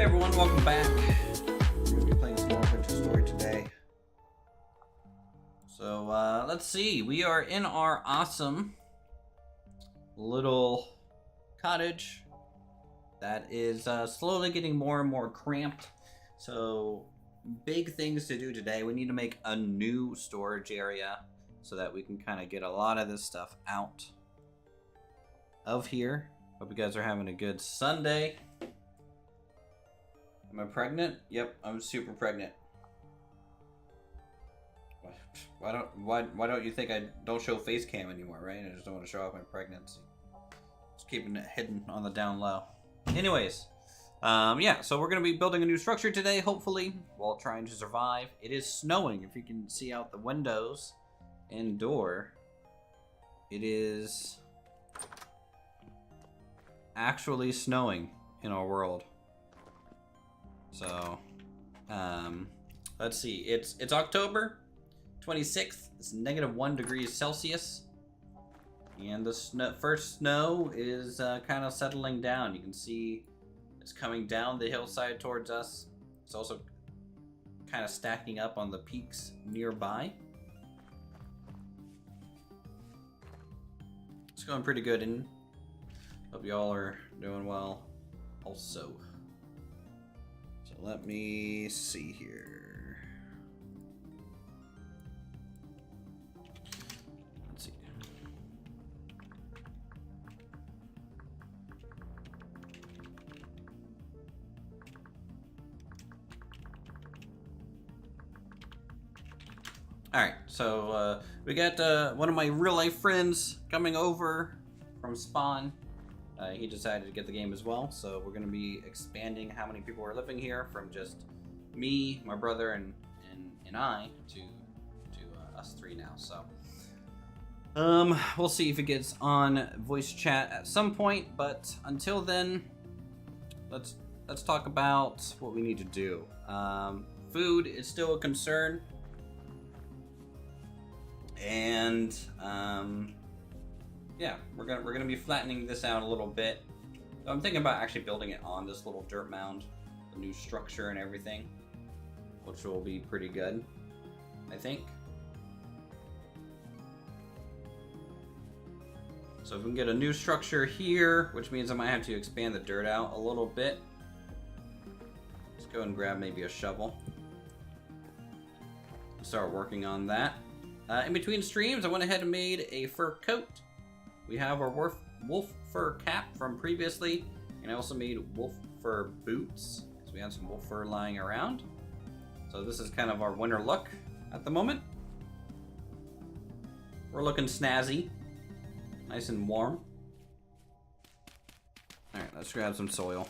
Hey everyone, welcome back. We're going to be playing some more Winter Story today. So, let's see. We are in our awesome little cottage that is slowly getting more and more cramped. So, big things to do today. We need to make a new storage area so that we can kind of get a lot of this stuff out of here. Hope you guys are having a good Sunday. Am I pregnant? Yep, I'm super pregnant. Why don't you think I don't show face cam anymore, right? I just don't want to show off my pregnancy. Just keeping it hidden on the down low. Anyways, yeah, so we're gonna be building a new structure today, hopefully, while trying to survive. It is snowing, if you can see out the windows and door. It is actually snowing in our world. So, let's see. It's October 26th. It's -1 degrees Celsius, and the first snow is kind of settling down. You can see it's coming down the hillside towards us. It's also kind of stacking up on the peaks nearby. It's going pretty good, and hope y'all are doing well also. Let me see here. Let's see. Alright, so we got one of my real life friends coming over from Spawn. He decided to get the game as well, so we're going to be expanding how many people are living here from just me, my brother, and I to us three now. So we'll see if it gets on voice chat at some point, but until then, let's talk about what we need to do. Food is still a concern, and yeah, we're gonna be flattening this out a little bit. So I'm thinking about actually building it on this little dirt mound, the new structure and everything, which will be pretty good, I think. So if we can get a new structure here, which means I might have to expand the dirt out a little bit. Let's go and grab maybe a shovel. Start working on that. In between streams, I went ahead and made a fur coat. We have our wolf fur cap from previously, and I also made wolf fur boots, because we had some wolf fur lying around. So this is kind of our winter look at the moment. We're looking snazzy, nice and warm. Alright, let's grab some soil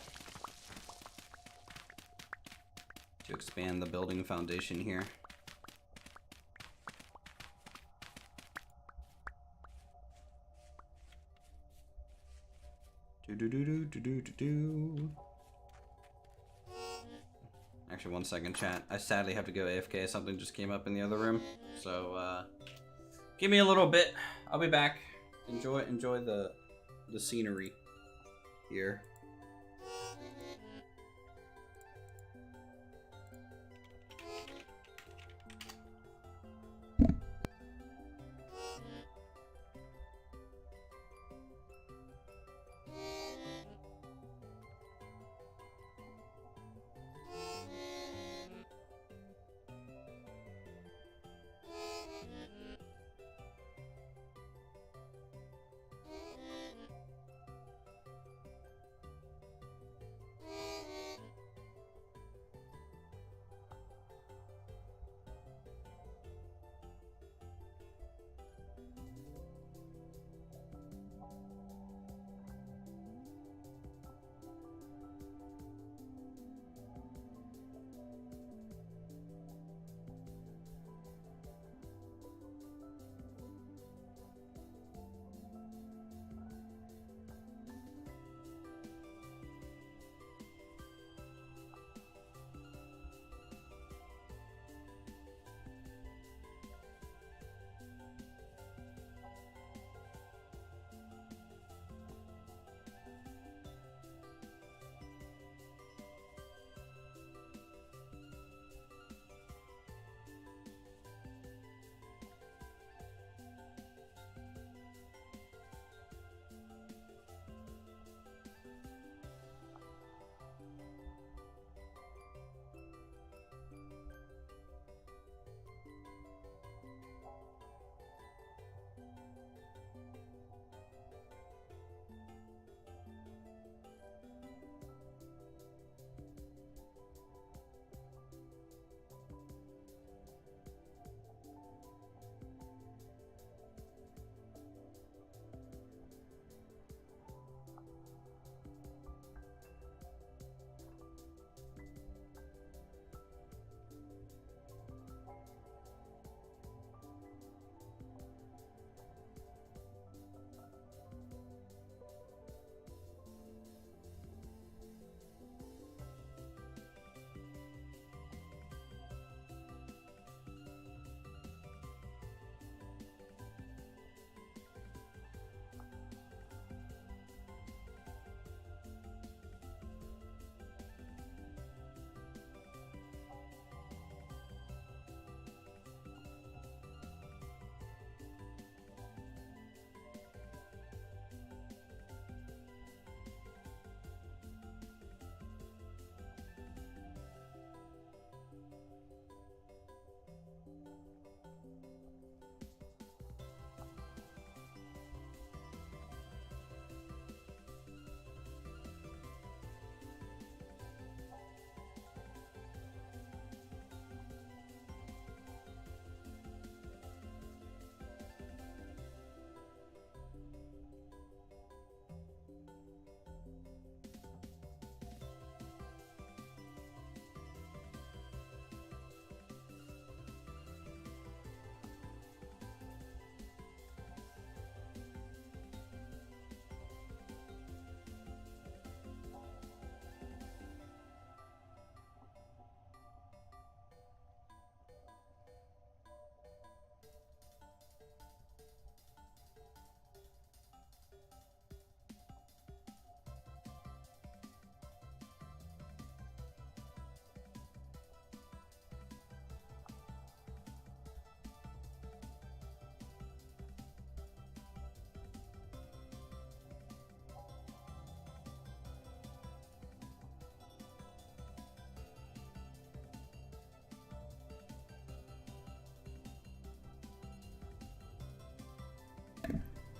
to expand the building foundation here. Actually, 1 second, chat. I sadly have to go AFK. Something just came up in the other room, so give me a little bit. I'll be back. Enjoy the scenery here.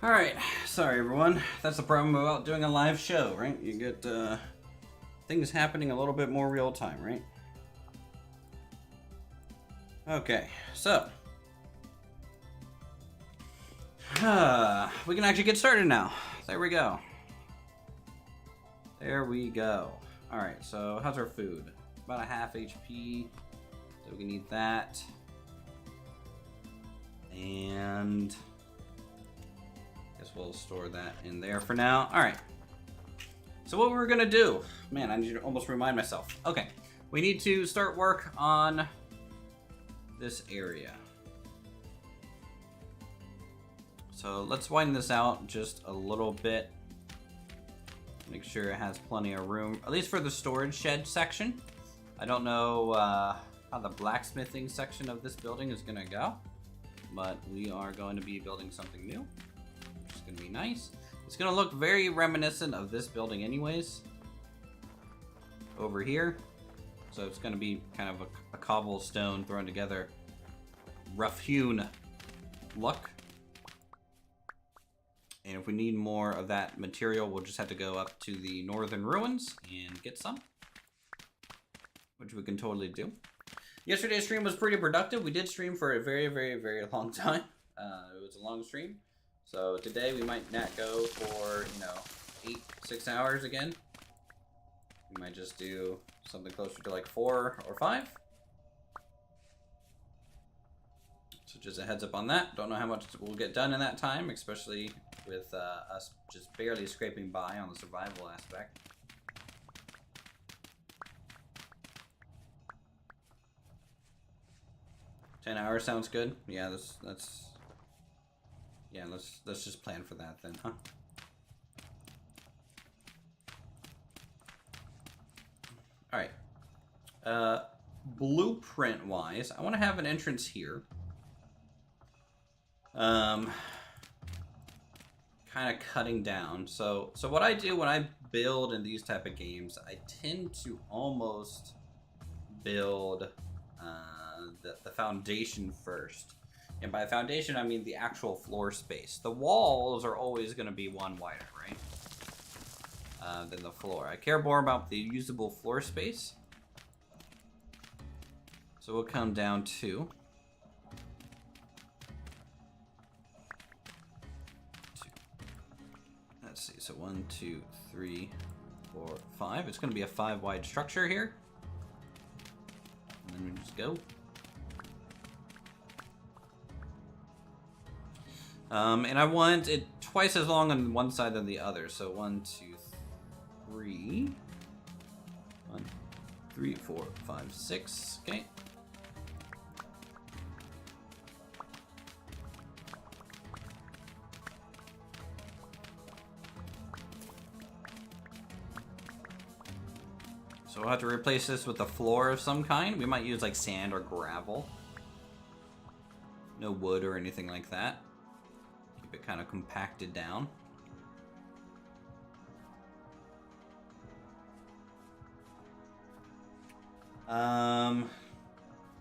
Alright, sorry everyone. That's the problem about doing a live show, right? You get things happening a little bit more real time, right? Okay, so we can actually get started now. There we go. There we go. Alright, so how's our food? About a half HP, so we can eat that. And guess we'll store that in there for now. Alright. So what we're gonna do, man, I need to almost remind myself. Okay, we need to start work on this area. So let's widen this out just a little bit. Make sure it has plenty of room, at least for the storage shed section. I don't know how the blacksmithing section of this building is gonna go, but we are going to be building something new, which is gonna be nice. It's gonna look very reminiscent of this building anyways, over here. So it's gonna be kind of a cobblestone thrown together, rough-hewn look. And if we need more of that material, we'll just have to go up to the northern ruins and get some, which we can totally do. Yesterday's stream was pretty productive. We did stream for a very, very, very long time. It was a long stream. So today we might not go for, 6 hours again. We might just do something closer to like 4 or 5. So just a heads up on that. Don't know how much we'll get done in that time, especially with us just barely scraping by on the survival aspect. $10 hours sounds good. Yeah, let's just plan for that then, huh? All right. Blueprint wise, I want to have an entrance here. Kind of cutting down. So what I do when I build in these type of games, I tend to almost build the foundation first. And by foundation, I mean the actual floor space. The walls are always going to be one wider, right? Than the floor. I care more about the usable floor space. So we'll come down to let's see, so 1, 2, 3, 4, 5. It's going to be a 5 wide structure here. And then we just go. And I want it twice as long on one side than the other. So 1, 2, 3. 1, 3, 4, 5, 6. Okay. So we'll have to replace this with a floor of some kind. We might use like sand or gravel. No wood or anything like that. Keep it kind of compacted down.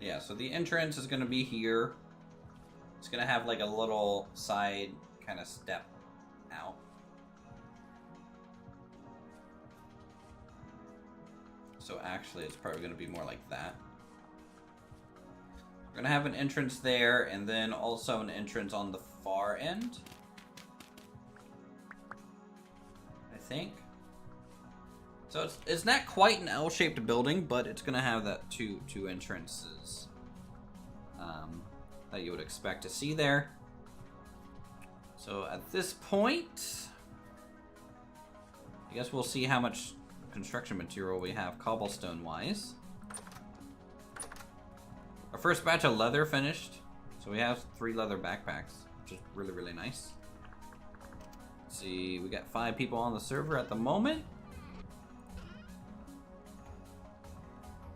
Yeah, so the entrance is going to be here. It's going to have like a little side kind of step out. So actually, it's probably going to be more like that. We're going to have an entrance there, and then also an entrance on the far end. I think. So it's not quite an L-shaped building, but it's going to have that two entrances that you would expect to see there. So at this point, I guess we'll see how much construction material we have cobblestone wise. Our first batch of leather finished, so we have 3 leather backpacks, which is really, really nice. Let's see, we got 5 people on the server at the moment.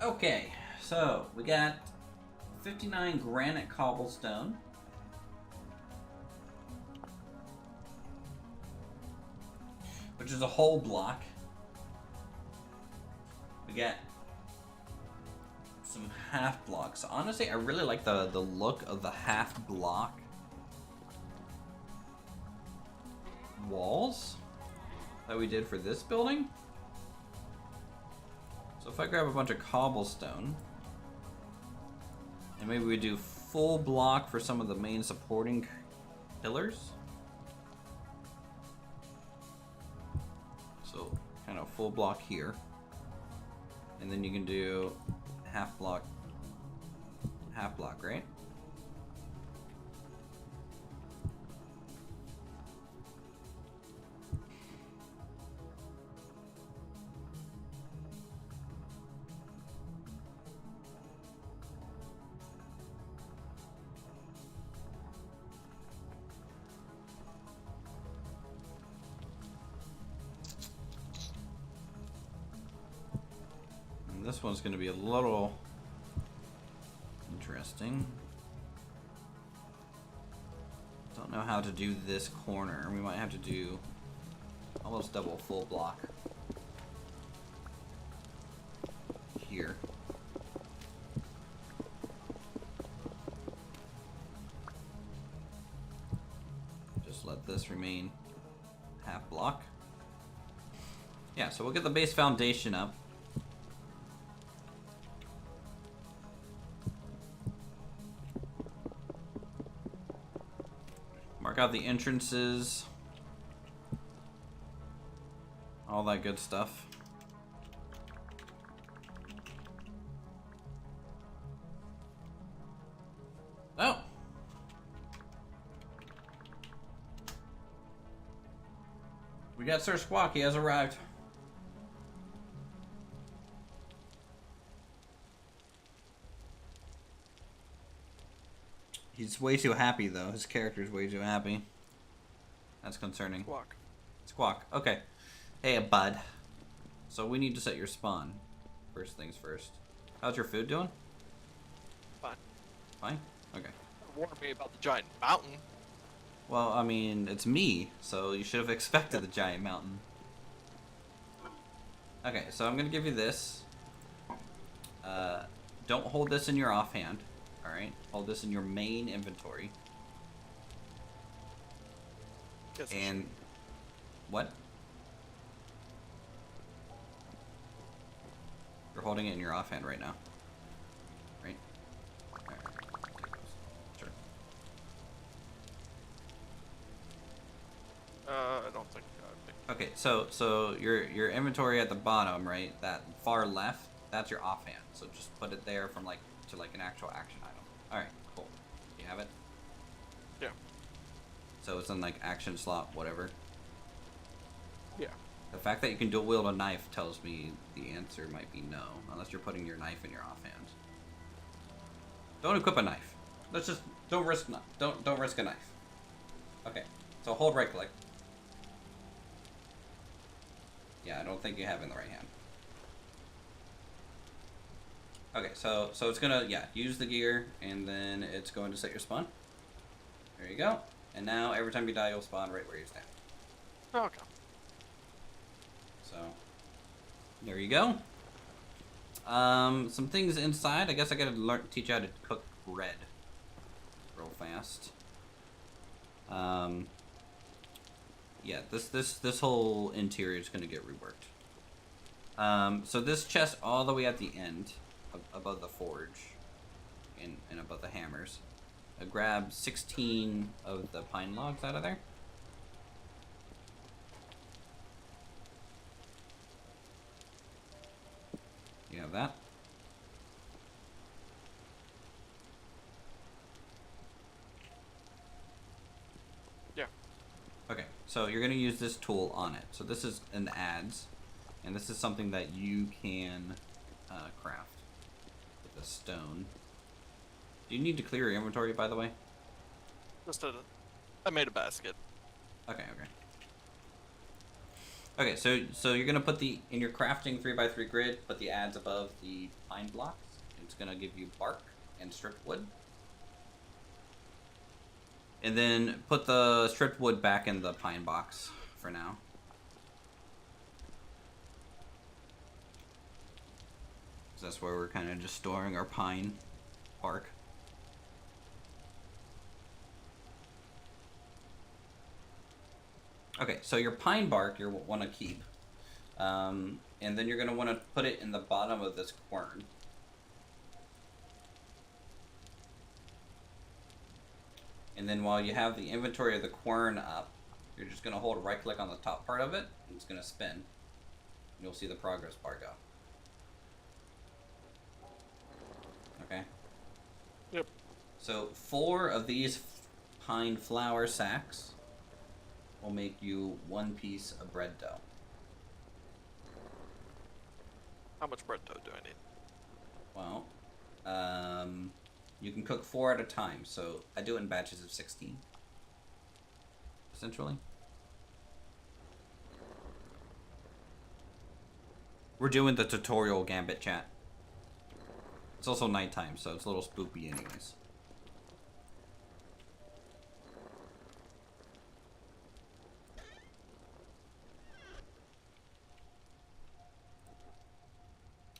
Okay, so we got 59 granite cobblestone. Which is a whole block. We got some half blocks. Honestly, I really like the look of the half block. walls that we did for this building. So if I grab a bunch of cobblestone, and maybe we do full block for some of the main supporting pillars. So kind of full block here. And then you can do half block, right? This one's going to be a little interesting. Don't know how to do this corner. We might have to do almost double full block here. Just let this remain half block. Yeah, so we'll get the base foundation up. Mark out the entrances, all that good stuff. Oh! We got Sir Squawk, he has arrived. He's way too happy, though. His character's way too happy. That's concerning. Squawk. Squawk. Okay. Hey, bud. So we need to set your spawn. First things first. How's your food doing? Fine. Fine? Okay. Warn me about the giant mountain. Well, I mean, it's me, so you should have expected the giant mountain. Okay, so I'm gonna give you this. Don't hold this in your offhand. Alright, hold this in your main inventory. Yes, And what? You're holding it in your offhand right now. Right? Alright. Sure. I don't think. Okay, so your inventory at the bottom, right? That far left, that's your offhand. So just put it there from like to like an actual action item. All right, cool. You have it? Yeah. So it's in like action slot, whatever. Yeah. The fact that you can dual wield a knife tells me the answer might be no, unless you're putting your knife in your offhand. Don't equip a knife. Let's just don't risk a knife. Okay, so hold right click. Yeah, I don't think you have it in the right hand. Okay, so it's gonna, yeah, use the gear, and then it's going to set your spawn. There you go. And now every time you die, you'll spawn right where you stand. Okay. So, there you go. Some things inside. I guess I gotta teach you how to cook bread real fast. Yeah, this whole interior is gonna get reworked. So this chest all the way at the end, above the forge, and above the hammers. Grab 16 of the pine logs out of there. You have that. Yeah. Okay, so you're gonna use this tool on it. So this is an adds, and this is something that you can craft with a stone. Do you need to clear your inventory, by the way? I made a basket. Okay. Okay, so you're gonna put in your crafting 3x3 grid, put the adds above the pine blocks. It's gonna give you bark and stripped wood. And then put the stripped wood back in the pine box for now. So that's where we're kind of just storing our pine bark. Okay, so your pine bark you want to keep. And then you're going to want to put it in the bottom of this quern. And then while you have the inventory of the quern up, you're just going to hold right click on the top part of it, and it's going to spin. You'll see the progress bar go. Okay? Yep. So 4 of these pine flour sacks will make you 1 piece of bread dough. How much bread dough do I need? Well, you can cook 4 at a time, so I do it in batches of 16. Essentially. We're doing the tutorial gambit chat. It's also nighttime, so it's a little spoopy anyways.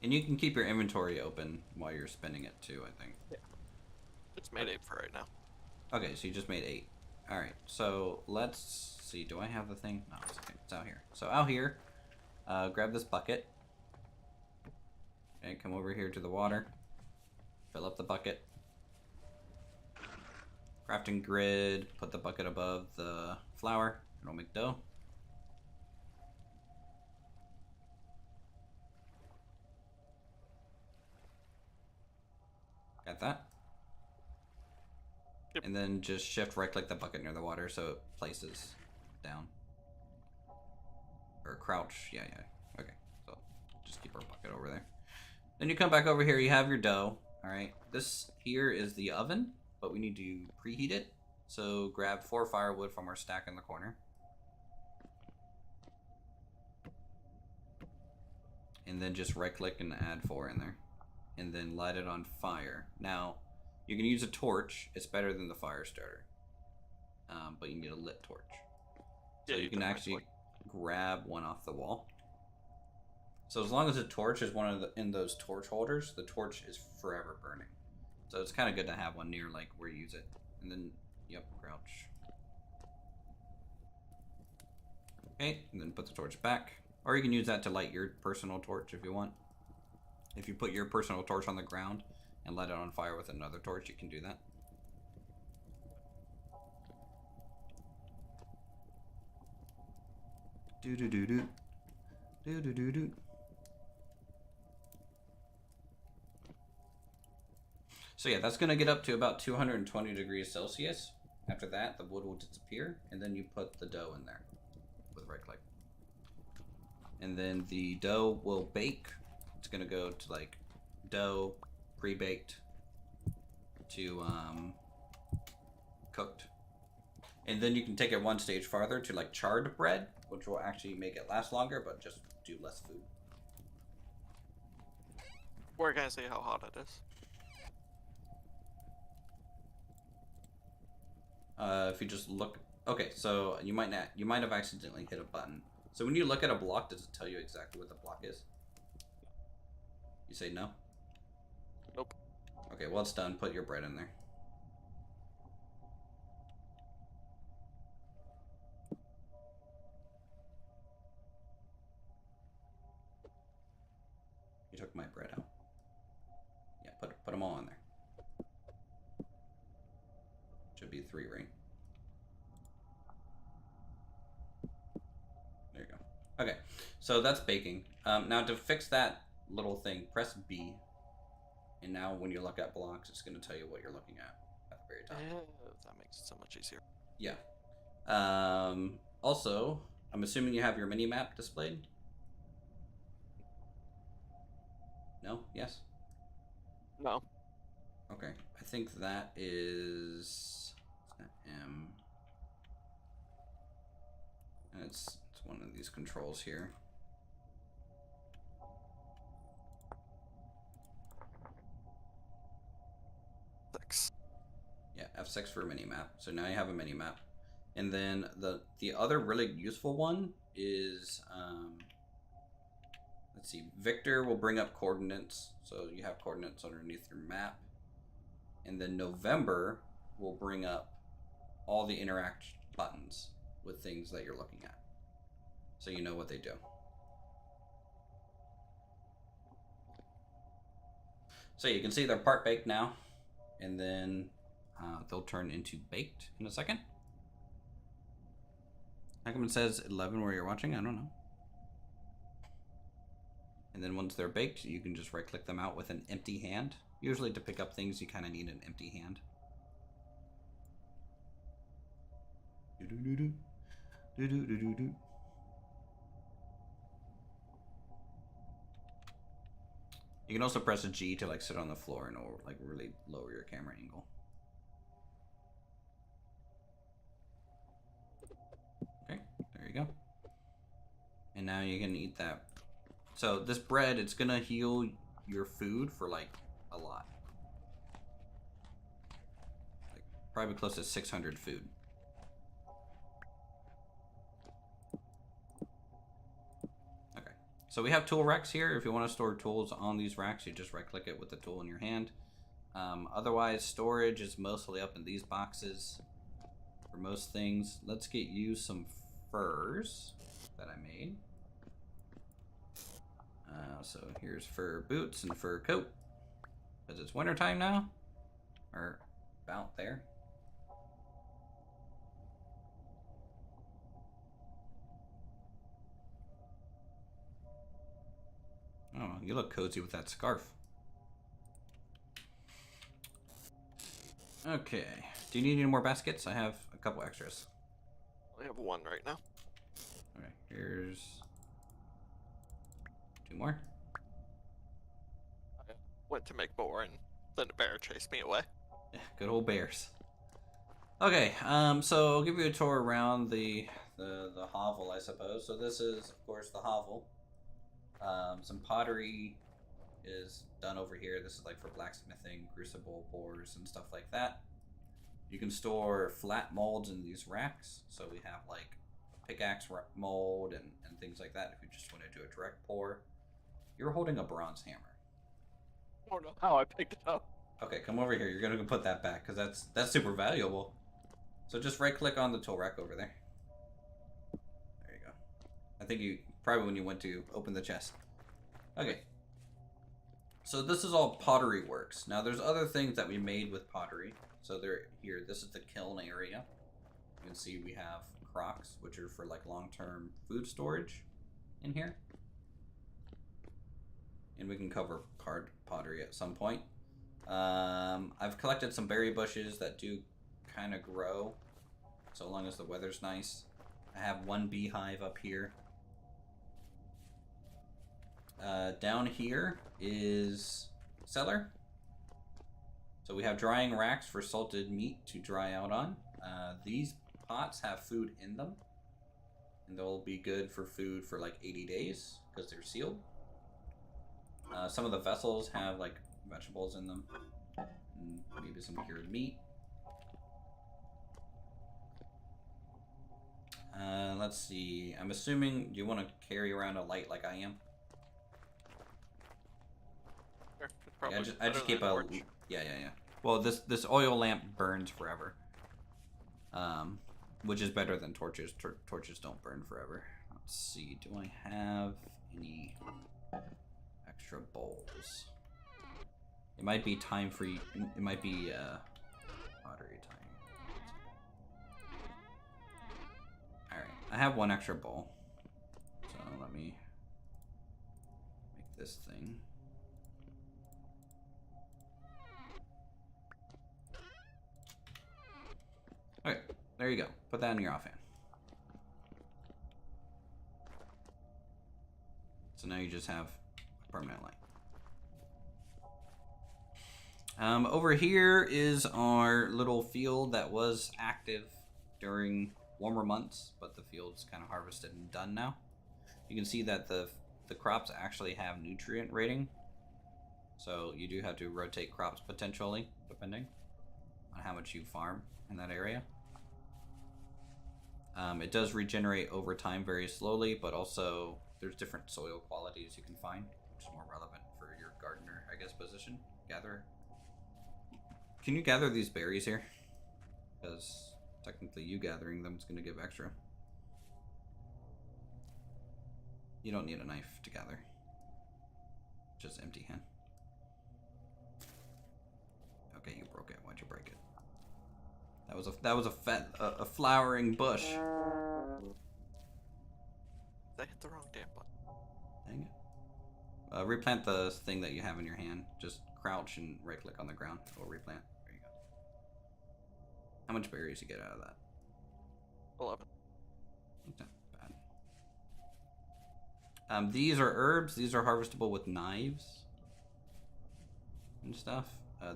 And you can keep your inventory open while you're spinning it too, I think. Yeah. It's made 8 for right now. Okay, so you just made 8. Alright, so let's see. Do I have the thing? No, it's okay. It's out here. So out here, grab this bucket. Okay, come over here to the water. Fill up the bucket. Crafting grid. Put the bucket above the flour. It'll make dough. Got that? Yep. And then just shift right click the bucket near the water so it places down. Or crouch. Yeah. Okay. So just keep our bucket over there. Then you come back over here, you have your dough. Alright. This here is the oven, but we need to preheat it. So grab 4 firewood from our stack in the corner. And then just right click and add 4 in there. And then light it on fire. Now, you can use a torch. It's better than the fire starter. But you need a lit torch. So Yeah, you can actually grab one off the wall. So as long as the torch is in those torch holders, the torch is forever burning. So it's kind of good to have one near like where you use it. And then, yep, crouch. Okay, and then put the torch back. Or you can use that to light your personal torch if you want. If you put your personal torch on the ground and light it on fire with another torch, you can do that. Do-do-do-do. Do-do-do-do. So yeah, that's going to get up to about 220 degrees Celsius. After that, the wood will disappear, and then you put the dough in there with right click. And then the dough will bake. It's going to go to like dough, pre-baked, to cooked. And then you can take it one stage farther to like charred bread, which will actually make it last longer, but just do less food. Where can I see how hot it is? If you just look, okay, so you might have accidentally hit a button. So when you look at a block, does it tell you exactly what the block is? You say no? Nope. Okay, well it's done. Put your bread in there. You took my bread out. Yeah, put them all in there. Should be 3, right? There you go. Okay, so that's baking. Now to fix that little thing, press B. And now when you look at blocks, it's going to tell you what you're looking at the very top. That makes it so much easier. Yeah. Also, I'm assuming you have your mini-map displayed? No? Yes? No. Okay. I think that is M. And it's one of these controls here. F6. Yeah, F6 for a mini-map. So now you have a mini-map. And then the other really useful one is, let's see, Victor will bring up coordinates. So you have coordinates underneath your map. And then November will bring up all the interact buttons. with things that you're looking at, so you know what they do. So you can see they're part baked now, and then they'll turn into baked in a second. How come it says 11 where you're watching? I don't know. And then once they're baked, you can just right click them out with an empty hand. Usually to pick up things, you kind of need an empty hand. You can also press a G to like sit on the floor and it'll like really lower your camera angle. Okay, there you go. And now you can eat that. So this bread, it's gonna heal your food for like a lot. Like probably close to 600 food. Okay, so we have tool racks here. If you want to store tools on these racks, you just right click it with the tool in your hand. Otherwise, storage is mostly up in these boxes for most things. Let's get you some furs that I made. So here's fur boots and fur coat, because it's wintertime now, or about there. Oh, you look cozy with that scarf. Okay, do you need any more baskets? I have a couple extras. I have one right now. Okay, here's 2 more. I went to make more and then a bear chased me away. Yeah, good old bears. Okay, so I'll give you a tour around the hovel, I suppose. So this is, of course, the hovel. Some pottery is done over here. This is like for blacksmithing, crucible bores, and stuff like that. You can store flat molds in these racks. So we have like pickaxe mold and things like that if you just want to do a direct pour. You're holding a bronze hammer. I don't know how I picked it up. Okay, come over here. You're gonna go put that back because that's super valuable. So just right click on the tool rack over there. There you go. I think you probably when you went to open the chest. Okay. So this is all pottery works. Now there's other things that we made with pottery. So they're here. This is the kiln area. You can see we have crocks, which are for like long-term food storage in here. And we can cover card pottery at some point. I've collected some berry bushes that do kind of grow so long as the weather's nice. I have 1 beehive up here. Down here is cellar. So we have drying racks for salted meat to dry out on. These pots have food in them, and they'll be good for food for like 80 days because they're sealed. Some of the vessels have like vegetables in them, and maybe some cured meat. Let's see. I'm assuming you want to carry around a light like I am. Yeah, I just keep a yeah. Well, this oil lamp burns forever, which is better than torches. Torches don't burn forever. Let's see. Do I have any extra bowls? It might be time for you. It might be pottery time. All right, I have 1 extra bowl. So let me make this thing. Okay, there you go. Put that in your offhand. So now you just have a permanent light. Over here is our little field that was active during warmer months, but the field's kind of harvested and done now. You can see that the crops actually have nutrient rating. So you do have to rotate crops potentially, depending on how much you farm in that area. It does regenerate over time very slowly, but also there's different soil qualities you can find, which is more relevant for your gardener, I guess, position. Gatherer. Can you gather these berries here? Because technically you gathering them is going to give extra. You don't need a knife to gather. Just empty hand. Okay, you broke it. Why'd you break it? That was a flowering bush. I hit the wrong damn button. Dang it. Replant the thing that you have in your hand. Just crouch and right click on the ground. Or replant. There you go. How much berries you get out of that? 11. Not bad. These are herbs. These are harvestable with knives and stuff.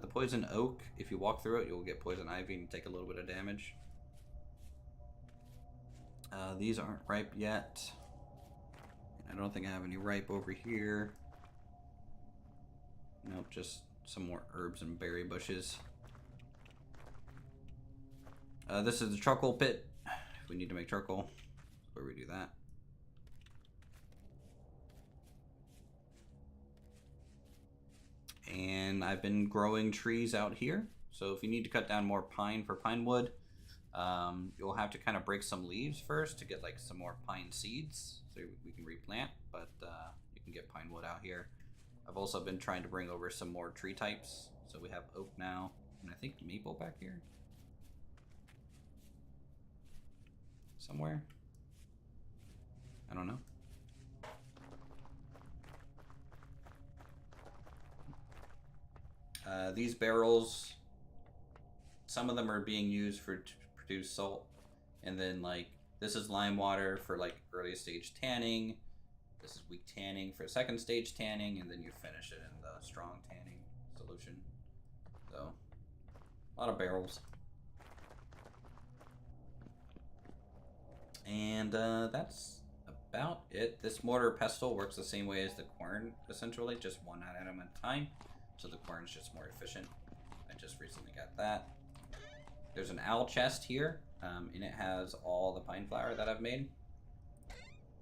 The poison oak, if you walk through it, you'll get poison ivy and take a little bit of damage. These aren't ripe yet. I don't think I have any ripe over here. Nope, just some more herbs and berry bushes. This is the charcoal pit. If we need to make charcoal, that's where we do that. And I've been growing trees out here. So if you need to cut down more pine for pine wood, you'll have to kind of break some leaves first to get like some more pine seeds so we can replant, but you can get pine wood out here. I've also been trying to bring over some more tree types. So we have oak now, and I think maple back here somewhere. I don't know. These barrels, some of them are being used to produce salt, and then like this is lime water for like early stage tanning. This is weak tanning for second stage tanning, and then you finish it in the strong tanning solution. So a lot of barrels. And that's about it. This mortar pestle works the same way as the quern, essentially, just one item at a time. So the quern's just more efficient. I just recently got that. There's an owl chest here, and it has all the pine flower that I've made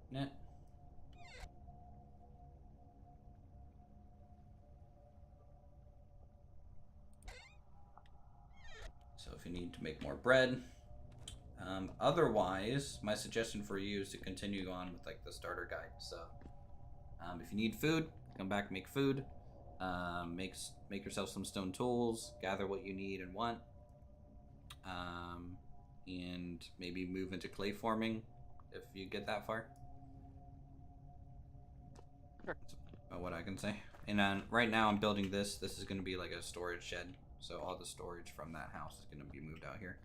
in it. So if you need to make more bread. Otherwise, my suggestion for you is to continue on with like the starter guide. So if you need food, come back and make food. Make yourself some stone tools, gather what you need and want, and maybe move into clay forming if you get that far. Sure. That's about what I can say. And right now I'm building this. This is going to be like a storage shed, so all the storage from that house is going to be moved out here.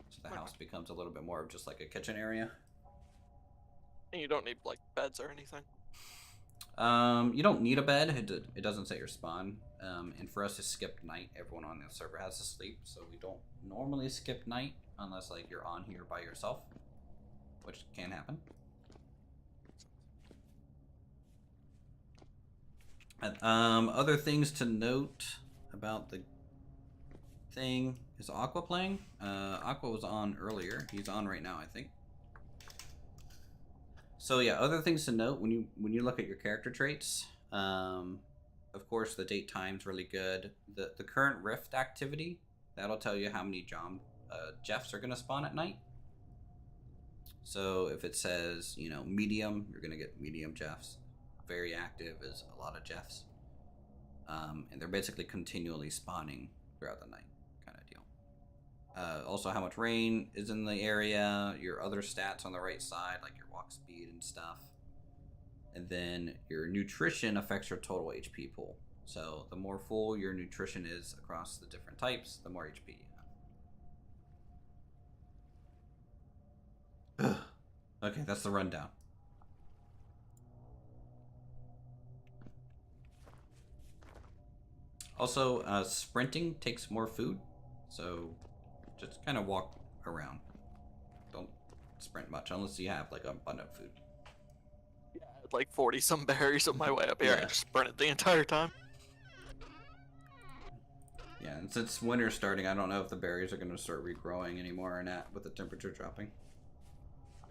So the house becomes a little bit more of just like a kitchen area. And you don't need like beds or anything. You don't need a bed. It doesn't say your spawn. And for us to skip night, everyone on the server has to sleep, so we don't normally skip night unless like you're on here by yourself, which can happen. Other things to note about the thing is Aqua playing. Aqua was on earlier. He's on right now, I think. So yeah, other things to note when you look at your character traits. Of course, the date time's really good. The current rift activity, that'll tell you how many Jeffs are gonna spawn at night. So if it says, you know, medium, you're gonna get medium Jeffs. Very active is a lot of Jeffs. And they're basically continually spawning throughout the night, kind of deal. Also how much rain is in the area, your other stats on the right side, like your walk speed and stuff. And then your nutrition affects your total HP pool. So the more full your nutrition is across the different types, the more HP you have. Okay, that's the rundown. Also, sprinting takes more food, so just kind of walk around. Don't sprint much unless you have like abundant food. Yeah, I had like 40 some berries on my way up here. Yeah. I just sprinted the entire time. Yeah, and since winter's starting, I don't know if the berries are going to start regrowing anymore or not with the temperature dropping.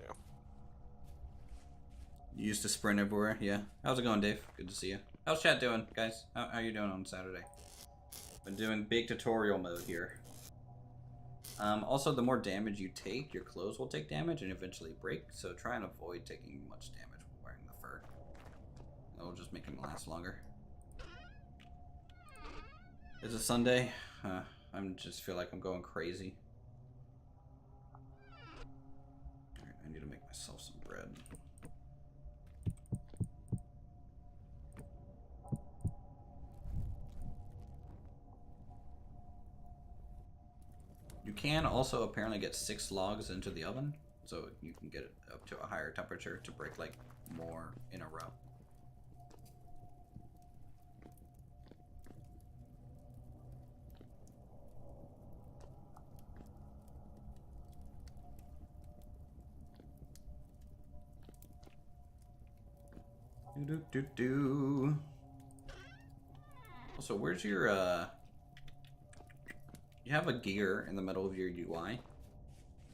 Yeah. You used to sprint everywhere, yeah. How's it going, Dave? Good to see you. How's chat doing, guys? How you doing on Saturday? Been doing big tutorial mode here. Also, the more damage you take, your clothes will take damage and eventually break, so try and avoid taking much damage when wearing the fur. That'll just make him last longer. Is it Sunday? I just feel like I'm going crazy. Alright, I need to make myself some bread. You can also apparently get 6 logs into the oven, so you can get it up to a higher temperature to break like more in a row. Also, where's your you have a gear in the middle of your UI.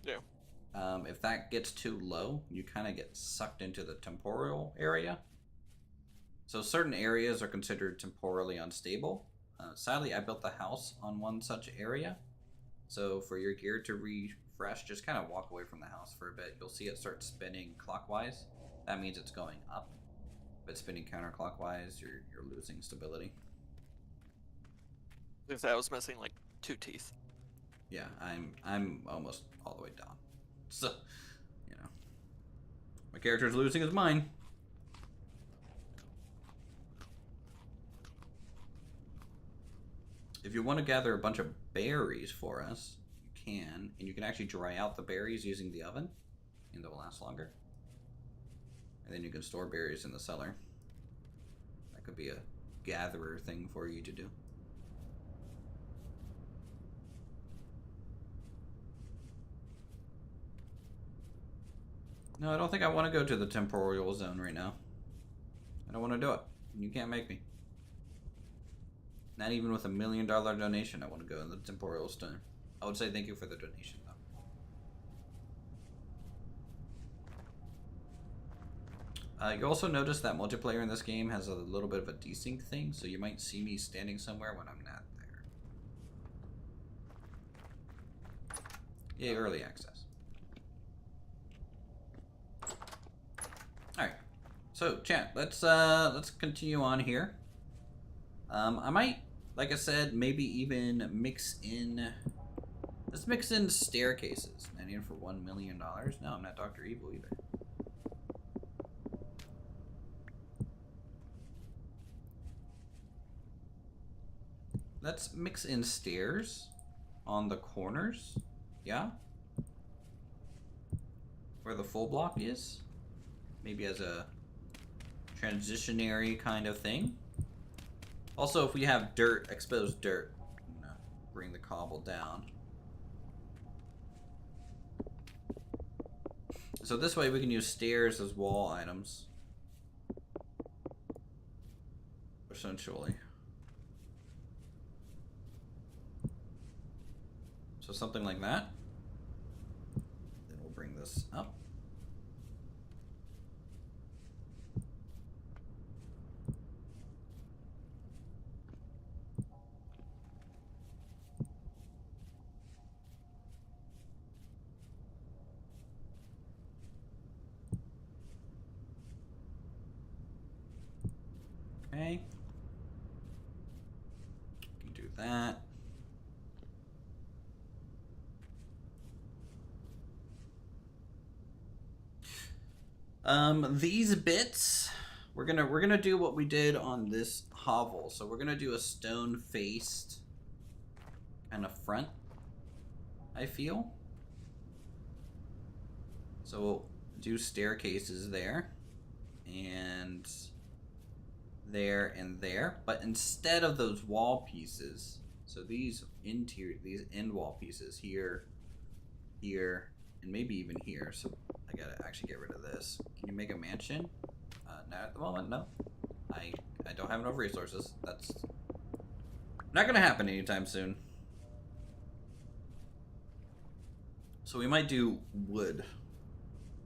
Yeah. If that gets too low, you kind of get sucked into the temporal area. So certain areas are considered temporally unstable. Sadly, I built the house on one such area. So for your gear to refresh, just kind of walk away from the house for a bit. You'll see it start spinning clockwise. That means it's going up. If it's spinning counterclockwise, you're losing stability. Because I was missing like 2 teeth. Yeah, I'm almost all the way down. So, you know, my character's losing his mind. If you want to gather a bunch of berries for us, you can, and you can actually dry out the berries using the oven, and they'll last longer. And then you can store berries in the cellar. That could be a gatherer thing for you to do. No, I don't think I want to go to the temporal zone right now. I don't want to do it. You can't make me. Not even with $1 million donation, I want to go in the temporal zone. I would say thank you for the donation, though. You also notice that multiplayer in this game has a little bit of a desync thing, so you might see me standing somewhere when I'm not there. Yay, early access. Alright, so chat, let's continue on here. I might, like I said, maybe even mix in, let's mix in staircases. I need it for $1 million. No, I'm not Dr. Evil either. Let's mix in stairs on the corners, yeah? Where the full block is. Maybe as a transitionary kind of thing. Also, if we have dirt, exposed dirt, I'm gonna bring the cobble down. So this way we can use stairs as wall items. Essentially. So something like that. Then we'll bring this up. Okay. You can do that. These bits, we're gonna do what we did on this hovel. So we're gonna do a stone-faced kind of front, I feel. So we'll do staircases there, and there and there. But instead of those wall pieces, so these end wall pieces here, here, and maybe even here. So I gotta actually get rid of this. Can you make a mansion? Not at the moment, no. I don't have enough resources. That's not gonna happen anytime soon. So we might do wood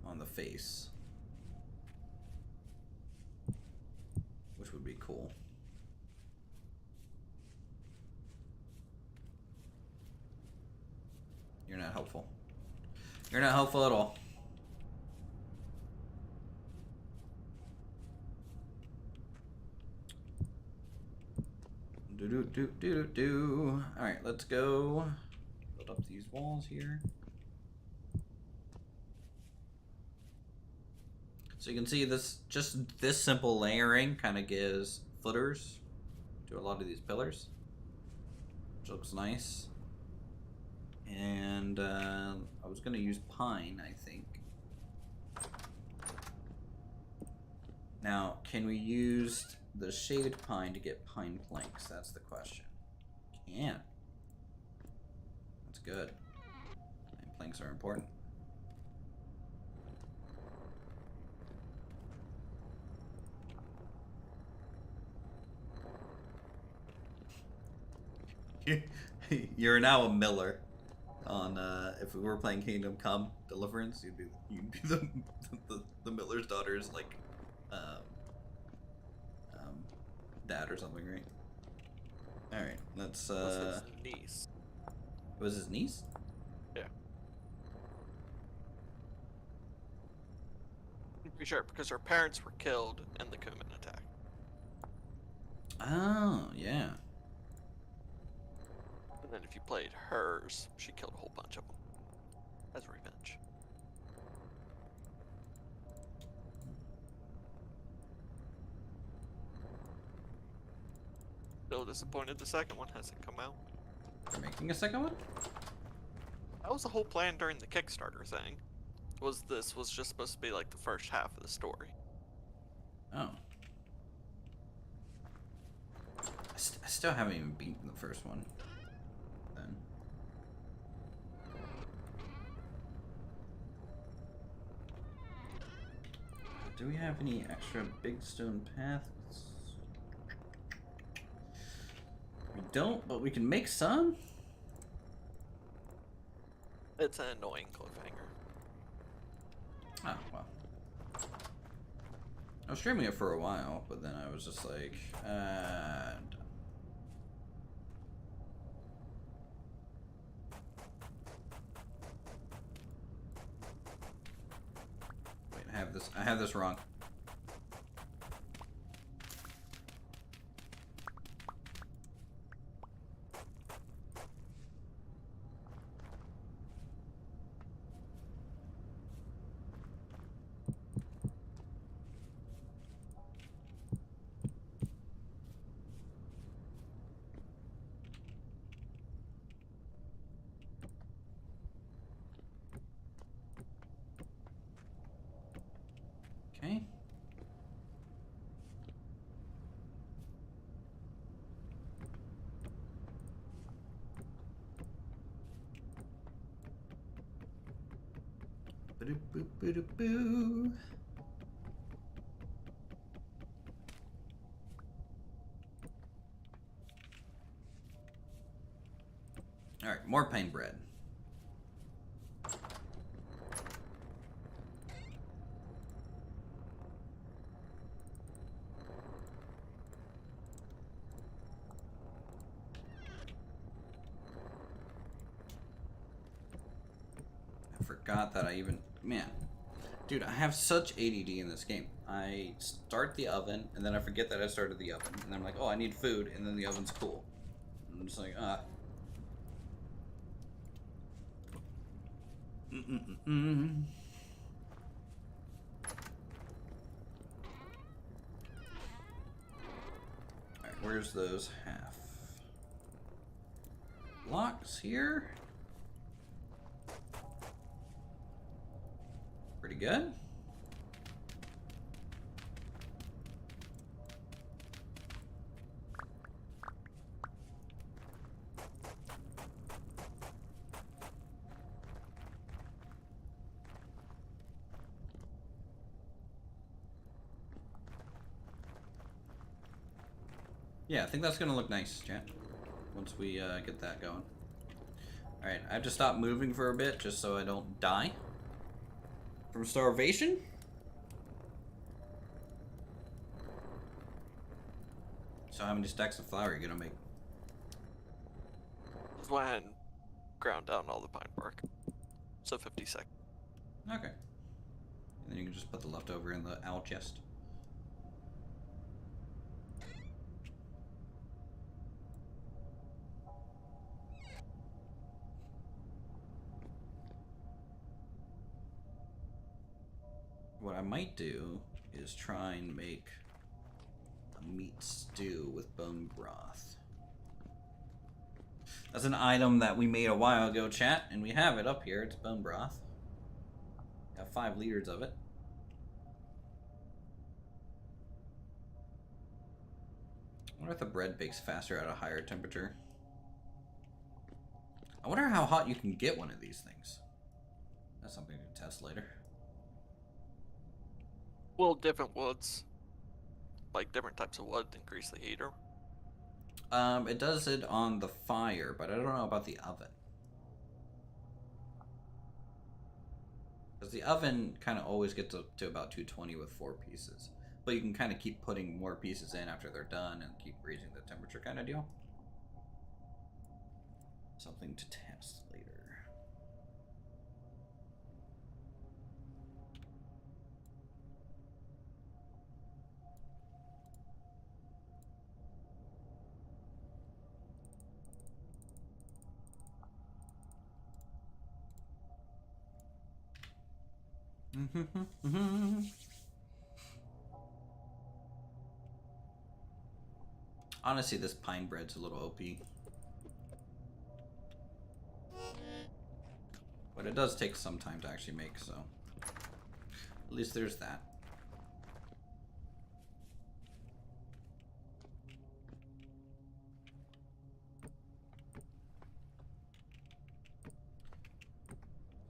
on the face, which would be cool. You're not helpful. You're not helpful at all. Alright, let's go build up these walls here. So you can see this, just this simple layering kind of gives footers to a lot of these pillars, which looks nice. And I was going to use pine, I think. Now, can we use the shade pine to get pine planks? That's the question. Can. That's good. Pine planks are important. You're now a miller. On if we were playing Kingdom Come Deliverance, you'd be the miller's daughter's like dad or something, right? All right, let's. Was his niece. Was his niece? Yeah. I'm pretty sure because her parents were killed in the Kuman attack. Oh yeah. And then if you played hers, she killed a whole bunch of them as revenge. Still disappointed the second one hasn't come out. They're making a second one? That was the whole plan during the Kickstarter thing. This was just supposed to be like the first half of the story. Oh. I still haven't even beaten the first one. Then. Do we have any extra big stone paths? We don't, but we can make some. It's an annoying cliffhanger. Oh, well. I was streaming it for a while, but then I was just like, wait, I have this wrong. Okay. Boo. All right, more pine bread. I forgot that I even, man, dude, I have such ADD in this game. I start the oven, and then I forget that I started the oven, and then I'm like, oh, I need food, and then the oven's cool. And I'm just like, Alright, where's those half blocks here? Pretty good. Yeah, I think that's gonna look nice, chat, once we get that going. Alright, I have to stop moving for a bit just so I don't die from starvation. So how many stacks of flour are you gonna make? Just went ahead and ground down all the pine bark. So 50 seconds. Okay. And then you can just put the leftover in the owl chest. what I might do is try and make a meat stew with bone broth. That's an item that we made a while ago, chat, and we have it up here. It's bone broth. Got 5 liters of it. I wonder if the bread bakes faster at a higher temperature. I wonder how hot you can get one of these things. That's something to test later. Well, different woods, like different types of wood, increase the heater. It does it on the fire, but I don't know about the oven. Because the oven kind of always gets up to about 220 with 4 pieces. But you can kind of keep putting more pieces in after they're done and keep raising the temperature kind of deal. Something to test later. Honestly, this pine bread's a little OP. But it does take some time to actually make, so at least there's that.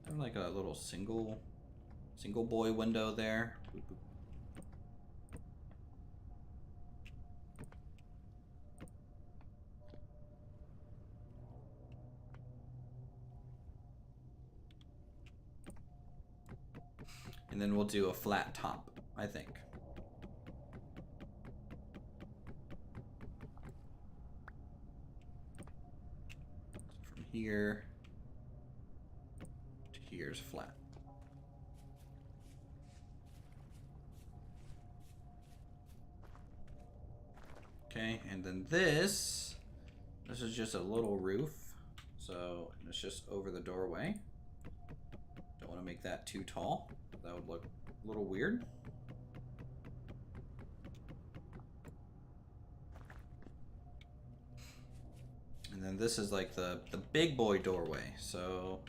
I have like a little single boy window there. And then we'll do a flat top, I think. So from here to here's flat. Okay, and then this is just a little roof. So it's just over the doorway. Don't want to make that too tall. That would look a little weird. And then this is like the big boy doorway. So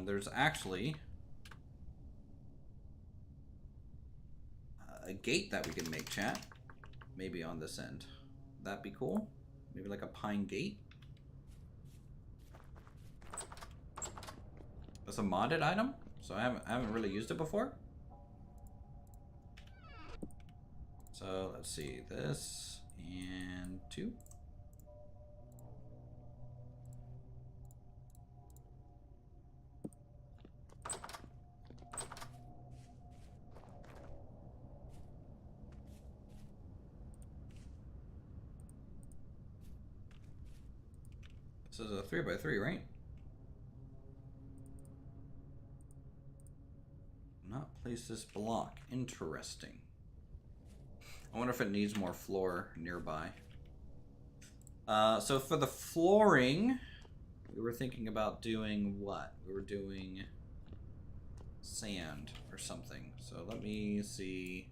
there's actually a gate that we can make, chat. Maybe on this end. That'd be cool. Maybe like a pine gate. That's a modded item, so I haven't really used it before. So let's see, this and 2. This is a 3x3, right? Not place this block. Interesting. I wonder if it needs more floor nearby. So for the flooring, we were thinking about doing what? We were doing sand or something. So let me see.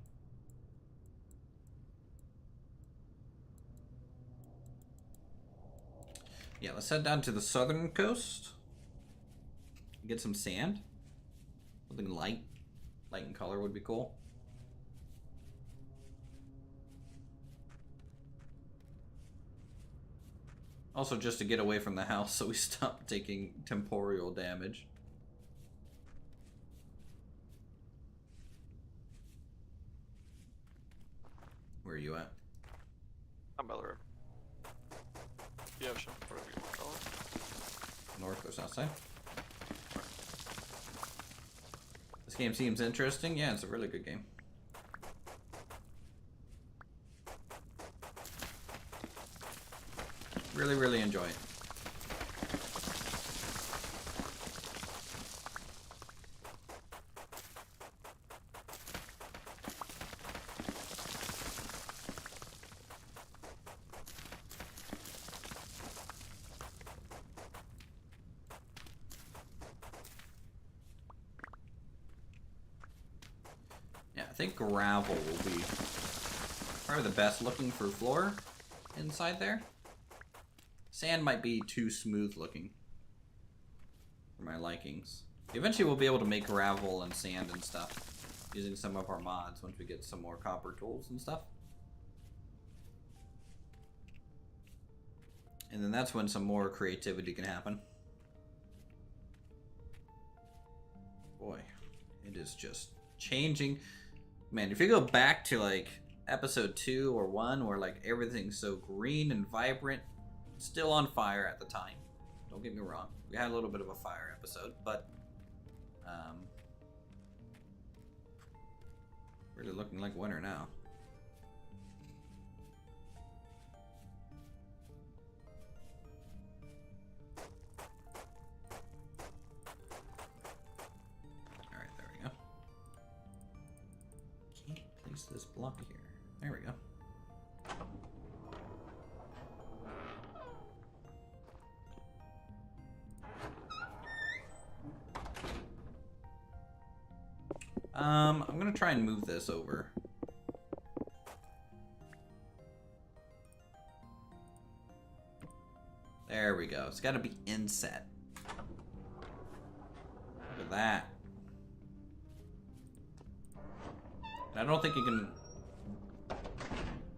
Yeah, let's head down to the southern coast. Get some sand. Something light. Light in color would be cool. Also just to get away from the house so we stop taking temporal damage. Where are you at? I'm by the river. The ocean, whatever you want to call it. North or south side? This game seems interesting. Yeah, it's a really good game. Really, really enjoy it. think gravel will be probably the best looking for floor inside there. Sand might be too smooth looking for my likings. Eventually we'll be able to make gravel and sand and stuff using some of our mods once we get some more copper tools and stuff. And then that's when some more creativity can happen. Boy, it is just changing. Man, if you go back to like episode 2 or 1 where like everything's so green and vibrant, still on fire at the time. Don't get me wrong. We had a little bit of a fire episode, but really looking like winter now. Alright, there we go. Can't place this block here. There we go. I'm gonna try and move this over. There we go. It's gotta be inset. Look at that. And I don't think you can...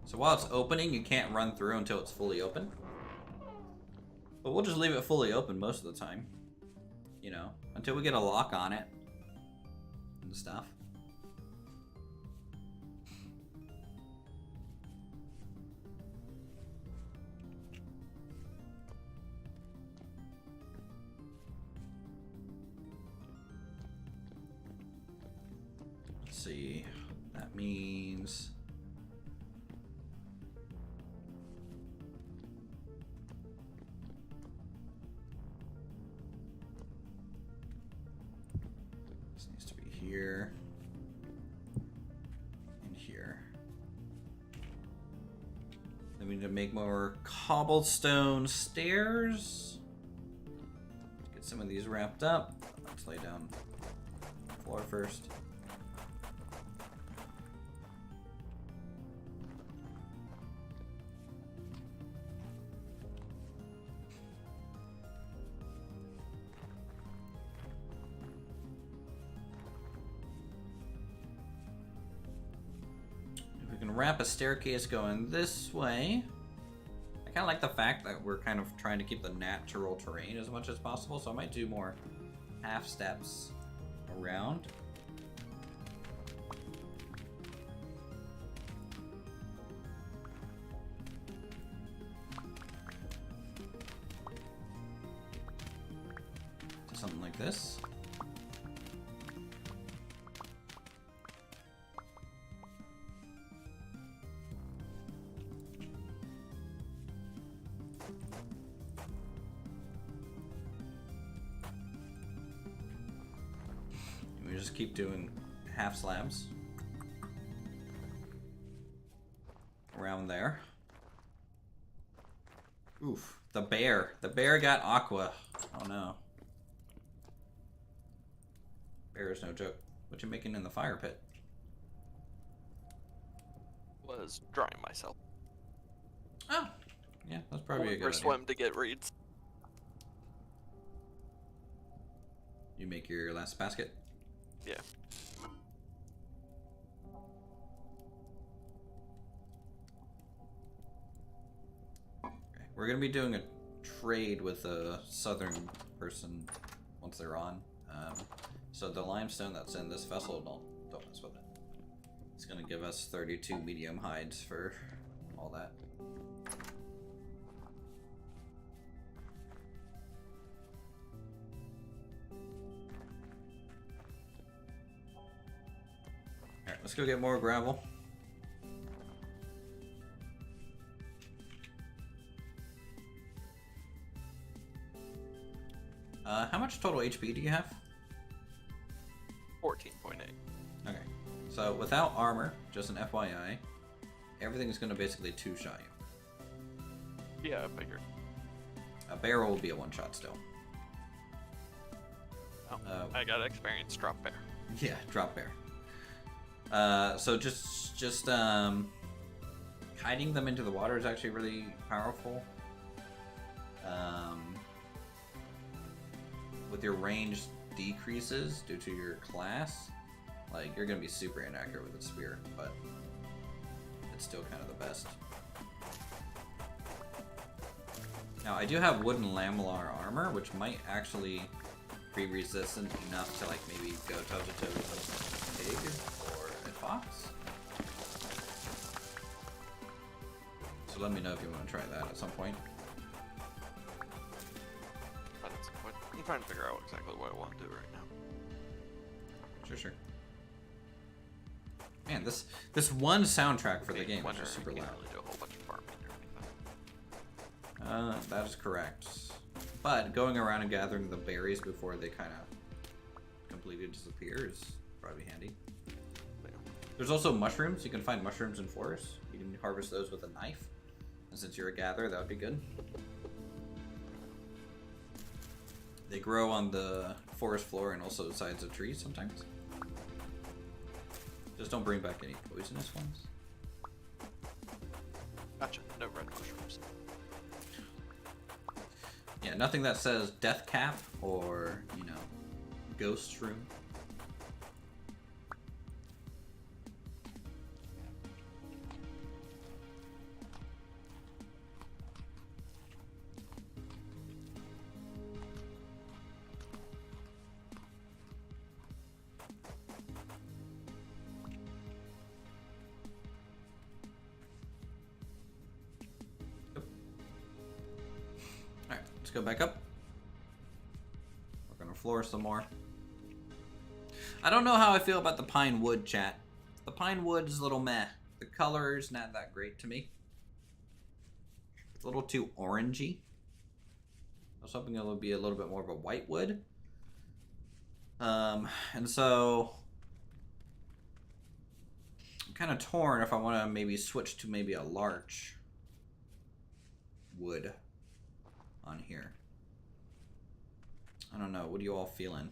So while it's opening, you can't run through until it's fully open. But we'll just leave it fully open most of the time. You know, until we get a lock on it. And stuff. Let's see. That means this needs to be here and here. Then we need to make more cobblestone stairs. Let's get some of these wrapped up. Let's lay down the floor first. Wrap a staircase going this way. I kind of like the fact that we're kind of trying to keep the natural terrain as much as possible, so I might do more half steps around. Do something like this. Just keep doing half slabs around there. Oof, the bear. The bear got aqua. Oh no. Bear is no joke. What you making in the fire pit? Was drying myself. Oh, yeah, that's probably a good idea. Swim to get reeds. You make your last basket? Yeah. Okay. We're gonna be doing a trade with a southern person once they're on. So the limestone that's in this vessel, don't mess with it. It's gonna give us 32 medium hides for all that. Alright, let's go get more gravel. How much total HP do you have? 14.8. Okay, so without armor, just an FYI, everything's gonna basically two-shot you. Yeah, I figured. A barrel will be a one-shot still. Oh, I got experience drop bear. Yeah, drop bear. So just kiting them into the water is actually really powerful. With your range decreases due to your class, like you're gonna be super inaccurate with the spear, but it's still kind of the best. Now I do have wooden lamellar armor, which might actually be resistant enough to like maybe go toe to toe with a pig or a fox. So let me know if you want to try that at some point. I'm trying to figure out exactly what I want to do right now. Sure. Man, this one soundtrack for the game is just super loud. Really do a whole bunch of farming or anything. That is correct. But going around and gathering the berries before they kind of completely disappear is probably handy. There's also mushrooms. You can find mushrooms in forests. You can harvest those with a knife. And since you're a gatherer, that would be good. They grow on the forest floor and also the sides of trees sometimes. Just don't bring back any poisonous ones. Gotcha. No red mushrooms. Yeah, nothing that says death cap or, you know, ghost room. Let's go back up. We're gonna floor some more. I don't know how I feel about the pine wood, chat. The pine wood is a little meh. The color's not that great to me. It's a little too orangey. I was hoping it would be a little bit more of a white wood. And so I'm kind of torn if I want to maybe switch to maybe a larch wood on here. I don't know. What are you all feeling?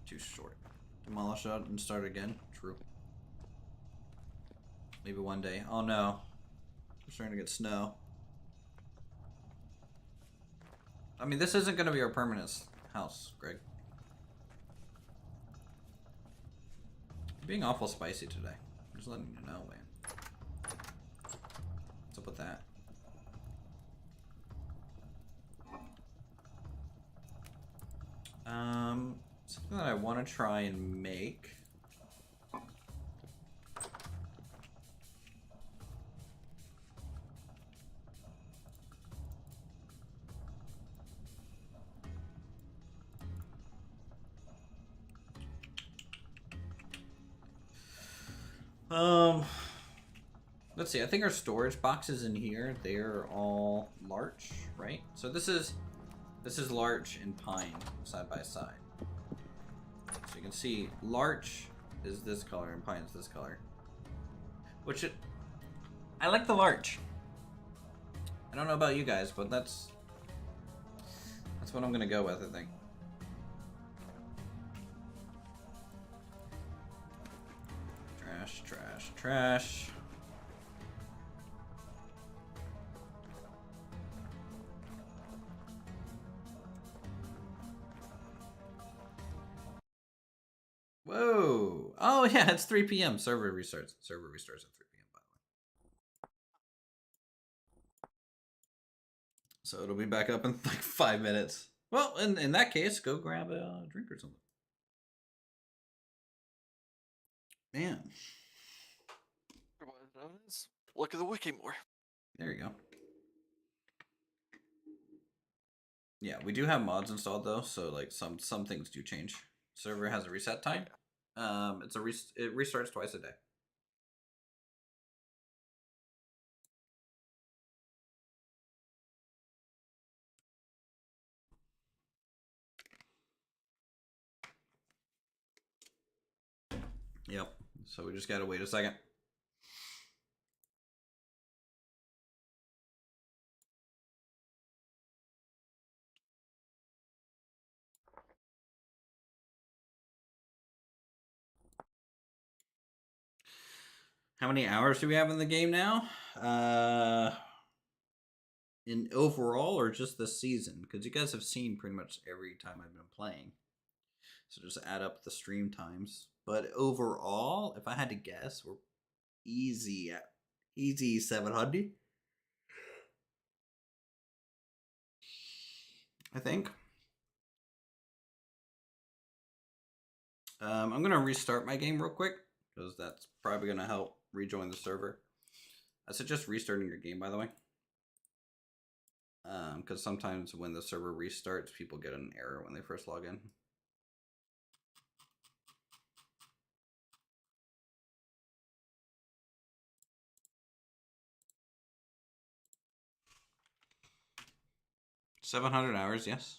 Too short. Demolish out and start again. True. Maybe one day. Oh no. We're starting to get snow. I mean, this isn't going to be our permanent house, Greg. You're being awful spicy today. I'm just letting you know, man. What's up with that? Something that I want to try and make. Let's see. I think our storage boxes in here, they're all larch, right? So this is larch and pine side by side. So you can see larch is this color and pine is this color. I like the larch. I don't know about you guys, but that's what I'm gonna go with, I think. Trash, trash, trash. Whoa! Oh yeah, it's 3 p.m. Server restarts. Server restarts at 3 p.m. by the way. So it'll be back up in like 5 minutes. Well, in that case, go grab a drink or something. Man. Look at the wiki more. There you go. Yeah, we do have mods installed though, so like some things do change. Server has a reset time. It restarts twice a day. Yep. So we just gotta wait a second. How many hours do we have in the game now? In overall or just this season? Because you guys have seen pretty much every time I've been playing. So just add up the stream times. But overall, if I had to guess, we're easy 700. I think. I'm gonna restart my game real quick because that's probably gonna help rejoin the server. I suggest restarting your game, by the way, because sometimes when the server restarts, people get an error when they first log in. $700, yes.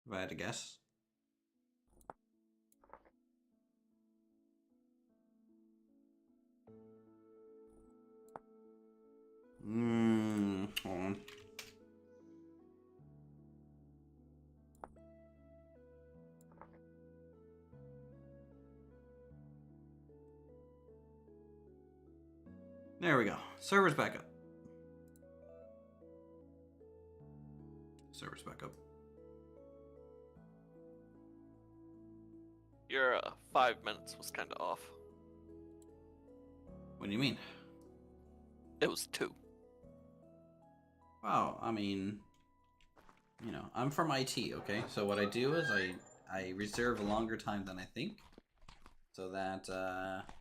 If I had to guess. Hold on. There we go. Server's back up. Server's back up. Your 5 minutes was kind of off. What do you mean? It was 2. Well, I mean, you know, I'm from IT, okay? So what I do is I reserve a longer time than I think, so that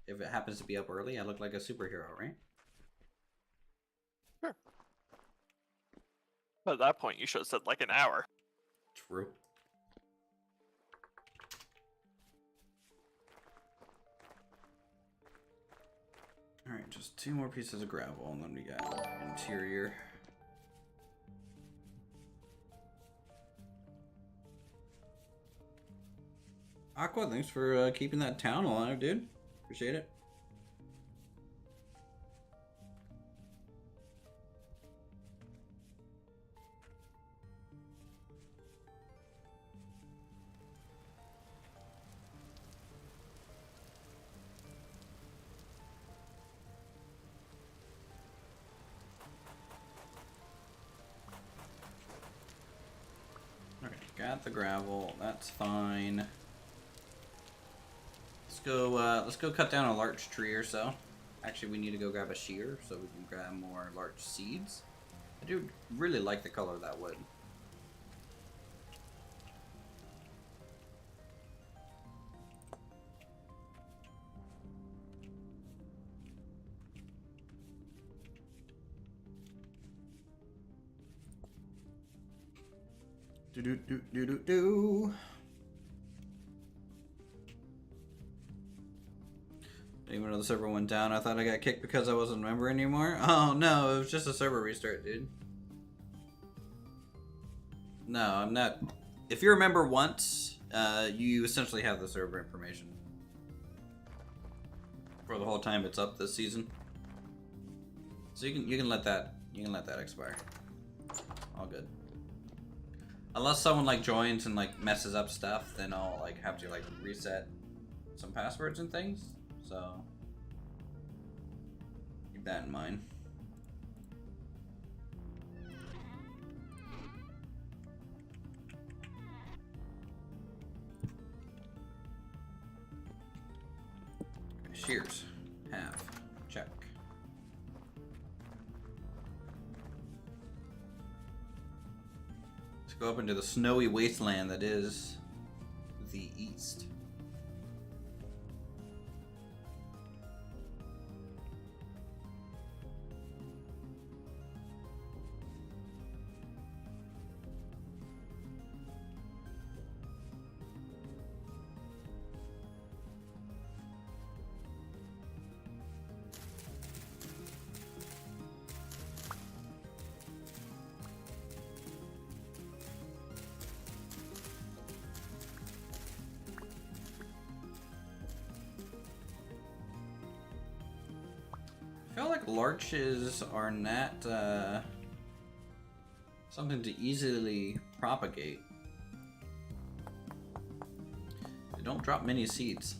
if it happens to be up early, I look like a superhero, right? Sure. But at that point, you should have said like an hour. True. Alright, just 2 more pieces of gravel, and then we got interior. Aqua, thanks for keeping that town alive, dude. Appreciate it. Okay, got the gravel. That's fine. Let's go cut down a large tree or so. Actually, we need to go grab a shear so we can grab more large seeds. I do really like the color of that wood. Do. Even though the server went down, I thought I got kicked because I wasn't a member anymore. Oh no, it was just a server restart, dude. No, I'm not. If you're a member once, you essentially have the server information for the whole time it's up this season. So you can let that expire. All good. Unless someone like joins and like messes up stuff, then I'll like have to like reset some passwords and things. So keep that in mind. Okay, shears. Have. Check. Let's go up into the snowy wasteland that is the east. feel like larches are not something to easily propagate. They don't drop many seeds.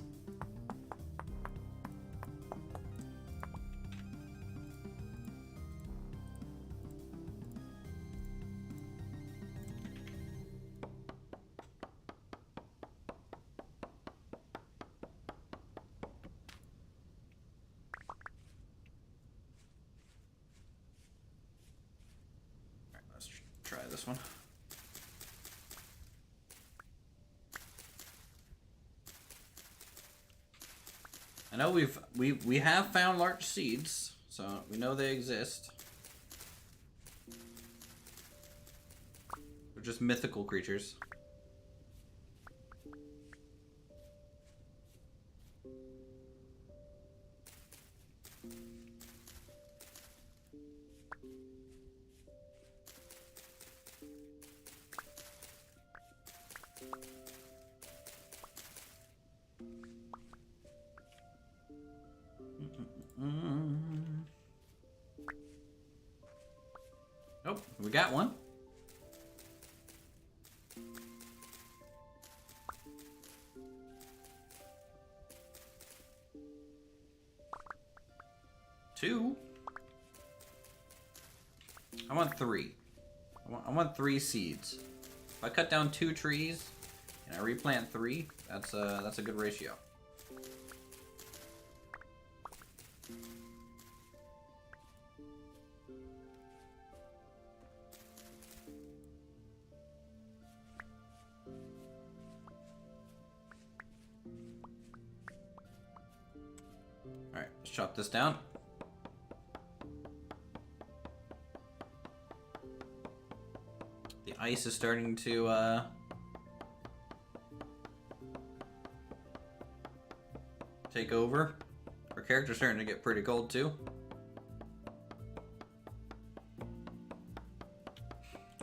Let's try this one. I know we have found larch seeds, so we know they exist. They're just mythical creatures. Oh, we got one. Two. I want three. I want 3 seeds. If I cut down 2 trees and I replant 3, that's a good ratio. Alright, let's chop this down. The ice is starting to take over. Our character's starting to get pretty cold too.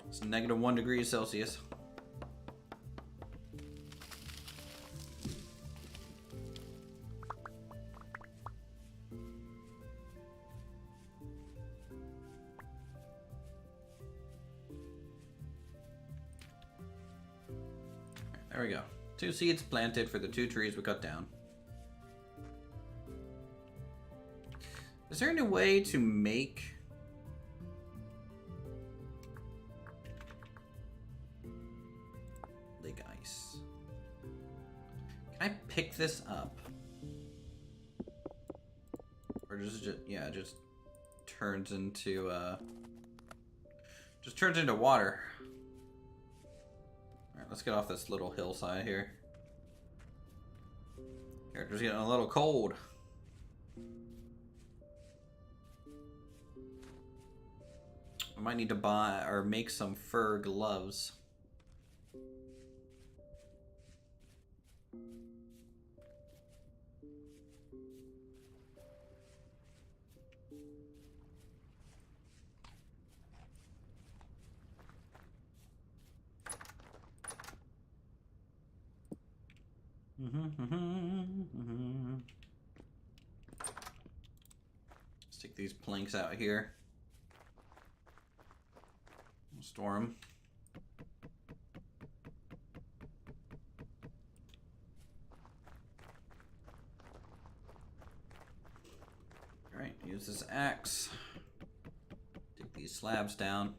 It's -1 degrees Celsius. There we go. 2 seeds planted for the 2 trees we cut down. Is there any way to make lake ice? Can I pick this up? Or does it just turns into water. Alright, let's get off this little hillside here. Character's getting a little cold. I might need to buy or make some fur gloves. Stick these planks out here. We'll store them. Alright, use this axe. Take these slabs down.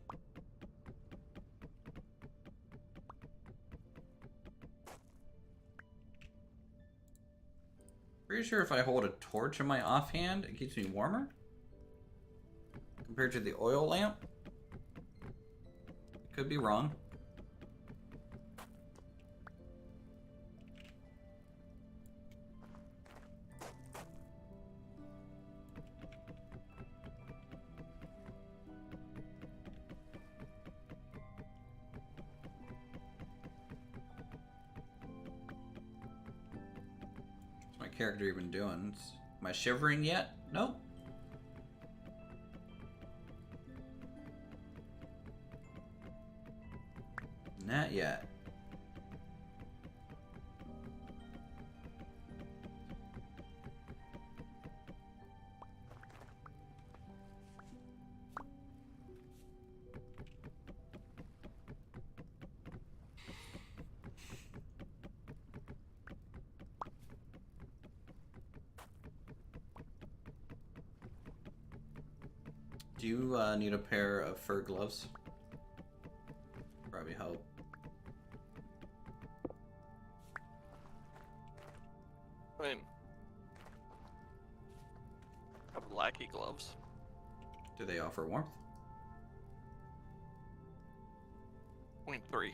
Pretty sure if I hold a torch in my offhand, it keeps me warmer compared to the oil lamp. Could be wrong. What's my character even doing? Am I shivering yet? Nope. Not yet. Do you need a pair of fur gloves? Probably help. I mean, I have lackey gloves. Do they offer warmth? 0.3.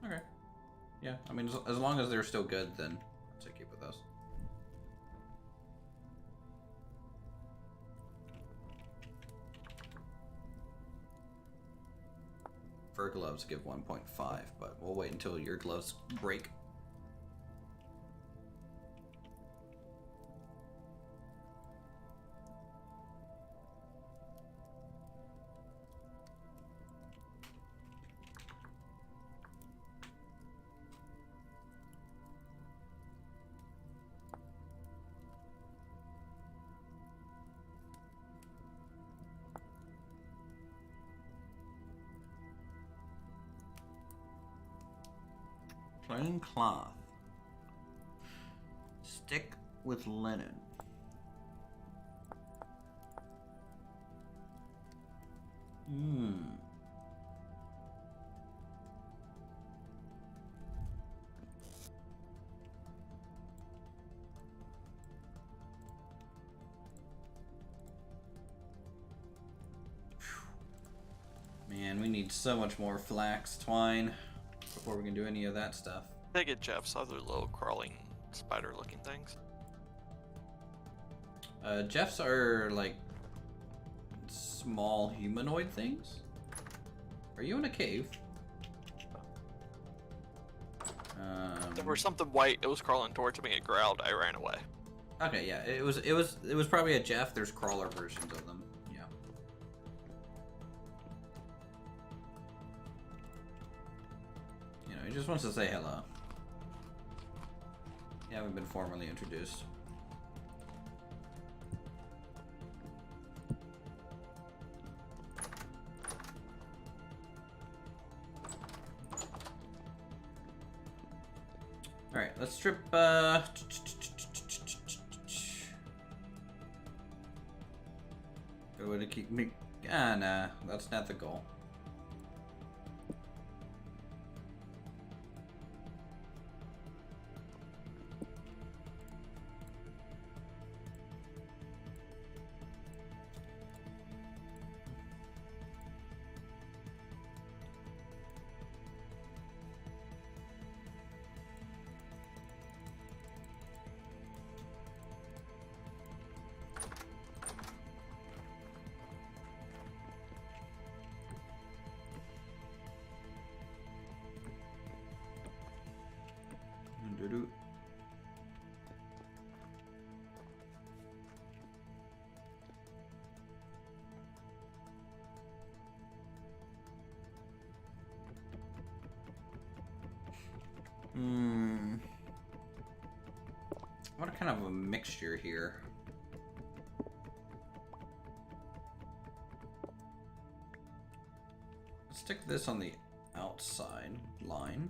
Okay. Yeah, I mean, as long as they're still good, then I'd say keep with those. Fur gloves give 1.5, but we'll wait until your gloves break. Plain cloth. Stick with linen. Man, we need so much more flax twine before we can do any of that stuff. They get Jeff's other little crawling spider-looking things. Jeff's are like small humanoid things. Are you in a cave? There was something white. It was crawling towards me. It growled. I ran away. Okay, yeah, it was probably a Jeff. There's crawler versions of them. Yeah. You know, he just wants to say hello. You haven't been formally introduced. Alright, let's strip, Go to keep me... Ah, nah, that's not the goal. What kind of a mixture here? Let's stick this on the outside line.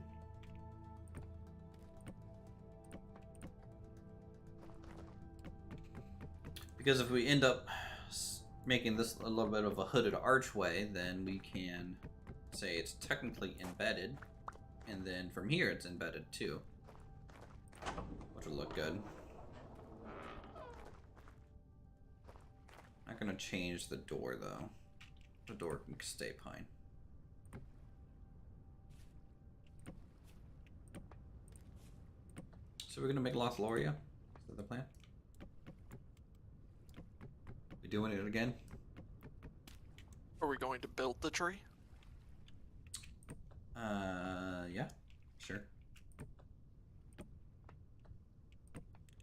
Because if we end up making this a little bit of a hooded archway, then we can say it's technically embedded, and then from here it's embedded too, which will look good. Not gonna change the door though. The door can stay pine. So we're gonna make Lothloria? Is that the plan? We doing it again? Are we going to build the tree? Yeah, sure.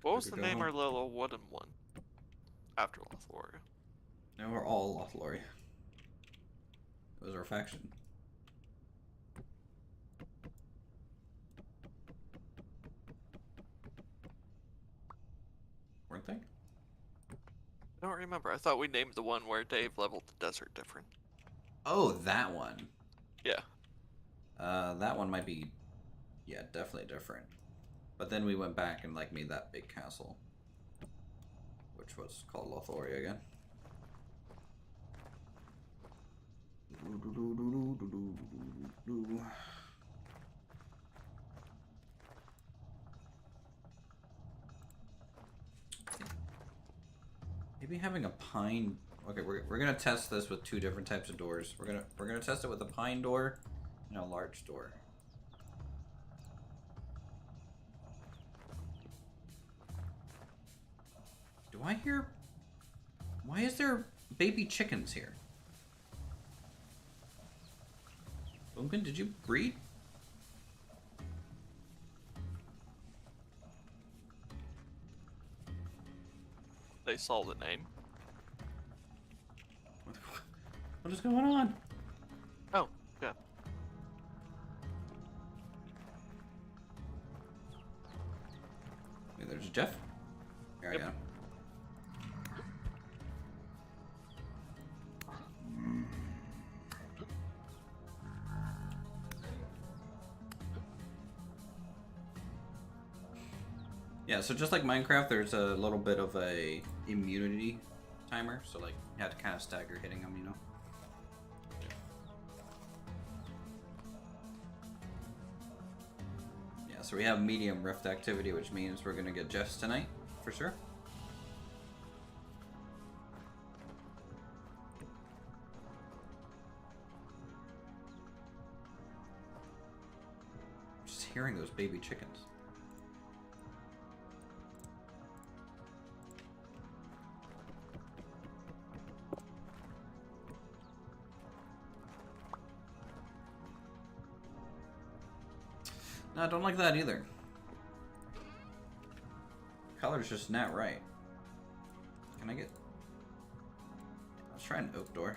What was We the could go name home. of the little wooden one? After Lothloria. Now we're all Lothloria. It was our faction. Weren't they? I don't remember. I thought we named the one where Dave leveled the desert different. Oh, that one. Yeah. That one might be, yeah, definitely different. But then we went back and like made that big castle, which was called Lothloria again. Maybe having a pine. Okay, we're gonna test this with two different types of doors. We're gonna test it with a pine door and a large door. Do I hear? Why is there baby chickens here? Pumpkin, did you breed? They saw the name. What is going on? Oh, yeah. Wait, there's Jeff. Here I go. Yeah, so just like Minecraft, there's a little bit of a immunity timer, so like you have to kind of stagger hitting them, you know. Yeah, so we have medium rift activity, which means we're gonna get Jeffs tonight for sure. Just hearing those baby chickens. No, I don't like that either. Color's just not right. Can I get... Let's try an oak door.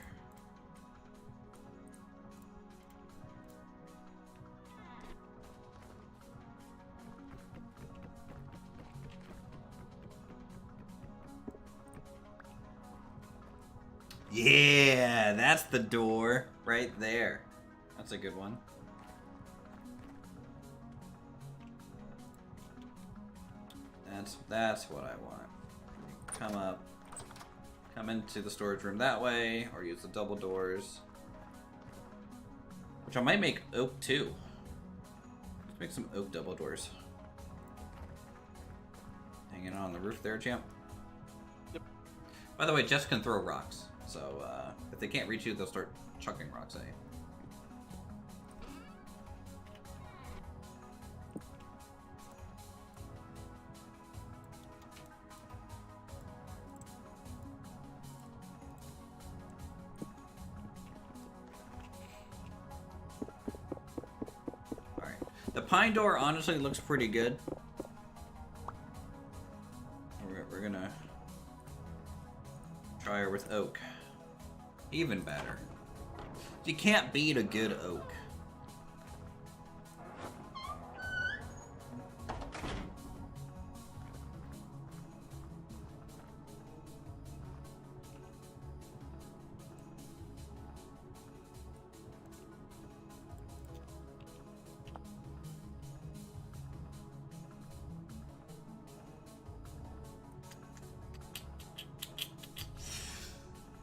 Yeah, that's the door right there. That's a good one. That's what I want. Come up. Come into the storage room that way, or use the double doors. Which I might make oak too. Let's make some oak double doors. Hanging on the roof there, champ. Yep. By the way, Jess can throw rocks. So if they can't reach you, they'll start chucking rocks at you. The pine door honestly looks pretty good. We're gonna try her with oak. Even better. You can't beat a good oak.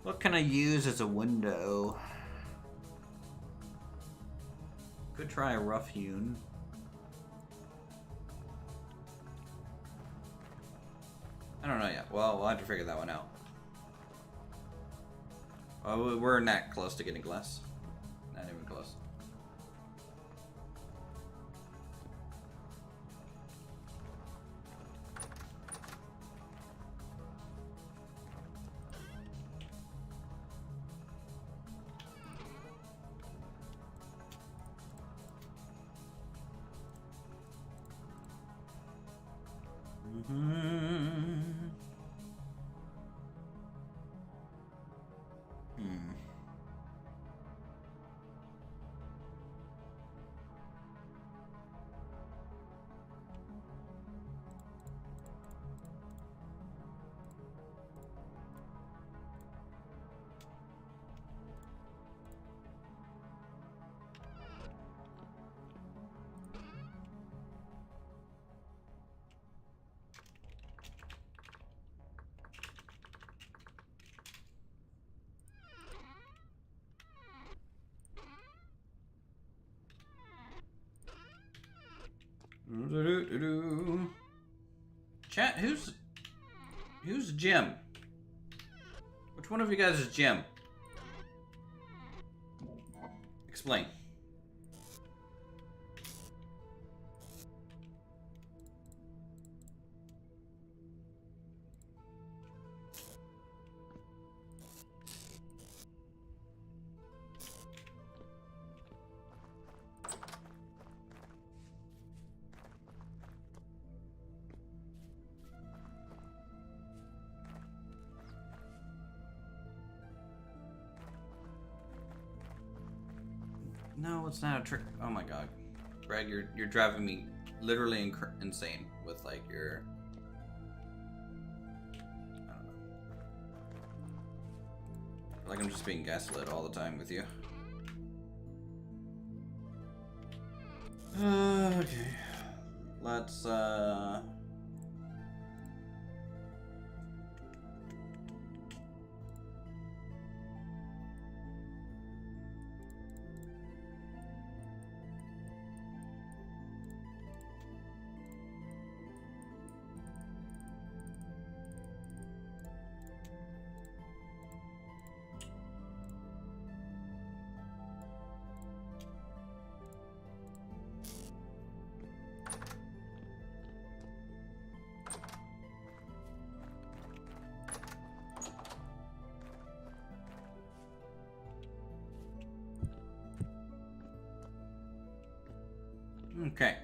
What can I use as a window? Could try a rough hewn. I don't know yet. Well, we'll have to figure that one out. Oh, we're not close to getting glass. Not even close. Chat, who's Jim? Which one of you guys is Jim? Explain. No, it's not a trick. Oh my god, Greg, you're driving me literally insane with like your. I don't know. I feel like I'm just being gaslit all the time with you. Okay, let's okay.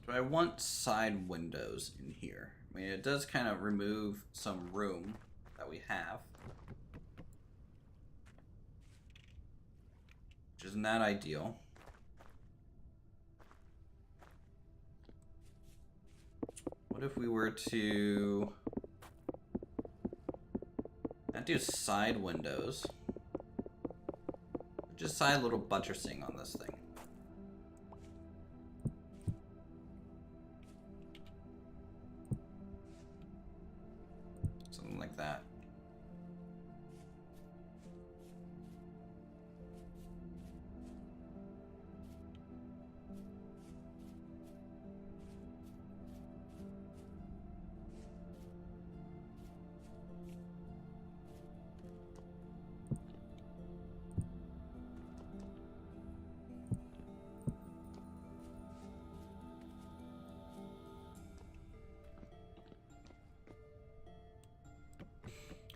Do I want side windows in here? I mean, it does kind of remove some room that we have, which is not ideal. What if we were to not do side windows, just side little buttressing on this thing? Something like that.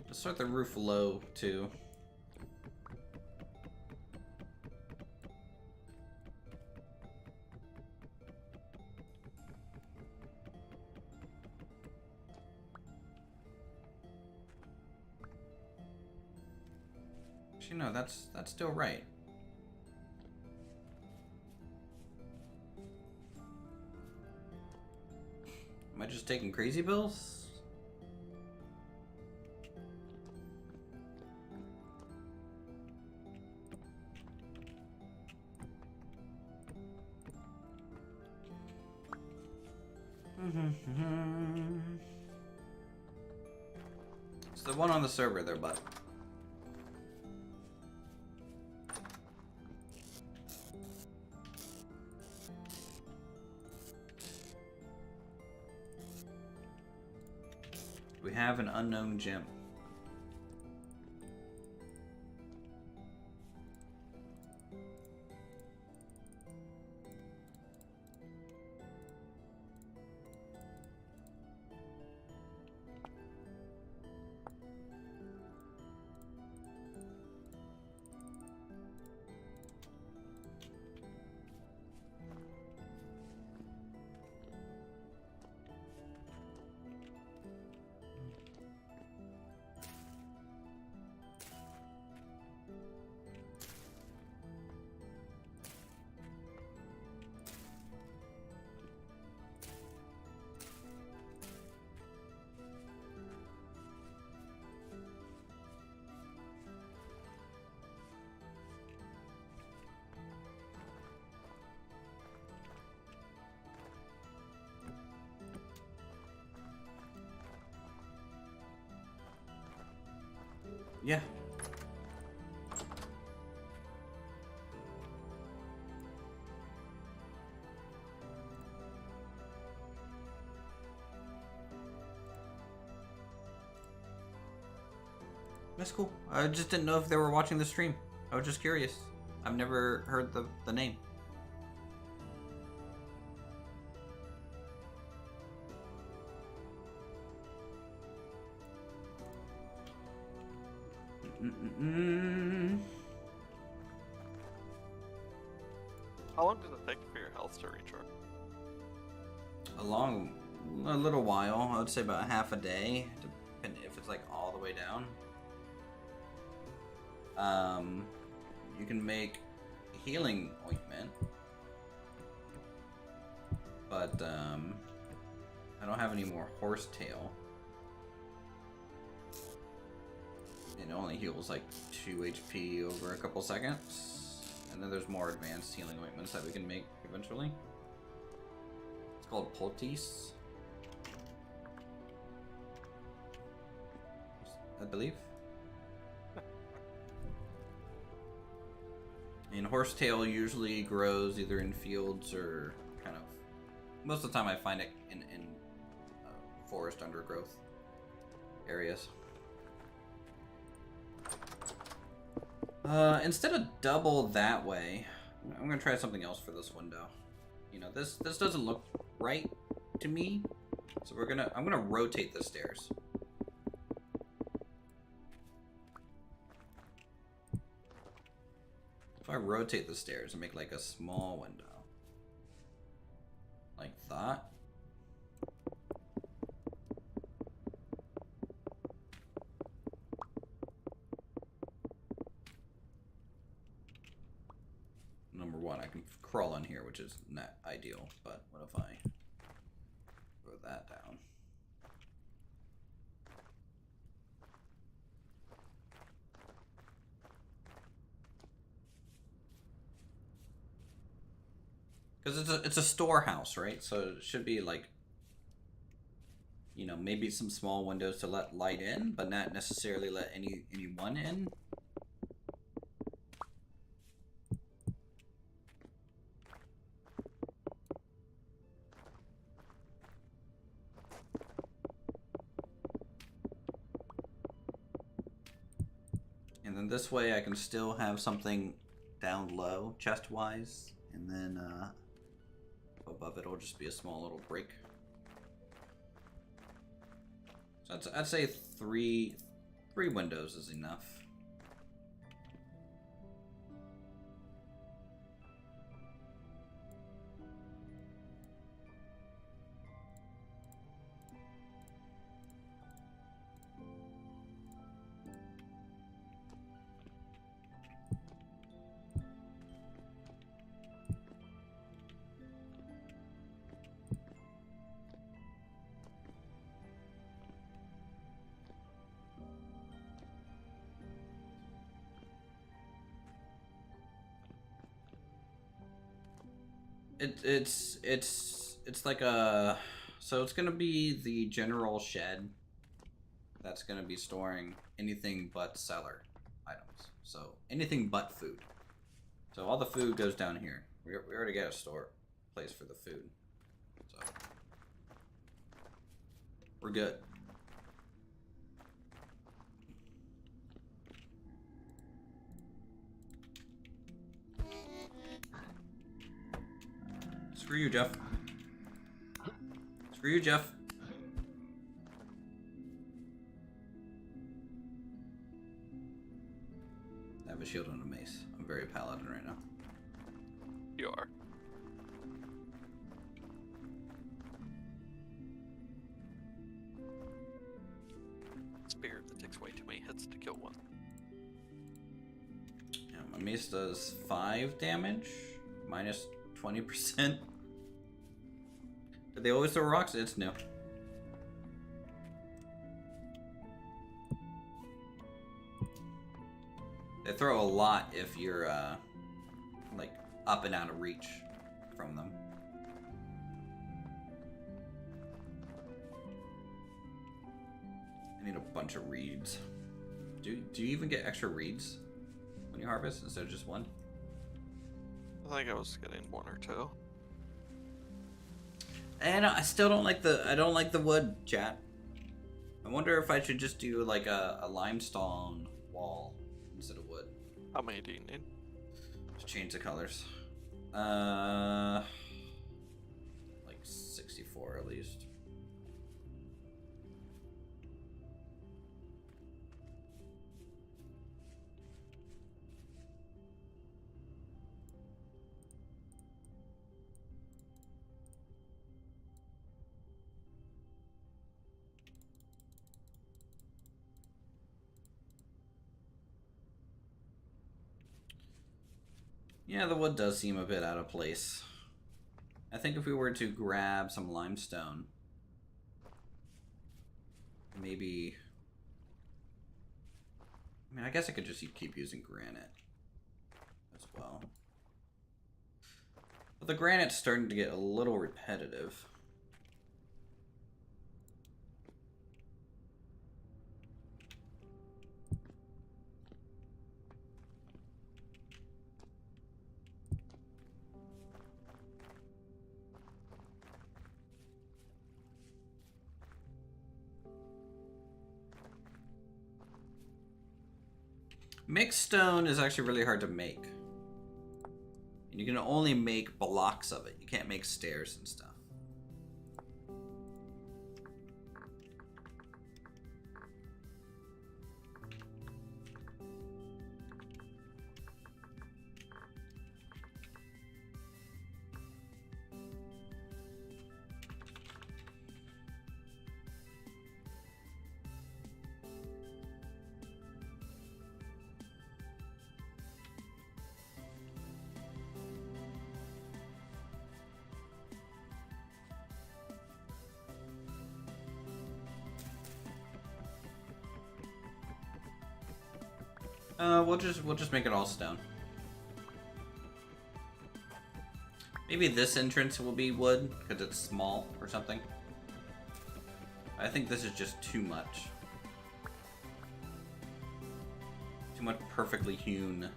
Let's start the roof low too. Actually, no, that's still right. Am I just taking crazy pills? It's the one on the server there, bud. We have an unknown gem. Yeah. That's cool. I just didn't know if they were watching the stream. I was just curious. I've never heard the name. How long does it take for your health to recharge? A little while. I would say about half a day, depending if it's like all the way down. You can make a healing ointment, but I don't have any more horsetail. It only heals like 2 HP over a couple seconds. And then there's more advanced healing ointments that we can make eventually. It's called poultice, I believe. And horsetail usually grows either in fields or kind of... Most of the time I find it in forest undergrowth areas. Instead of double that way, I'm gonna try something else for this window. You know, this doesn't look right to me, so I'm gonna rotate the stairs. If I rotate the stairs and make like a small window, like that. Number one, I can crawl in here, which is not ideal, but what if I throw that down? Because it's a storehouse, right? So it should be like, you know, maybe some small windows to let light in, but not necessarily let anyone in. And then this way I can still have something down low, chest-wise, and then above it will just be a small little break. So I'd say three windows is enough. It's like a, so it's gonna be the general shed that's gonna be storing anything but cellar items. So anything but food. So all the food goes down here. We already got a store place for the food, so we're good. Screw you, Jeff. Screw you, Jeff. I have a shield and a mace. I'm very paladin right now. You are. Spear that takes way too many hits to kill one. Yeah, my mace does 5 damage, minus 20%. Did they always throw rocks? It's new. They throw a lot if you're like up and out of reach from them. I need a bunch of reeds. Do you even get extra reeds when you harvest instead of just one? I think I was getting 1 or 2. And I still don't like the wood, chat. I wonder if I should just do like a limestone wall instead of wood. How many do you need? Just change the colors. Like 64 at least. Yeah, the wood does seem a bit out of place. I think if we were to grab some limestone, maybe... I mean, I guess I could just keep using granite as well. But the granite's starting to get a little repetitive. Mixed stone is actually really hard to make. And you can only make blocks of it. You can't make stairs and stuff. We'll just make it all stone. Maybe this entrance will be wood because it's small or something. I think this is just too much. Too much perfectly hewn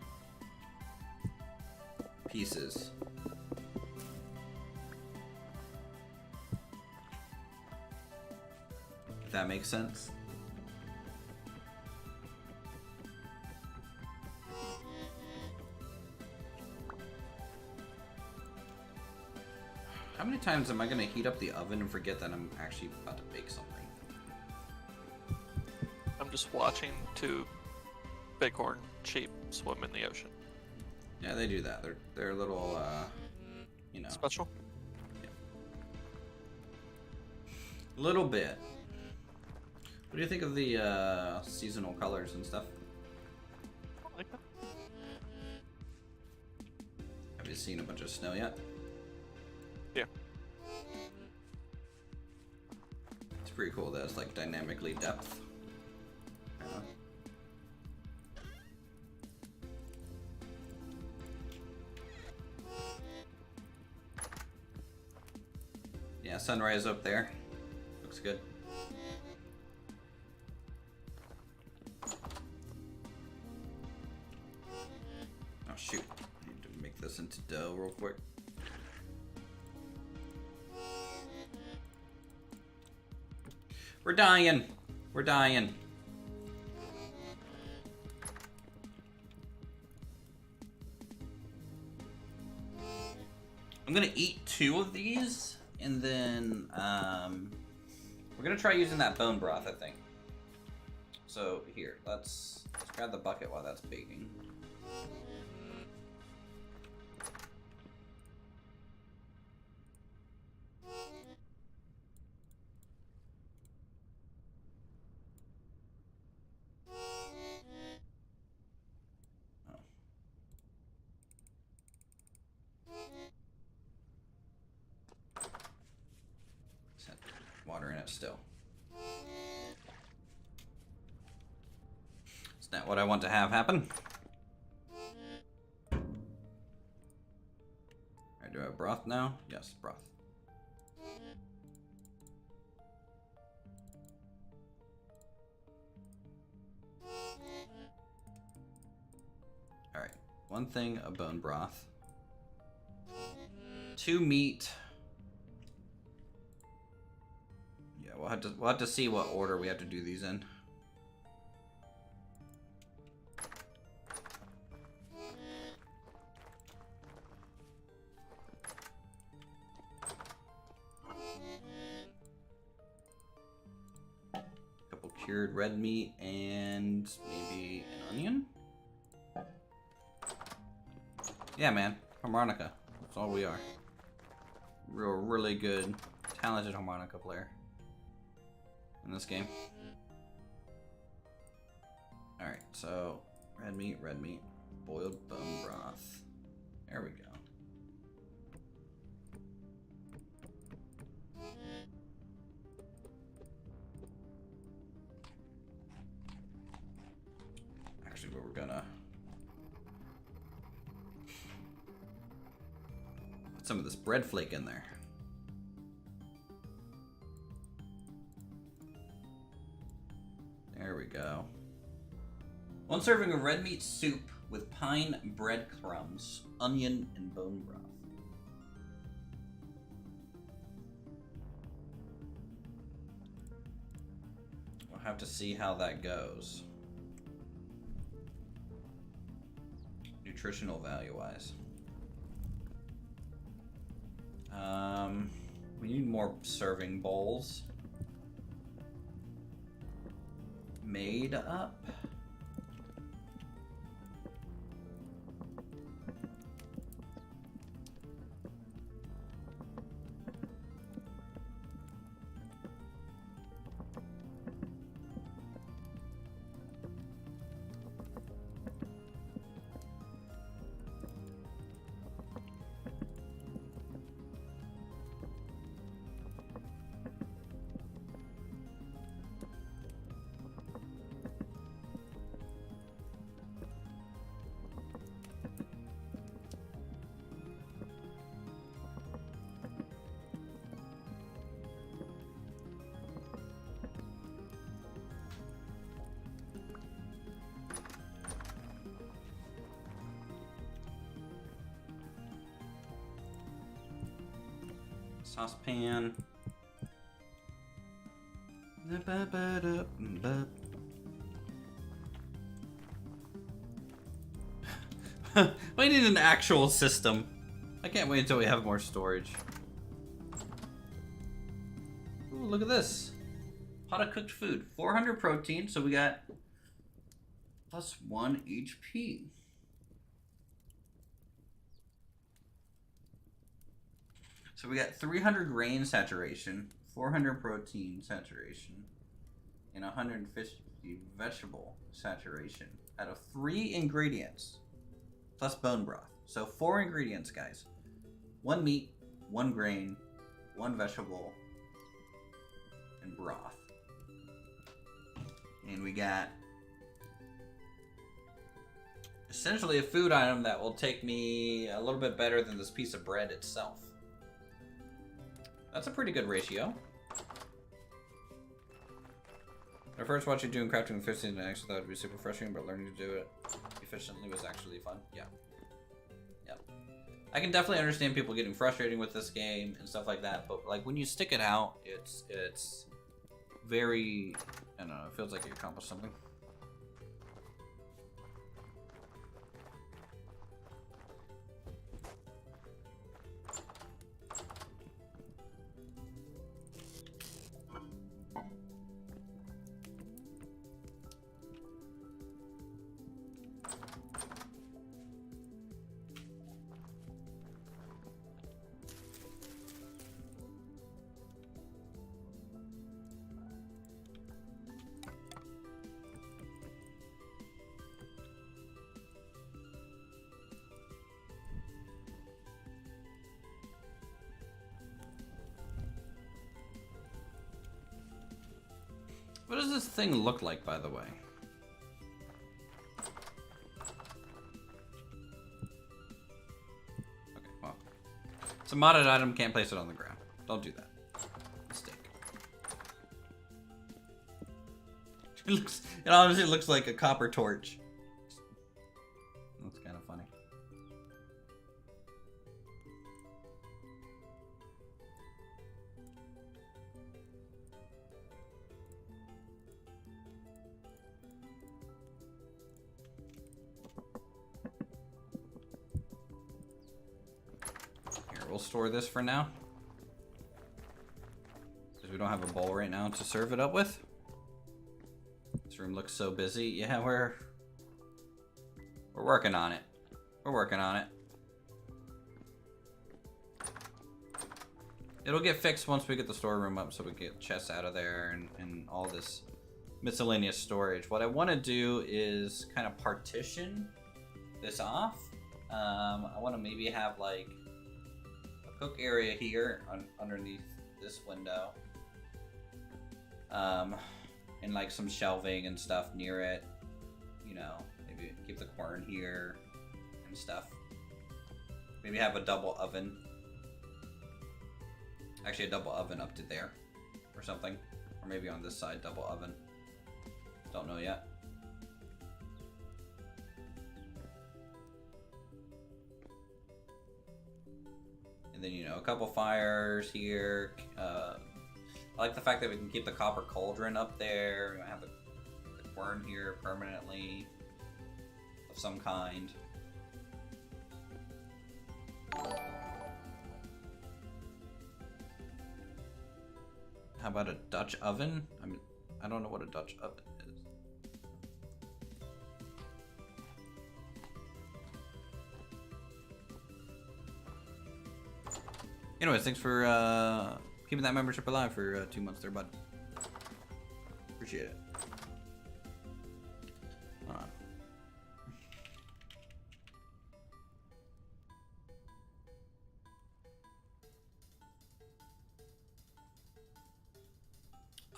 pieces. If that makes sense. How many times am I going to heat up the oven and forget that I'm actually about to bake something? I'm just watching 2 bighorn sheep swim in the ocean. Yeah, they do that. They're a little, you know. Special? Yeah. A little bit. What do you think of the seasonal colors and stuff? I like that. Have you seen a bunch of snow yet? Yeah. It's pretty cool that it's like dynamically depth. Yeah, sunrise up there. Looks good. Oh shoot. I need to make this into dough real quick. We're dying. We're dying. I'm gonna eat 2 of these, and then we're gonna try using that bone broth, I think. So here, let's grab the bucket while that's baking. Water in it still. Is that what I want to have happen? Alright, do I have broth now? Yes, broth. 1 thing of bone broth. 2 meat. Yeah, we'll have to see what order we have to do these in. Couple cured red meat and maybe an onion. Yeah, man, harmonica. That's all we are. Really good, talented harmonica player in this game. Alright, so red meat, boiled bone broth. There we go. Actually, what we're gonna put some of this bread flake in there. There we go. 1 serving of red meat soup with pine breadcrumbs, onion, and bone broth. We'll have to see how that goes. Nutritional value-wise. We need more serving bowls. Made up. Saucepan. We need an actual system. I can't wait until we have more storage. Ooh, look at this. Pot of cooked food. 400 protein, so we got +1 HP. So we got 300 grain saturation, 400 protein saturation, and 150 vegetable saturation out of 3 ingredients, plus bone broth. So 4 ingredients, guys. 1 meat, 1 grain, 1 vegetable, and broth. And we got essentially a food item that will take me a little bit better than this piece of bread itself. That's a pretty good ratio. When I first watched you doing crafting with 15, I actually thought it would be super frustrating, but learning to do it efficiently was actually fun. Yeah. Yep. I can definitely understand people getting frustrating with this game and stuff like that, but like when you stick it out, it's very, I don't know, it feels like you accomplished something. What does this thing look like, by the way? Okay, well. It's a modded item, can't place it on the ground. Don't do that. Mistake. It honestly looks like a copper torch. That's kind of funny. we'll store this for now. Because we don't have a bowl right now to serve it up with. This room looks so busy. Yeah, we're working on it. We're working on it. It'll get fixed once we get the storeroom up, so we get chests out of there and all this miscellaneous storage. What I want to do is kind of partition this off. I want to maybe have like a cook area here underneath this window, and like some shelving and stuff near it. You know, maybe keep the quern here and stuff. Maybe have a double oven. Actually, a double oven up to there or something. Or maybe on this side, double oven. Don't know yet. And then, you know, a couple fires here. I like the fact that we can keep the copper cauldron up there. We're gonna have the quern here permanently of some kind. How about a Dutch oven? I mean, I don't know what a Dutch oven is. Anyways, thanks for keeping that membership alive for 2 months there, bud. Appreciate it. Hold on.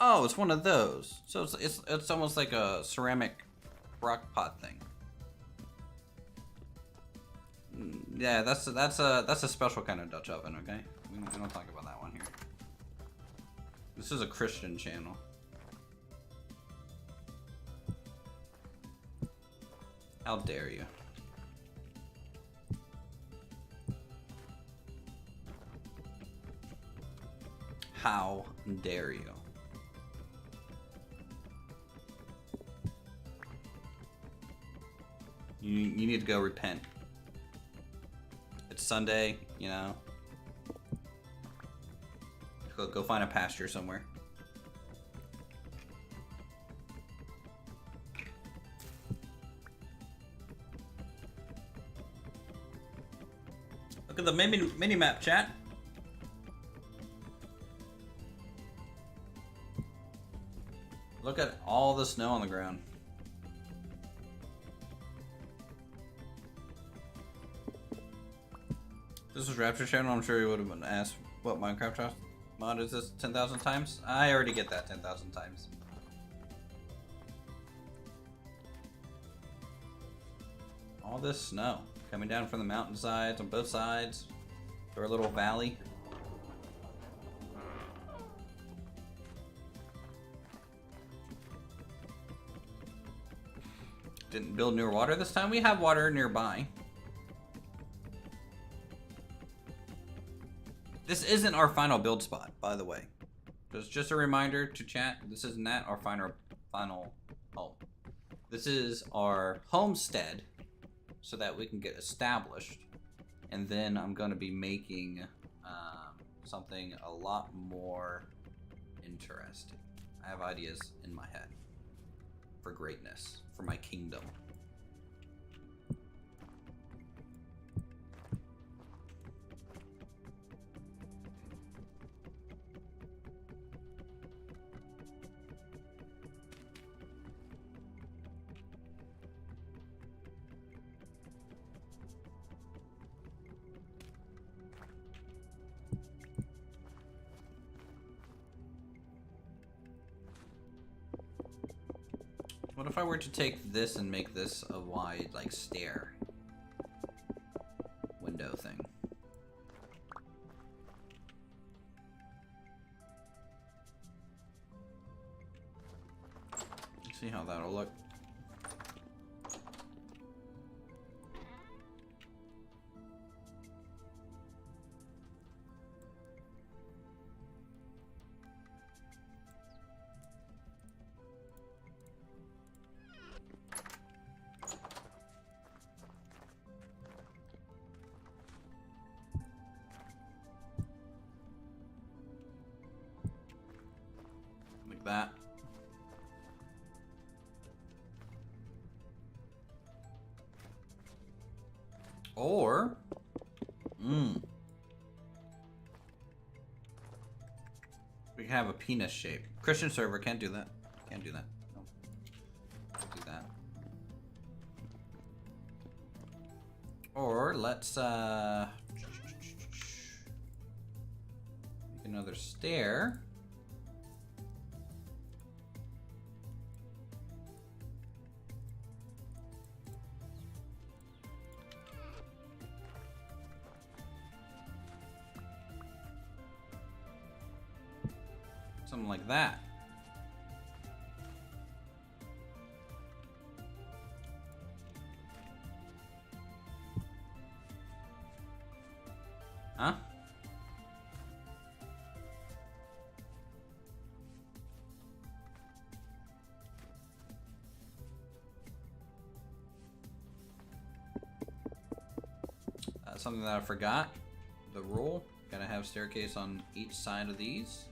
Oh, it's one of those. So it's almost like a ceramic crock pot thing. Yeah, that's a special kind of Dutch oven. Okay, we don't talk about that one here. This is a Christian channel. How dare you? How dare you? You need to go repent. It's Sunday, you know. Go find a pasture somewhere. Look at the mini map, chat. Look at all the snow on the ground. This was Rapture channel, I'm sure he would have been asked what Minecraft mod is this 10,000 times? I already get that 10,000 times. All this snow coming down from the mountainsides on both sides through our little valley. Didn't build near water this time. We have water nearby. This isn't our final build spot, by the way. Just a reminder to chat, this is not our final home. This is our homestead so that we can get established. And then I'm going to be making something a lot more interesting. I have ideas in my head for greatness, for my kingdom. What if I were to take this and make this a wide, like, stair window thing? See how that'll look. Like that. Or, we can have a penis shape. Christian server can't do that. Can't do that. No. Can't do that. Or let's make another stair. Something like that. Huh? Something that I forgot. The rule. Gotta have staircase on each side of these.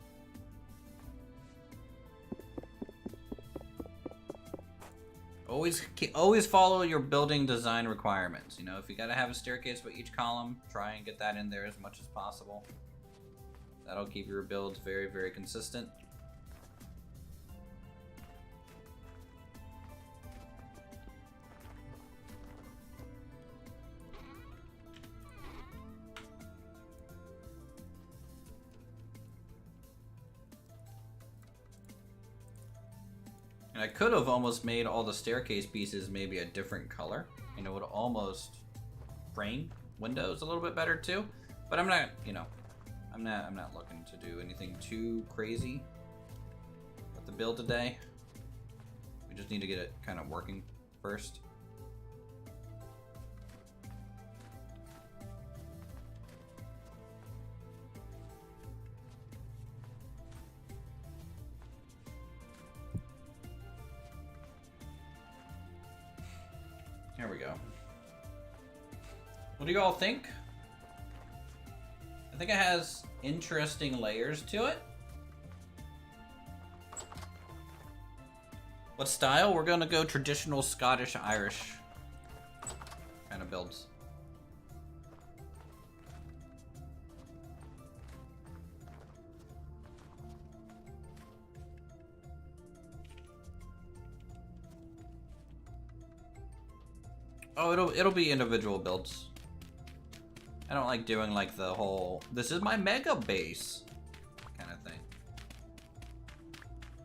Always follow your building design requirements. You know, if you gotta have a staircase for each column, try and get that in there as much as possible. That'll keep your builds very, very consistent. And I could have almost made all the staircase pieces maybe a different color, and it would almost frame windows a little bit better too. But I'm not, you know, I'm not looking to do anything too crazy with the build today. We just need to get it kind of working first. Here we go. What do you all think? I think it has interesting layers to it. What style? We're gonna go traditional Scottish Irish kind of builds. Oh, it'll be individual builds. I don't like doing like the whole, this is my mega base kind of thing.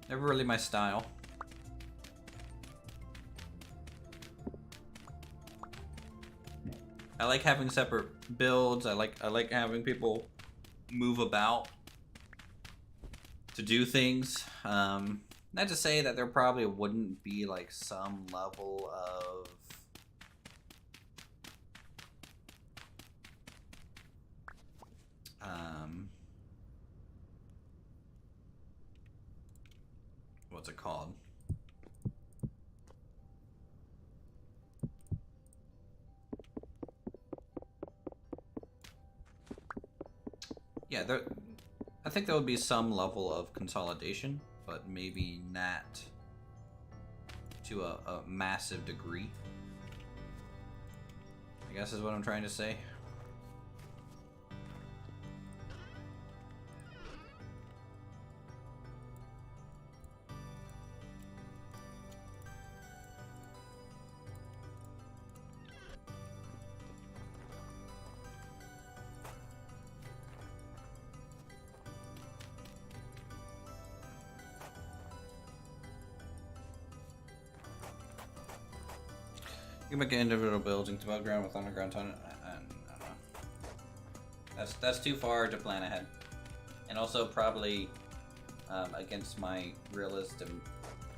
Never really my style. I like having separate builds. I like having people move about to do things. Not to say that there probably wouldn't be like some level of what's it called? Yeah, I think there would be some level of consolidation, but maybe not to a massive degree, I guess is what I'm trying to say. You can make individual buildings above ground with underground tunnel. I don't know. That's too far to plan ahead, and also probably against my realistic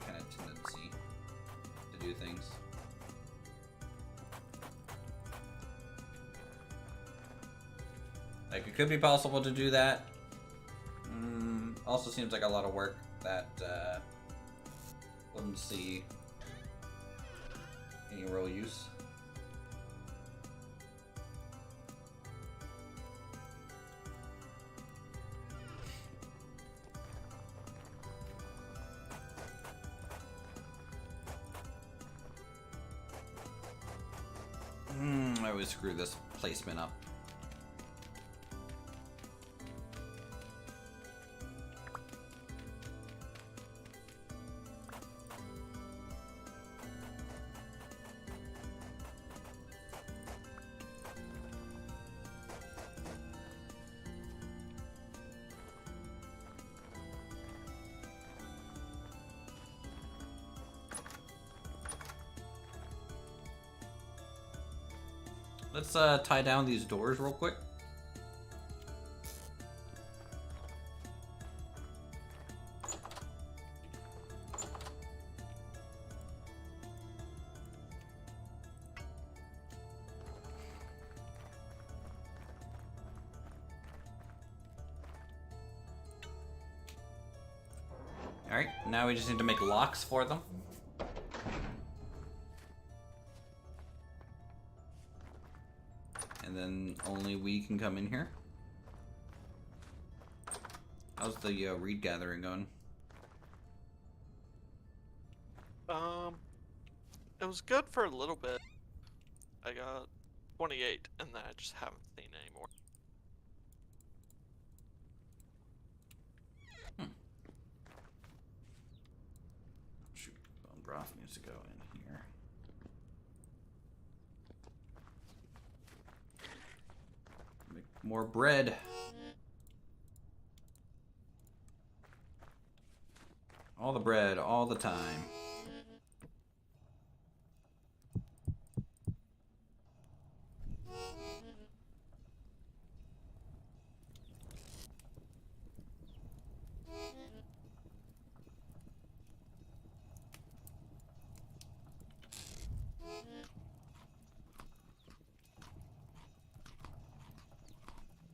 kind of tendency to do things. Like, it could be possible to do that. Also seems like a lot of work that wouldn't see any real use. always screw this placement up. Let's tie down these doors real quick. Alright, now we just need to make locks for them. And then only we can come in here. How's the reed gathering going? It was good for a little bit. I got 28, and then I just haven't seen any more. Shoot, bone broth needs to go in here. Make more bread. All the bread, all the time.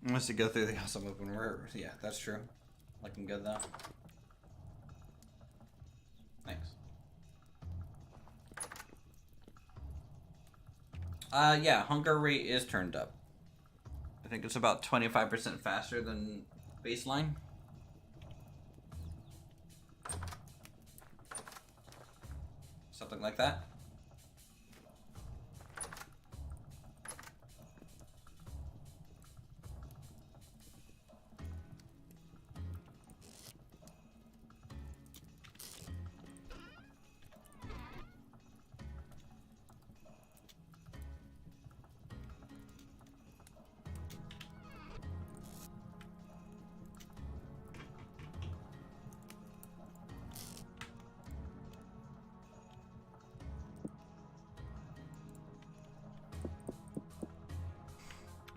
Unless you go through the awesome open world. Yeah, that's true. Looking good though. Thanks. Yeah, hunger rate is turned up. I think it's about 25% faster than baseline. Something like that.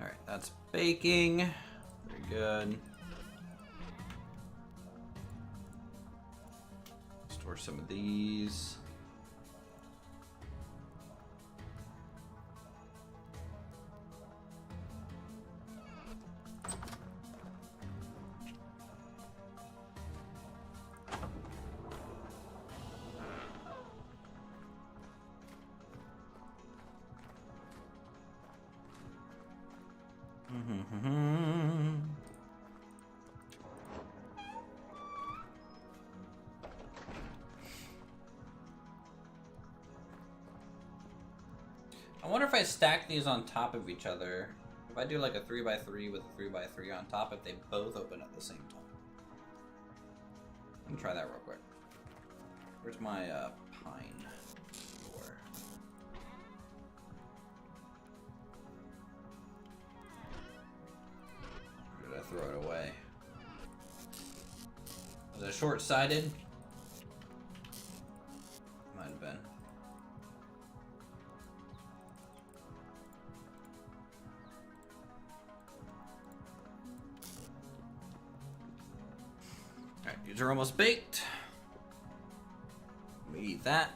Alright, that's baking. Very good. Store some of these. I wonder if I stack these on top of each other. If I do like a 3x3 with a 3x3 on top, if they both open at the same time. Let me try that real quick. Where's my pine door? Or did I throw it away? Was it short-sighted? Might have been. Alright, these are almost baked. Let me eat that.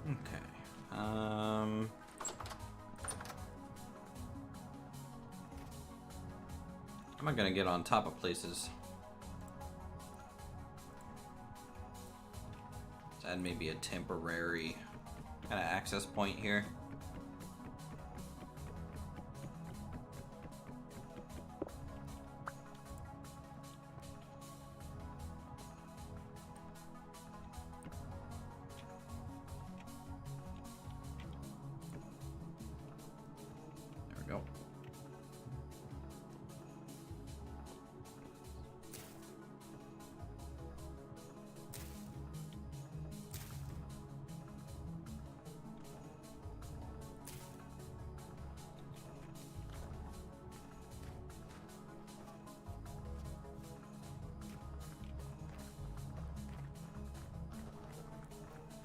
Okay. I'm not gonna get on top of places. Let's add maybe a temporary kind of access point here. There we go.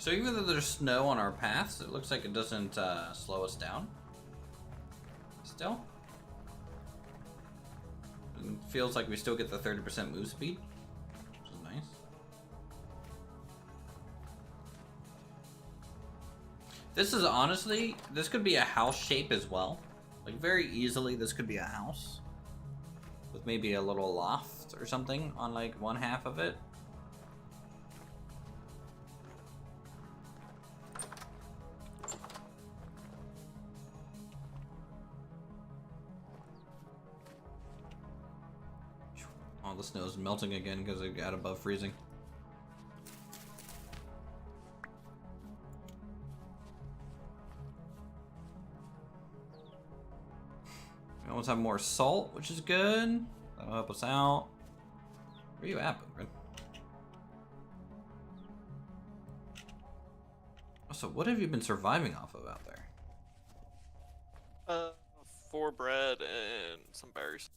So even though there's snow on our paths, it looks like it doesn't slow us down. Still. It feels like we still get the 30% move speed, which is nice. This is honestly, this could be a house shape as well. Like very easily this could be a house. With maybe a little loft or something on like one half of it. Oh, the snow's melting again because it got above freezing. We almost have more salt, which is good. That'll help us out. Where are you at, Boomer? So what have you been surviving off of out there? 4 bread and some berries.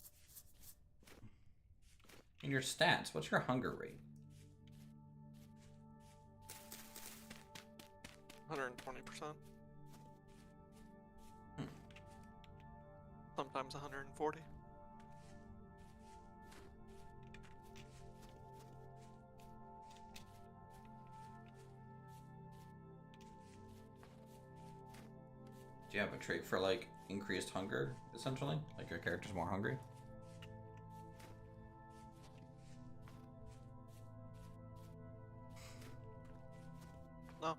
And your stats, what's your hunger rate? 120%. Hmm. Sometimes 140. Do you have a trait for like increased hunger, essentially? Like your character's more hungry? No.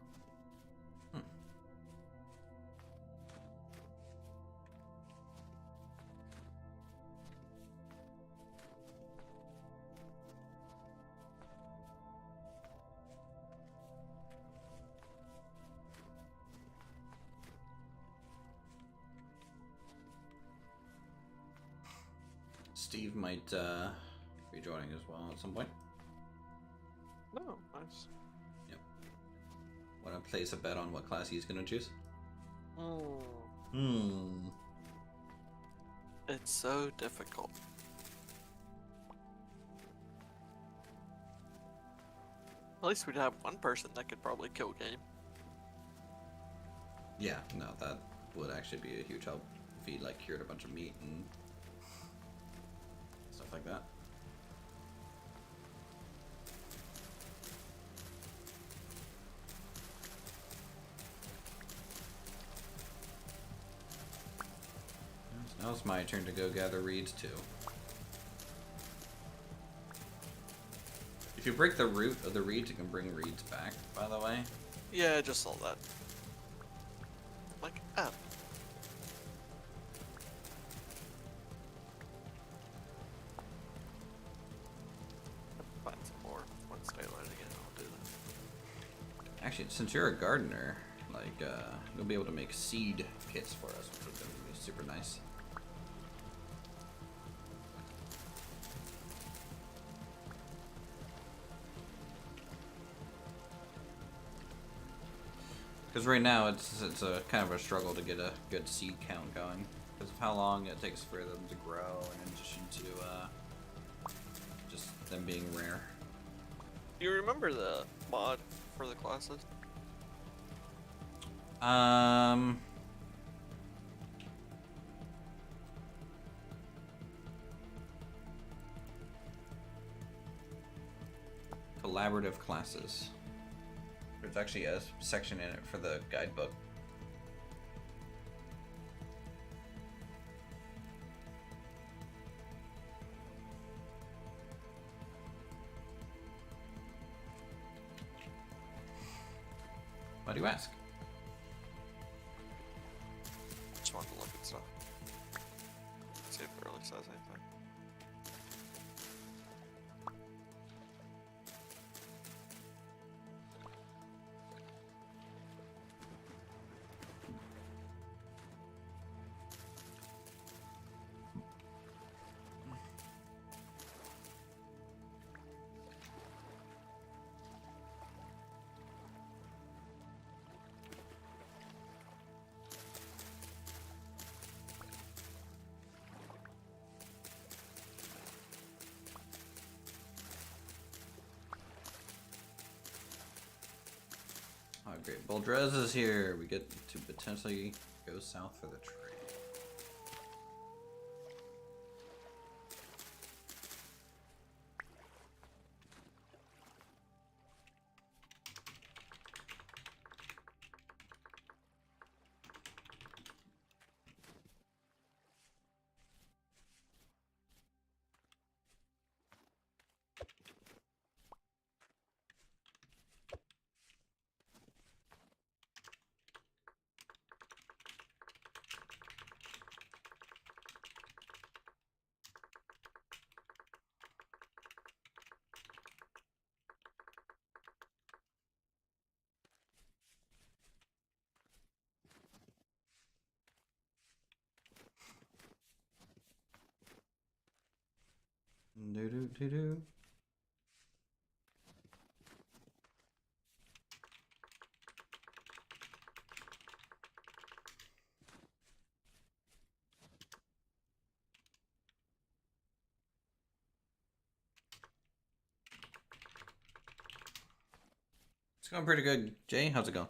Steve might be joining as well at some point. No, nice. Yep. Want to place a bet on what class he's gonna choose? It's so difficult. At least we'd have one person that could probably kill game. Yeah, no, that would actually be a huge help if he like cured a bunch of meat and stuff like that. Now it's my turn to go gather reeds too. If you break the root of the reeds, you can bring reeds back, by the way. Yeah, I just saw that. Like, oh. Find some more. Once daylight again, I'll do that. Actually, since you're a gardener, like, you'll be able to make seed kits for us, which is going to be super nice. Because right now it's a kind of a struggle to get a good seed count going because of how long it takes for them to grow, in addition to just them being rare. Do you remember the mod for the classes? Collaborative classes. There's actually a section in it for the guidebook. Why do you ask? Just wanted to look at stuff. See if it really says anything. Oh, great. Boldrez is here. We get to potentially go south for the trade. Do. It's going pretty good. Jay, how's it going?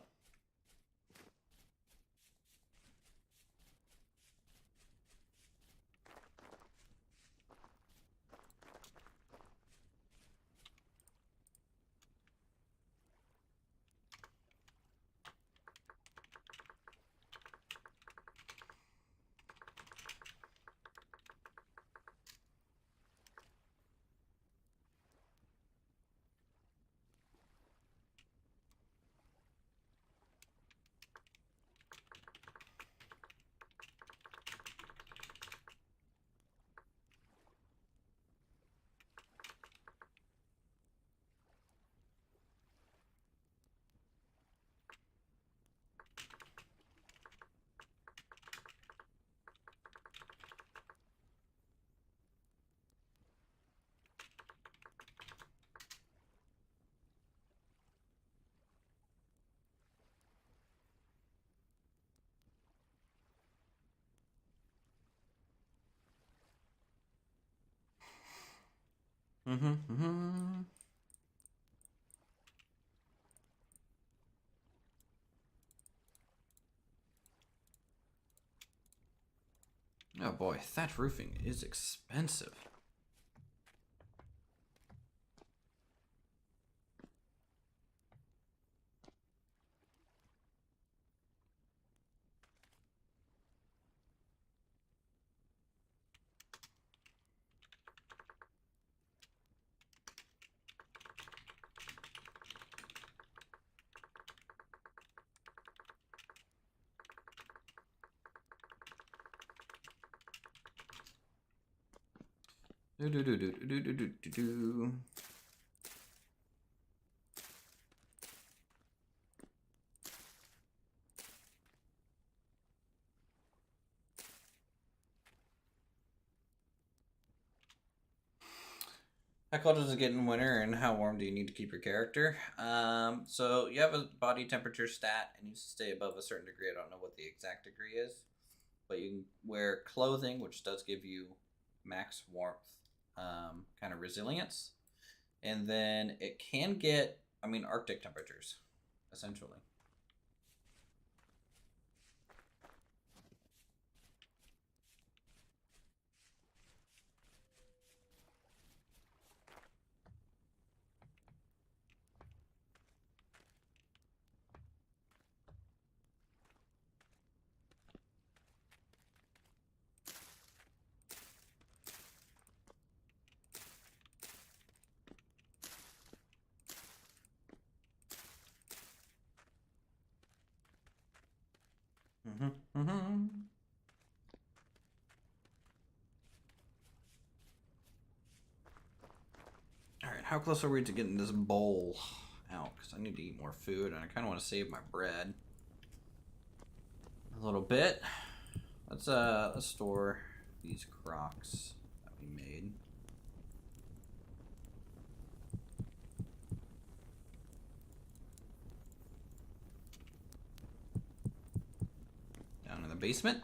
Mm-hmm. Oh boy, thatch roofing is expensive. Do. How cold does it get in winter, and how warm do you need to keep your character? So you have a body temperature stat. It needs to stay above a certain degree. I don't know what the exact degree is, but you can wear clothing, which does give you max warmth, kind of resilience, and then it can get, Arctic temperatures, essentially. how close are we to getting this bowl out? Because I need to eat more food, and I kind of want to save my bread a little bit. Let's store these crocs that we made. Down in the basement.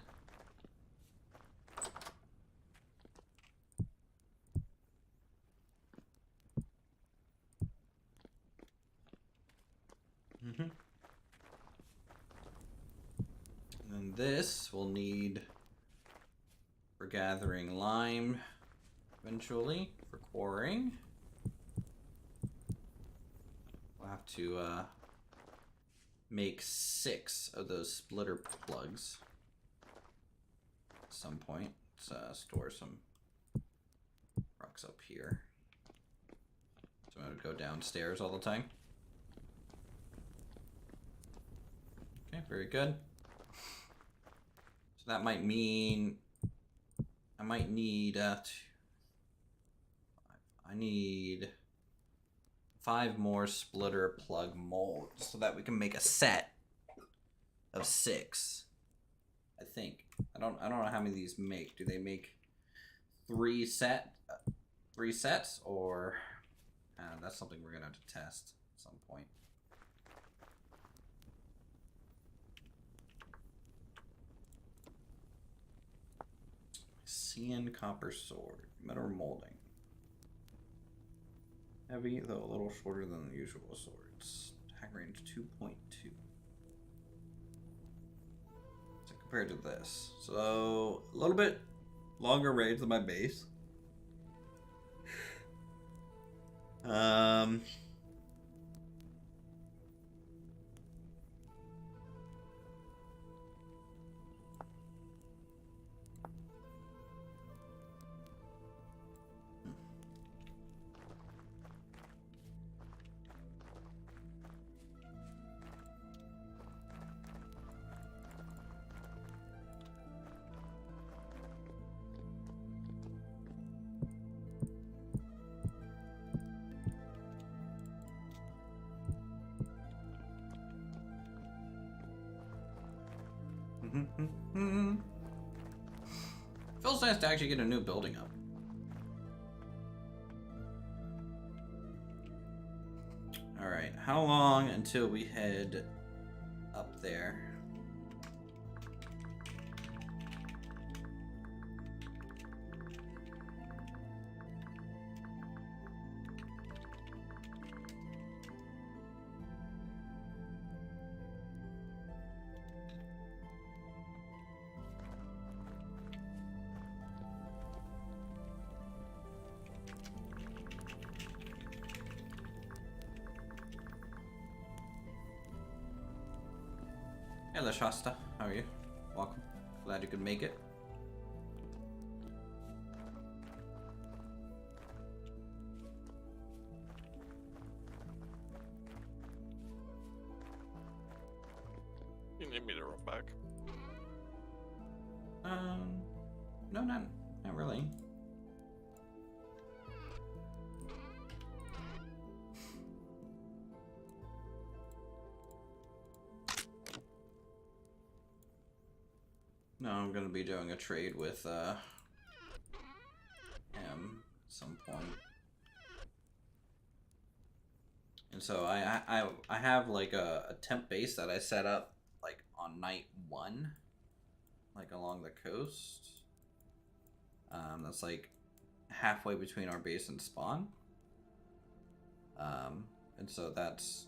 And this we'll need for gathering lime eventually, for quarrying. We'll have to make 6 of those splitter plugs at some point. Let's store some rocks up here. So I'm going to go downstairs all the time. Okay, very good. So that might mean I might need I need 5 more splitter plug molds so that we can make a set of 6. I think. I don't know how many of these make. Do they make 3 sets or that's something we're gonna have to test at some point. Sand copper sword, metal molding. Heavy, though a little shorter than the usual swords. Attack range 2.2. So compared to this. So, a little bit longer range than my base. Feels nice to actually get a new building up. Alright, how long until we head up there? Hello, Shasta. How are you? Welcome. Glad you could make it. You need me to run back? No, not really. No, I'm gonna be doing a trade with him at some point. And so I have like a temp base that I set up like on night 1, like along the coast. That's like halfway between our base and spawn. And so that's,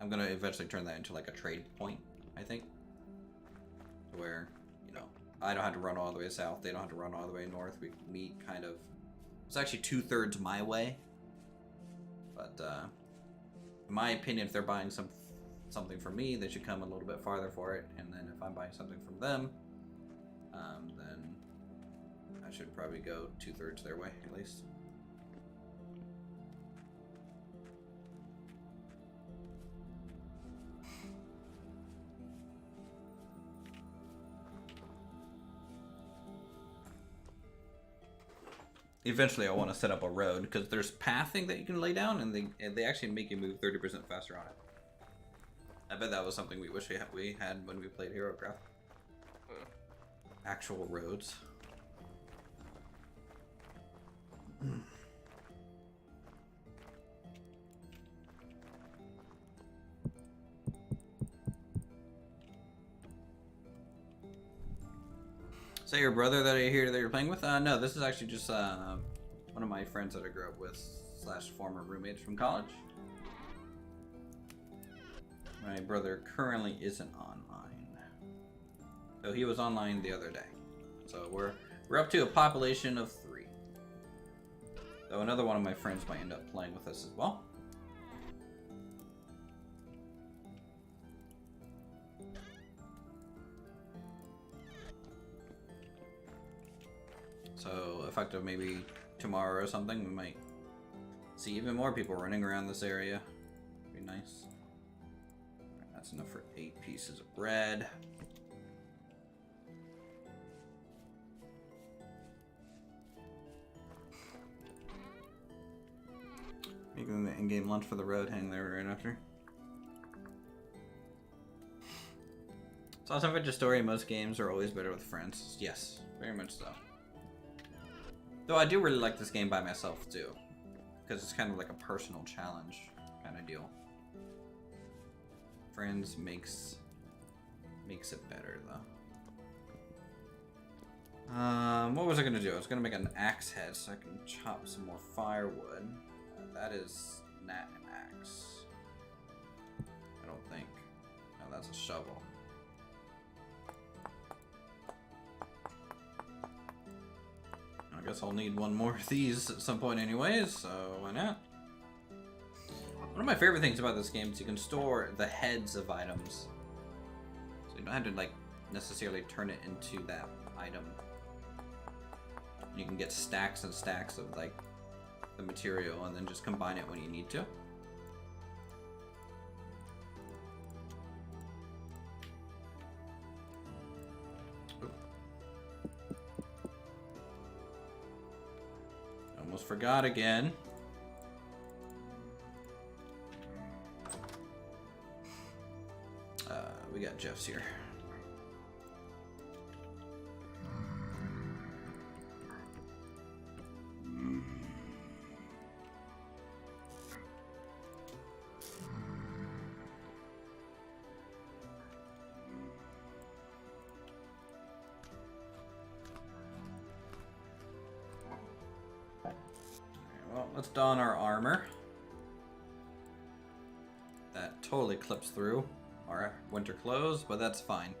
I'm gonna eventually turn that into like a trade point, I think. Where, you know, I don't have to run all the way south, they don't have to run all the way north. We meet kind of, it's actually 2/3 my way. But in my opinion, if they're buying something from me, they should come a little bit farther for it. And then if I'm buying something from them, then I should probably go 2/3 their way at least. eventually I want to set up a road because there's pathing that you can lay down, and they actually make you move 30% faster on it. I bet that was something we wish we had when we played HeroCraft. Actual roads. Is that your brother that I hear that you're playing with? No, this is actually just one of my friends that I grew up with / former roommates from college. My brother currently isn't online. So he was online the other day. So we're up to a population of 3. So another one of my friends might end up playing with us as well. So effective maybe tomorrow or something, we might see even more people running around this area. Be nice. That's enough for 8 pieces of bread. Making the in-game lunch for the road, hang there right after. So also such a story, most games are always better with friends. Yes, very much so. Though I do really like this game by myself too, because it's kind of like a personal challenge kind of deal. Friends makes it better though. What was I gonna do? I was gonna make an axe head so I can chop some more firewood. That is not an axe. I don't think. No, that's a shovel. I guess I'll need one more of these at some point anyways, so why not? One of my favorite things about this game is you can store the heads of items. So you don't have to like necessarily turn it into that item. You can get stacks and stacks of like the material and then just combine it when you need to. Almost forgot again. We got Jeff's here. Well, let's don our armor. That totally clips through our winter clothes, but that's fine.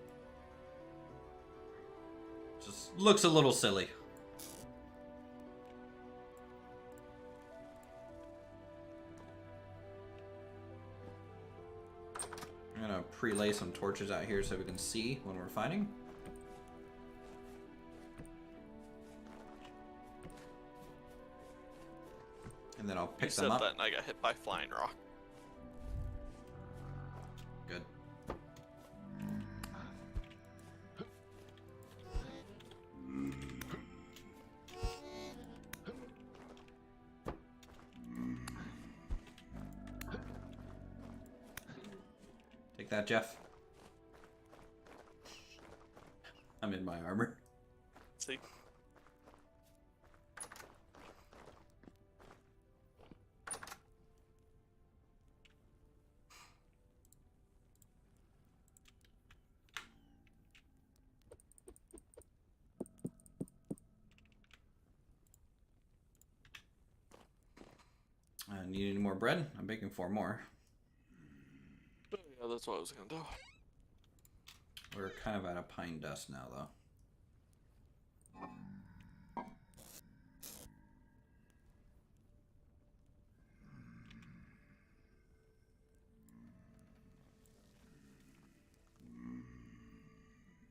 Just looks a little silly. I'm gonna pre-lay some torches out here so we can see when we're fighting. And then I'll pick them up. You said that and I got hit by flying rock. Good. Take that, Jeff. I'm in my armor. See? Need any more bread? I'm baking 4 more. Yeah, that's what I was gonna do. We're kind of out of pine dust now, though.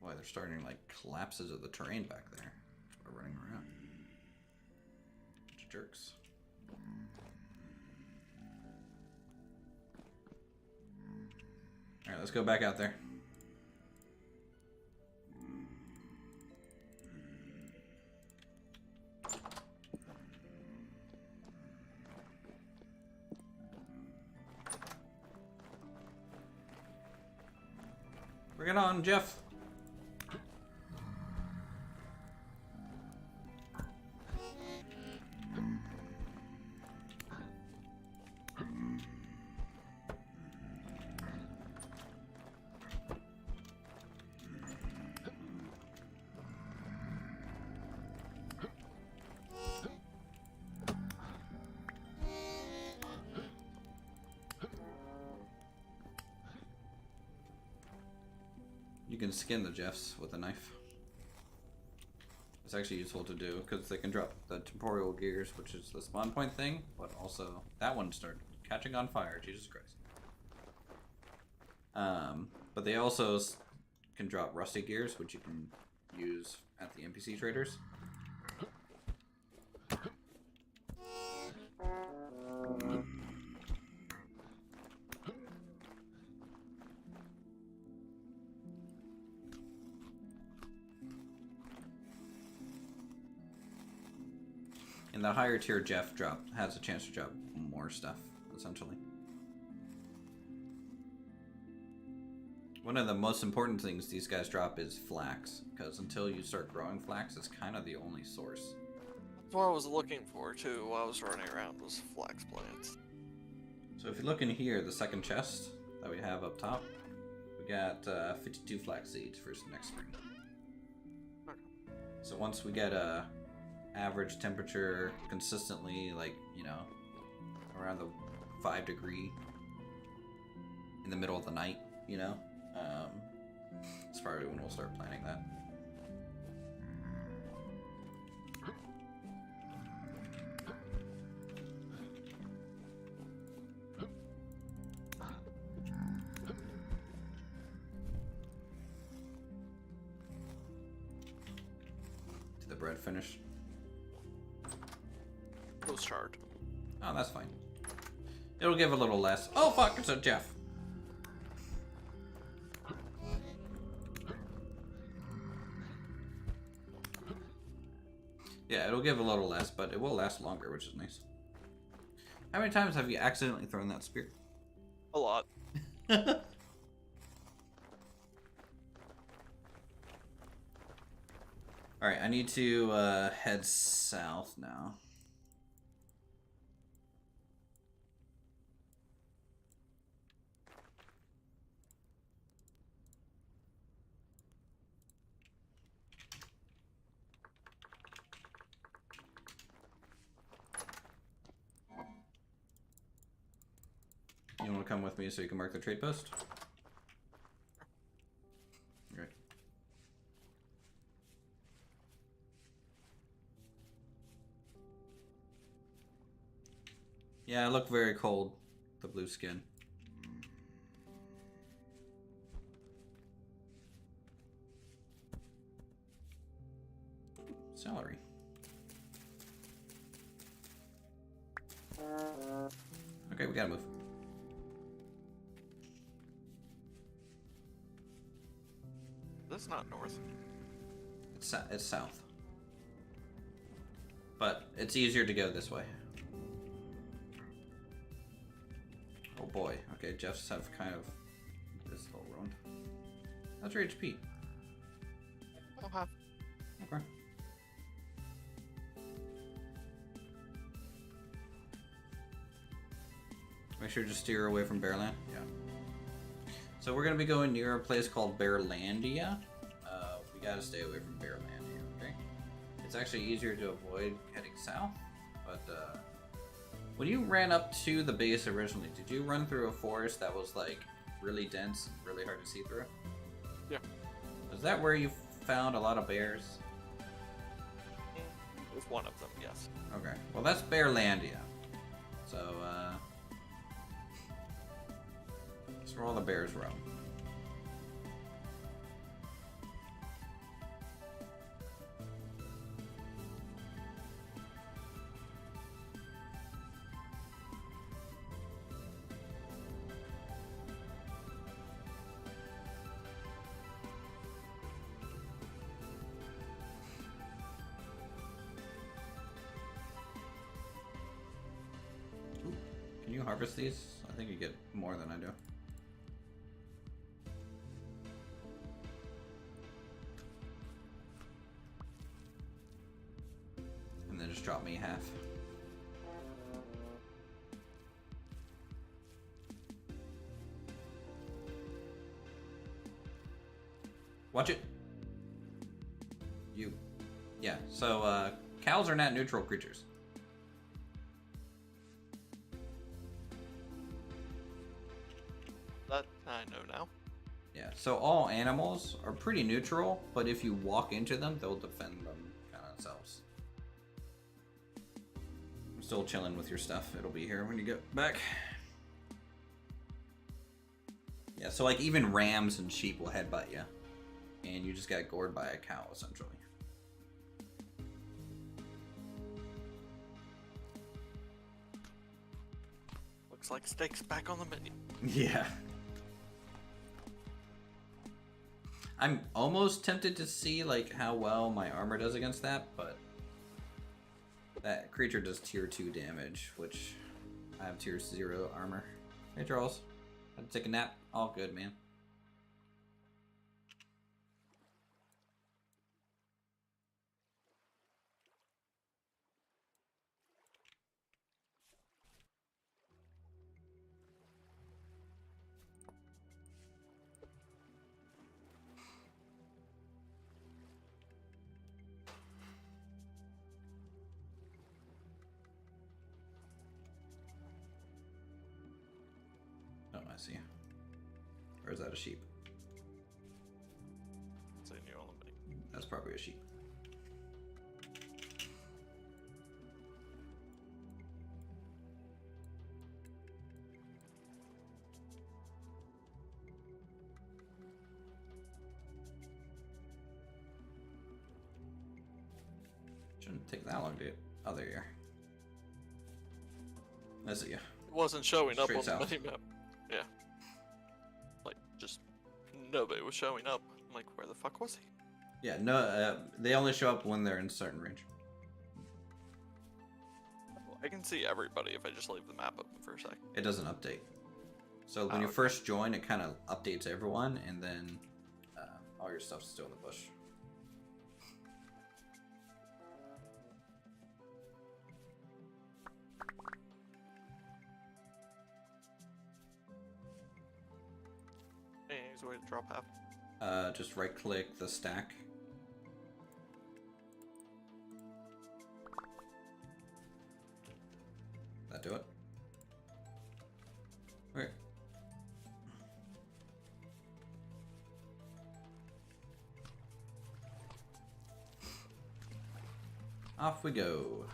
Boy, they're starting like collapses of the terrain back there. We're running around. Bunch of jerks. Alright, let's go back out there. Bring it on, Jeff. You can skin the Jeffs with a knife. It's actually useful to do because they can drop the temporal gears, which is the spawn point thing, but also that one started catching on fire. Jesus Christ. But they also can drop rusty gears, which you can use at the NPC traders. And the higher tier Jeff has a chance to drop more stuff, essentially. One of the most important things these guys drop is flax, because until you start growing flax, it's kind of the only source. That's what I was looking for too while I was running around, was flax plants. So if you look in here, the second chest that we have up top, we got 52 flax seeds for next spring. Okay. So once we get a average temperature consistently, like, you know, around the 5 degree in the middle of the night, you know, that's probably when we'll start planning that. Did the bread finish? It was charred. Oh, that's fine. It'll give a little less. Oh fuck, it's a Jeff. Yeah, it'll give a little less, but it will last longer, which is nice. How many times have you accidentally thrown that spear? A lot. Alright, I need to head south now. You want to come with me so you can mark the trade post? Great. Yeah, I look very cold. The blue skin. Celery. Okay, we gotta move. That's not north. It's south. But it's easier to go this way. Oh boy. Okay, Jeff's have kind of this whole round. How's your HP? I'll have. Okay. Make sure to steer away from Bearland. Yeah. So we're gonna be going near a place called Bearlandia. We gotta stay away from Bearlandia, okay? It's actually easier to avoid heading south, but when you ran up to the base originally, did you run through a forest that was like really dense, really hard to see through? Yeah. Was that where you found a lot of bears? It was one of them, yes. Okay, well that's Bearlandia. So, that's where all the bears roam. Can you harvest these? I think you get more than I do. just dropped me half. Watch it. You. Yeah, so cows are not neutral creatures. That I know now. Yeah, so all animals are pretty neutral, but if you walk into them, they'll defend themselves. I'm still chilling with your stuff. It'll be here when you get back. Yeah, so like even rams and sheep will headbutt you. And you just got gored by a cow, essentially. Looks like steak's back on the menu. Yeah. I'm almost tempted to see like how well my armor does against that, but that creature does tier 2 damage, which I have tier 0 armor. Hey Charles, had to take a nap. All good, man. Oh, I see. Or is that a sheep? It's a new element. That's probably a sheep. Shouldn't take that long, dude. Oh, there you are. I see ya. It wasn't showing up Straight on south. the mini map. Yeah. Like, just nobody was showing up. I'm like, where the fuck was he? Yeah, no, they only show up when they're in certain range. I can see everybody if I just leave the map open for a sec. It doesn't update. So when you okay. first join, it kind of updates everyone, and then all your stuff's still in the bush. Hey, here's a way to drop half. Just right click the stack. That do it? Okay. Off we go.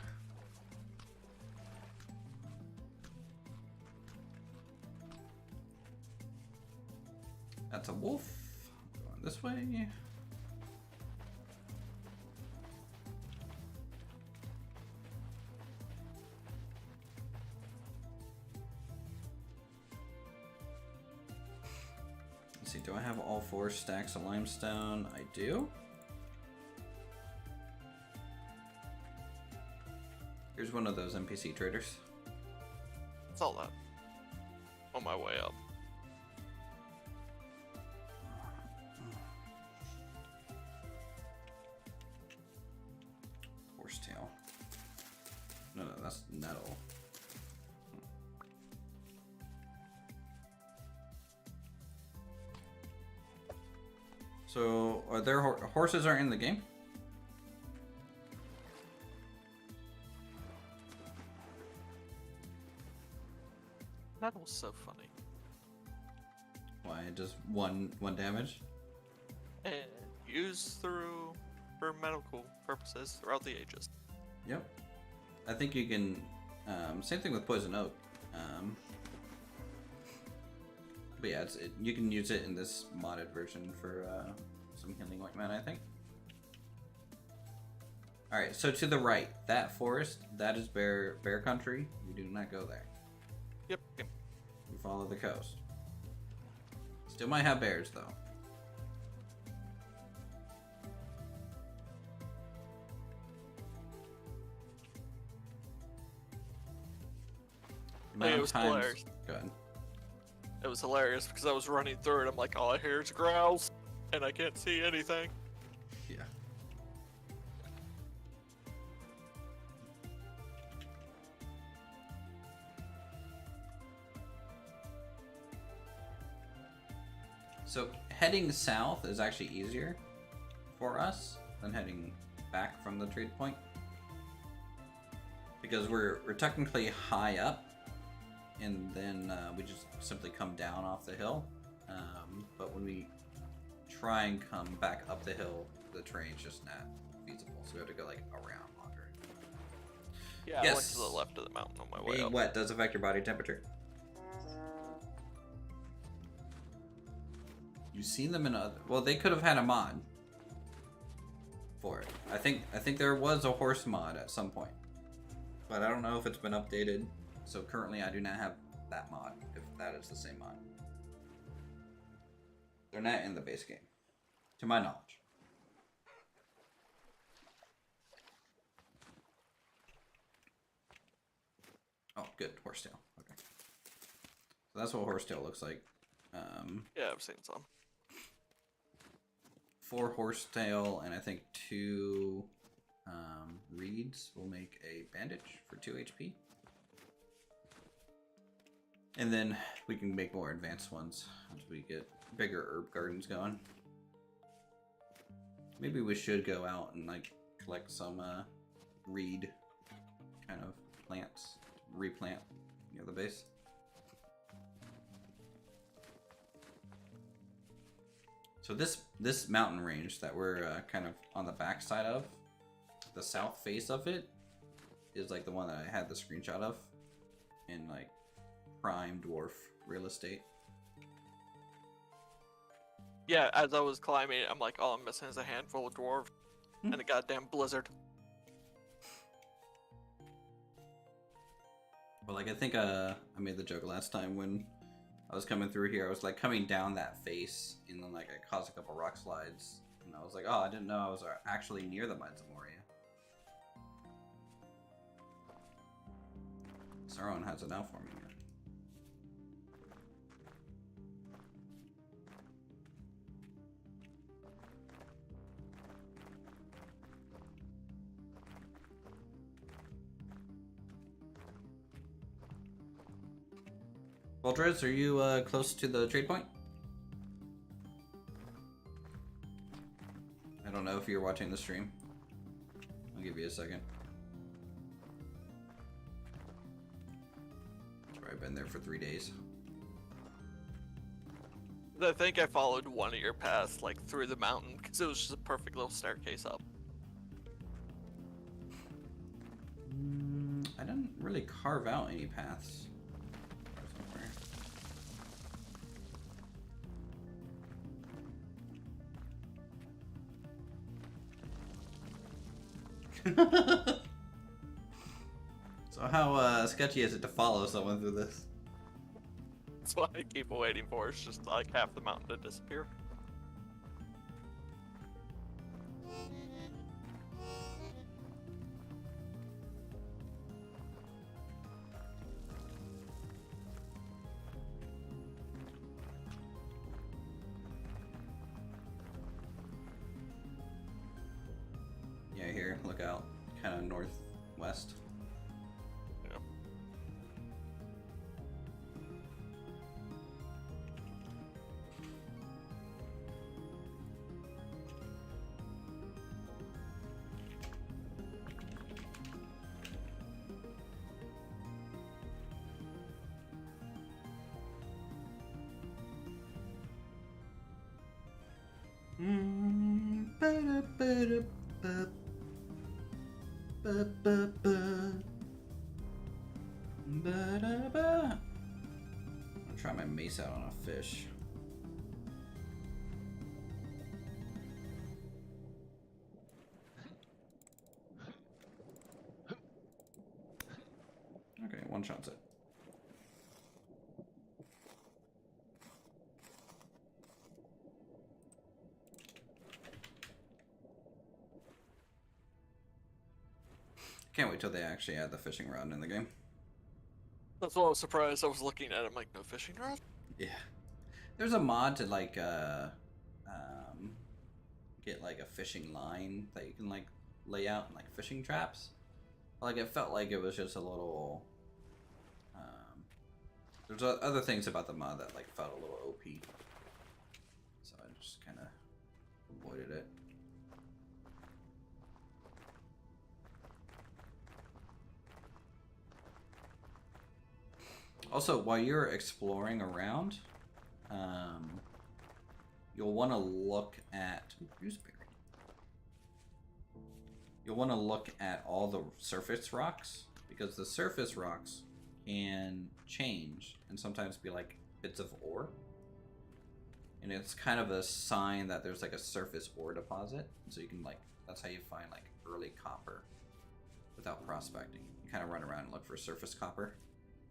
That's a wolf. Going this way. Let's see, do I have all 4 stacks of limestone? I do. Here's one of those NPC traders. It's all that. On my way up. Horsetail. No, that's nettle. So, are there horses are in the game? That was so funny. Why, just one damage? And used for medical purposes throughout the ages. Yep. I think you can, same thing with poison oak. But yeah, you can use it in this modded version for some healing ointment, I think. Alright, so to the right, that forest, that is bear country. You do not go there. Yep. You follow the coast. Still might have bears, though. It was hilarious. Go ahead. It was hilarious because I was running through it. I'm like, all I hear is growls, and I can't see anything. Yeah. So heading south is actually easier for us than heading back from the trade point. Because we're technically high up, and then we just simply come down off the hill. But when we try and come back up the hill, the terrain's just not feasible, so we have to go like around longer. Yeah, yes. I went to the left of the mountain on my way Being up. wet does affect your body temperature. You've seen them in other... Well, they could have had a mod for it. I think there was a horse mod at some point, but I don't know if it's been updated. So currently I do not have that mod, if that is the same mod. They're not in the base game, to my knowledge. Oh, good. Horsetail. Okay. So that's what horsetail looks like. Yeah, I've seen some. 4 horsetail and I think 2 reeds will make a bandage for 2 HP. And then we can make more advanced ones as we get bigger herb gardens going. Maybe we should go out and like collect some reed kind of plants, replant near the base. So this mountain range that we're kind of on the back side of, the south face of it, is like the one that I had the screenshot of in like prime dwarf real estate. Yeah, as I was climbing, I'm like, all I'm missing is a handful of dwarves and a goddamn blizzard. Well, like I think I made the joke last time when I was coming through here. I was like coming down that face, and then like I caused a couple rock slides, and I was like, oh, I didn't know I was actually near the Mines of Moria. Sauron has it out for me here. Uthris, are you close to the trade point? I don't know if you're watching the stream. I'll give you a second. I've been there for 3 days. I think I followed one of your paths like through the mountain because it was just a perfect little staircase up. I didn't really carve out any paths. So how sketchy is it to follow someone through this? That's what I keep waiting for. It's just like half the mountain to disappear. Yeah, here, look out. Kind of northwest. Yeah. I'll try my mace out on a fish. Okay, one shot's it. Can't wait till they actually add the fishing rod in the game. That's why I was surprised. I was looking at it, I'm like, no fishing rod? Yeah. There's a mod to like get like a fishing line that you can like lay out in like fishing traps. Like it felt like it was just a little there's other things about the mod that like felt a little OP. avoided it. Also, while you're exploring around, you'll want to look at... You'll want to look at all the surface rocks, because the surface rocks can change and sometimes be like bits of ore. And it's kind of a sign that there's like a surface ore deposit. So you can like, that's how you find like early copper without prospecting. You kind of run around and look for surface copper.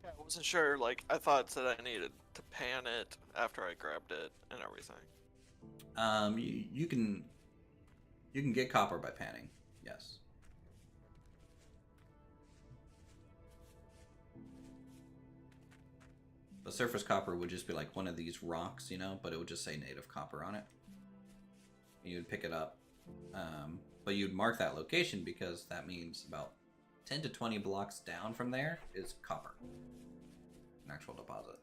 Yeah, I wasn't sure, like, I thought it said I needed to pan it after I grabbed it and everything. You can get copper by panning, yes. The surface copper would just be like one of these rocks, you know, but it would just say native copper on it. And you would pick it up, but you'd mark that location because that means about 10 to 20 blocks down from there is copper, an actual deposit.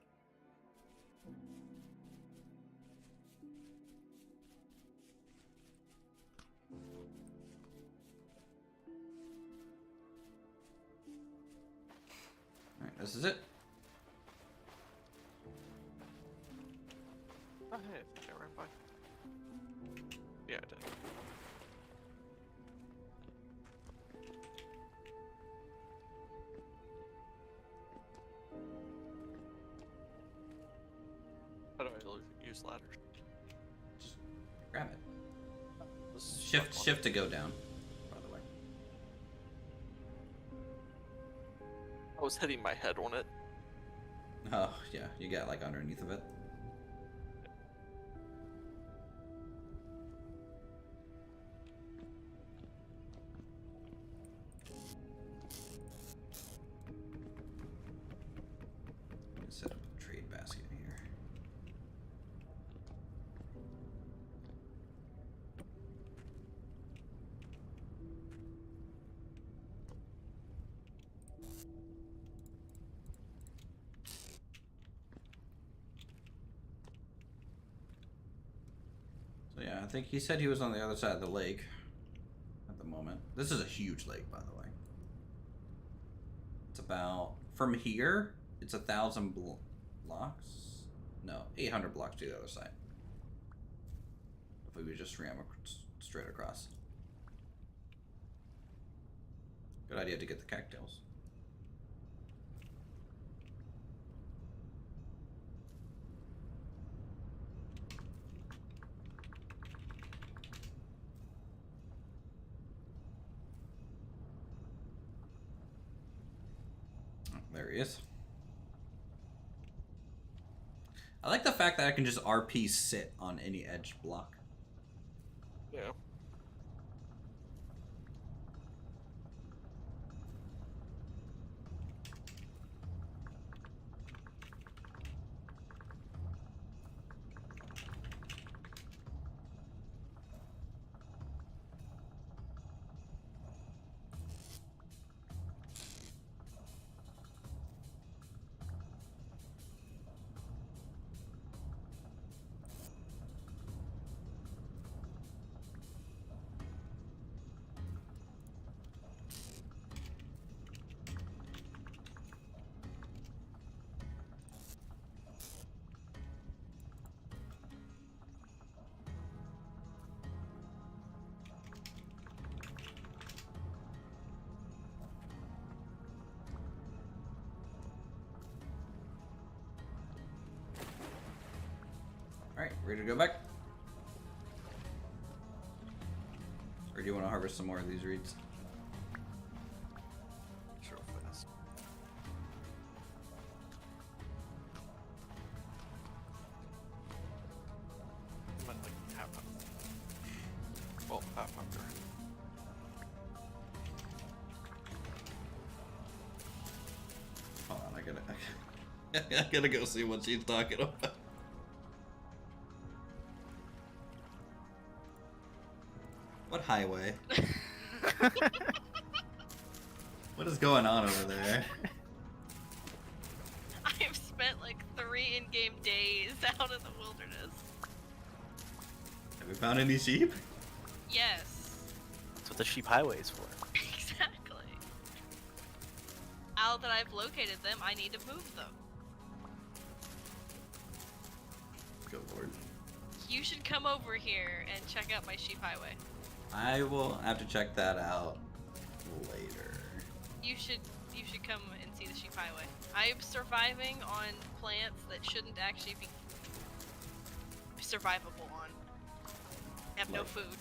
Alright, this is it. Oh, hey, I think I ran by. Yeah, I did. How do I use ladders? Just grab it. This Shift to go down, by the way. I was hitting my head on it. Oh, yeah, you got like underneath of it. Set up a trade basket here. So yeah, I think he said he was on the other side of the lake at the moment. This is a huge lake, by the way. It's about, from here, it's 1,000 blocks? No, 800 blocks to the other side. If we would just ram straight across. Good idea to get the cattails. Oh, there he is. I like the fact that I can just RP sit on any edge block. Yeah. Alright, ready to go back? Or do you want to harvest some more of these reeds? Sure, fast. I might like half of. Well, half under. Hold on, I gotta go see what she's talking about. What highway? What is going on over there? I've spent like 3 in-game days out in the wilderness. We found any sheep? Yes. That's what the sheep highway is for. Exactly. Now that I've located them, I need to move them. Good lord. You should come over here and check out my sheep highway. I will have to check that out later. You should come and see the sheep highway. I am surviving on plants that shouldn't actually be survivable on. I have no Like- food.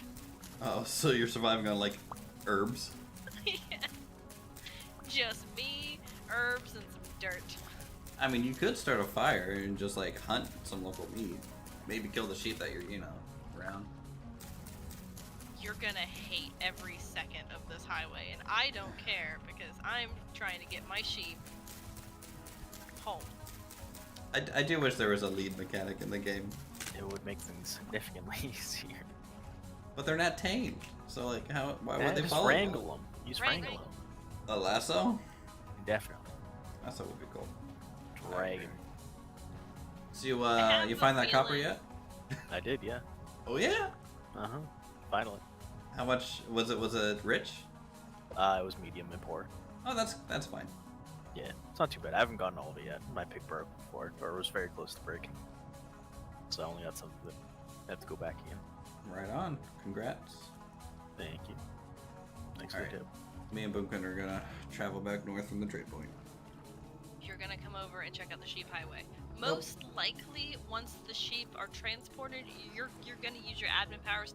Oh, so you're surviving on like herbs? Yeah. Just me, herbs, and some dirt. I mean, you could start a fire and just like hunt some local meat. Maybe kill the sheep that you're, around. You're gonna hate every second of this highway, and I don't care because I'm trying to get my sheep home. I do wish there was a lead mechanic in the game, It would make things significantly easier. but they're not tamed. So like, why would they Just follow wrangle them. Use Wrangle. wrangle them. a lasso? Definitely. Lasso would be cool. Drag 'em. So you have you a find that copper feeling- yet? I did, yeah. Oh yeah. Finally. How much was it? Was it rich? It was medium and poor. Oh, that's fine. Yeah, it's not too bad. I haven't gotten all of it yet. My pick broke before it, or it was very close to breaking. So I only got some of it. I have to go back again. Right on. Congrats. Thank you. Thanks for Alright. the tip. Me and Boomkin are gonna travel back north from the trade point. You're gonna come over and check out the sheep highway. Most likely, once the sheep are transported, you're gonna use your admin powers.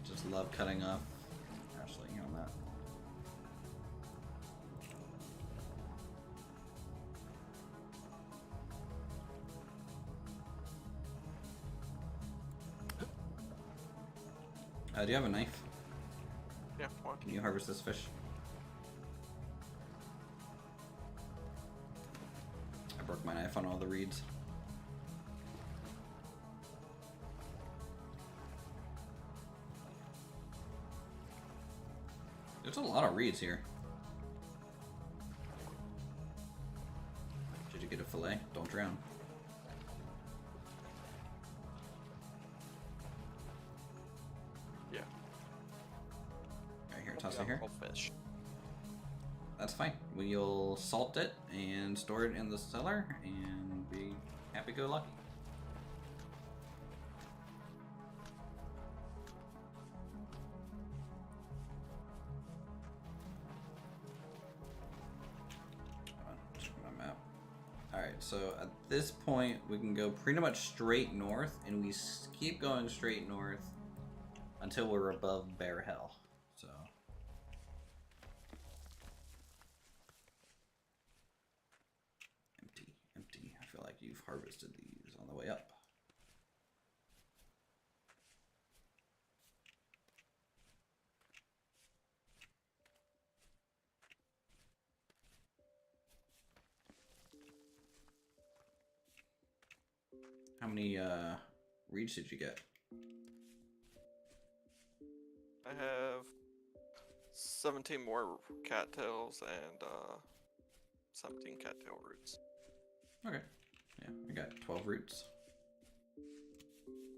Just love cutting off Ashley on that. Do you have a knife? Yeah, one. Can you harvest this fish? I broke my knife on all the reeds. There's a lot of reeds here. Did you get a fillet? Don't drown. Yeah. Right here, toss it here. Whole fish. That's fine. We'll salt it and store it in the cellar and be happy-go-lucky. Check my map. Alright, so at this point we can go pretty much straight north, and we keep going straight north until we're above Bear Hill. So empty. I feel like you've harvested these on the way up. How many reeds did you get? I have 17 more cattails and 17 cattail roots. Okay. Yeah, I got 12 roots.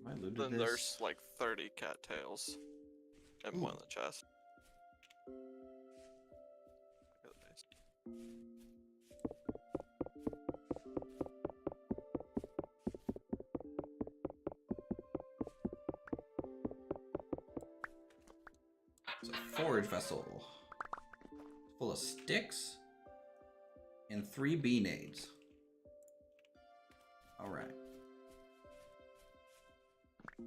Have I looted Then this? there's like 30 cattails and one in the chest. Look at this. It's a forage vessel. Full of sticks and 3 bee nades. Alright. Is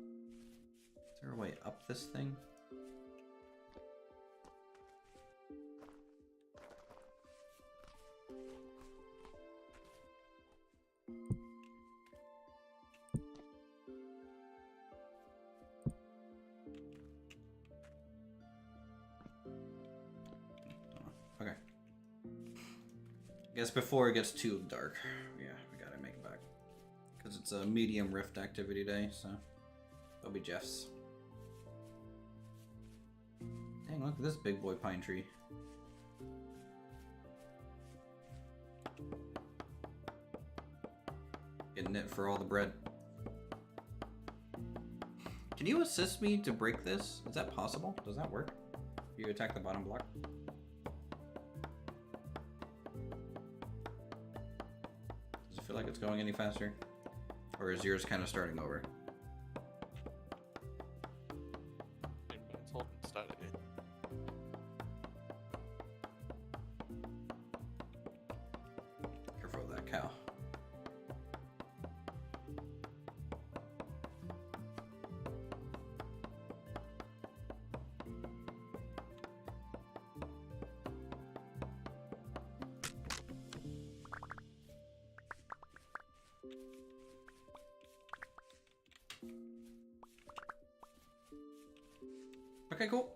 there a way up this thing? Okay. I guess before it gets too dark. Yeah, we gotta make it back. Because it's a medium rift activity day, so that'll be Jeff's. Dang, look at this big boy pine tree. Getting it for all the bread. Can you assist me to break this? Is that possible? Does that work? You attack the bottom block? Does it feel like it's going any faster? Or is yours kind of starting over? It's holding steady. Careful of that cow. Okay, cool.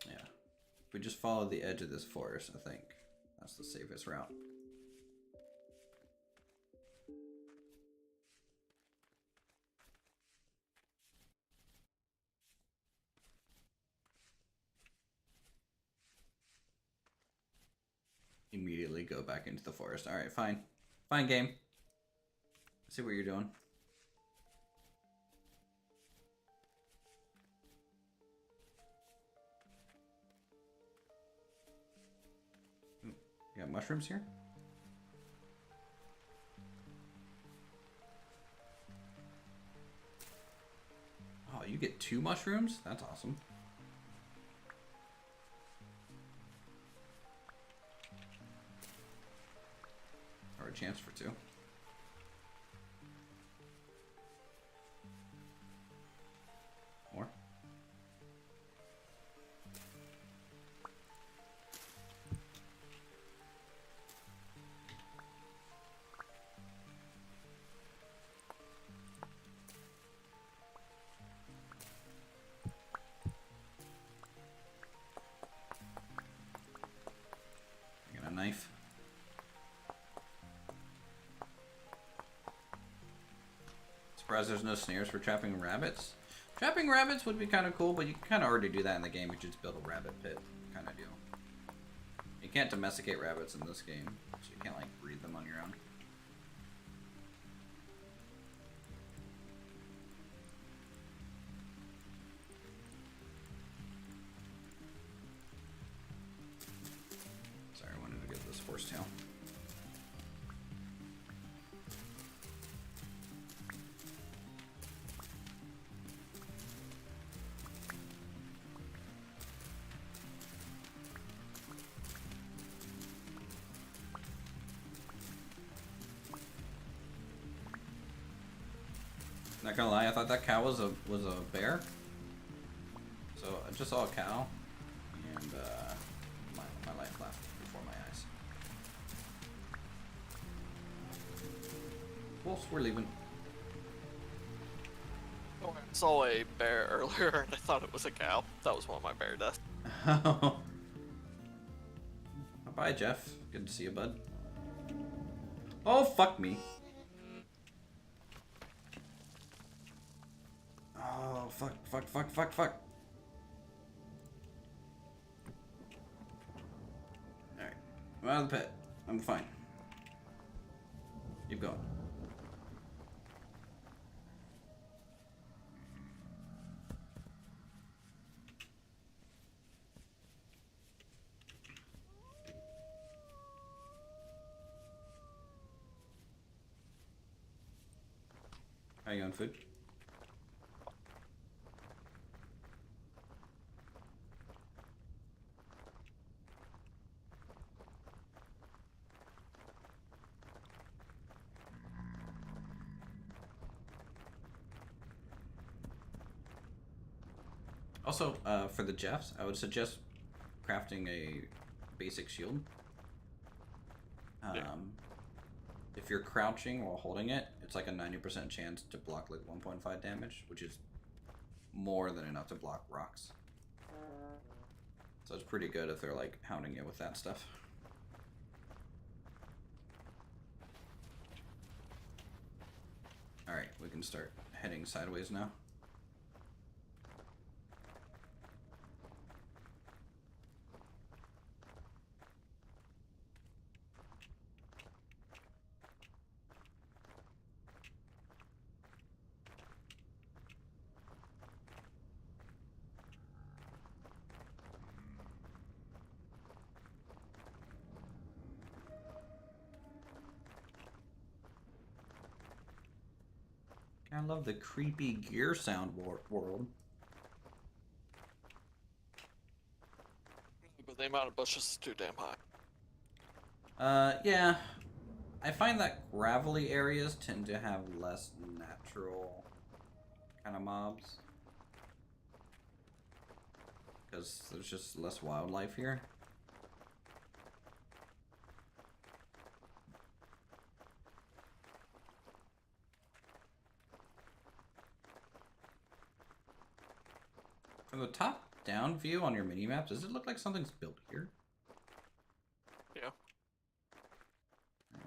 Yeah. If we just follow the edge of this forest, I think that's the safest route. Immediately go back into the forest. Alright, fine. Fine, game. I see what you're doing. You got mushrooms here? Oh, you get 2 mushrooms? That's awesome. Or a chance for 2. More. I got a knife. Surprised there's no snares for trapping rabbits. Trapping rabbits would be kind of cool, but you can kind of already do that in the game. You just build a rabbit pit kind of deal. You can't domesticate rabbits in this game, so you can't like breed them on your own. Sorry, I wanted to get this horsetail. Not gonna lie, I thought that cow was a bear. So I just saw a cow, and my life left before my eyes. Wolves, we're leaving. Oh, I saw a bear earlier and I thought it was a cow. That was one of my bear deaths. Bye, Jeff. Good to see you, bud. Oh, fuck me. Oh, fuck. Alright. I'm out of the pit. I'm fine. Keep going. How you on food? Also, for the Jeffs, I would suggest crafting a basic shield. If you're crouching while holding it, it's like a 90% chance to block like 1.5 damage, which is more than enough to block rocks. So it's pretty good if they're like hounding you with that stuff. Alright, we can start heading sideways now. I love the creepy gear sound world. But the amount of bushes is too damn high. Yeah. I find that gravelly areas tend to have less natural kind of mobs. Because there's just less wildlife here. From the top-down view on your mini-map, does it look like something's built here? Yeah.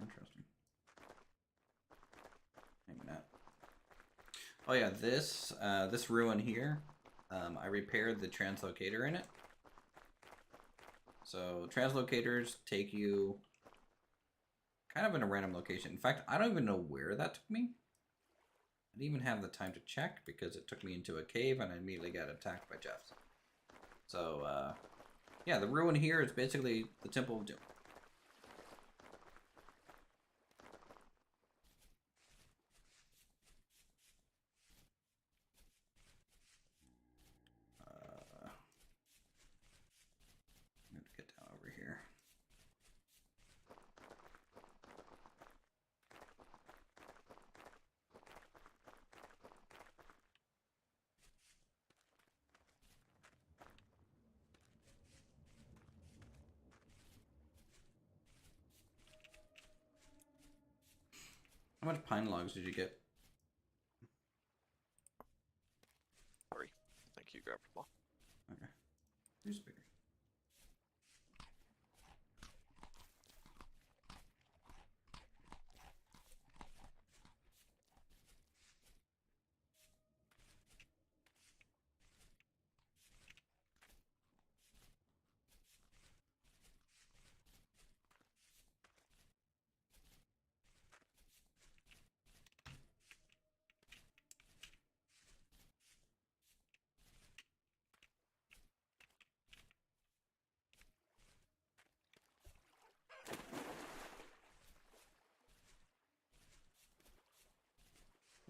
Interesting. Maybe not. Oh yeah, this ruin here, I repaired the translocator in it. So translocators take you kind of in a random location. In fact, I don't even know where that took me. I didn't even have the time to check because it took me into a cave and I immediately got attacked by Jeffs. So, yeah, the ruin here is basically the Temple of Doom. I'm going to get down over here. How much pine logs did you get? 3. Thank you, grab them all. Okay. Who's bigger?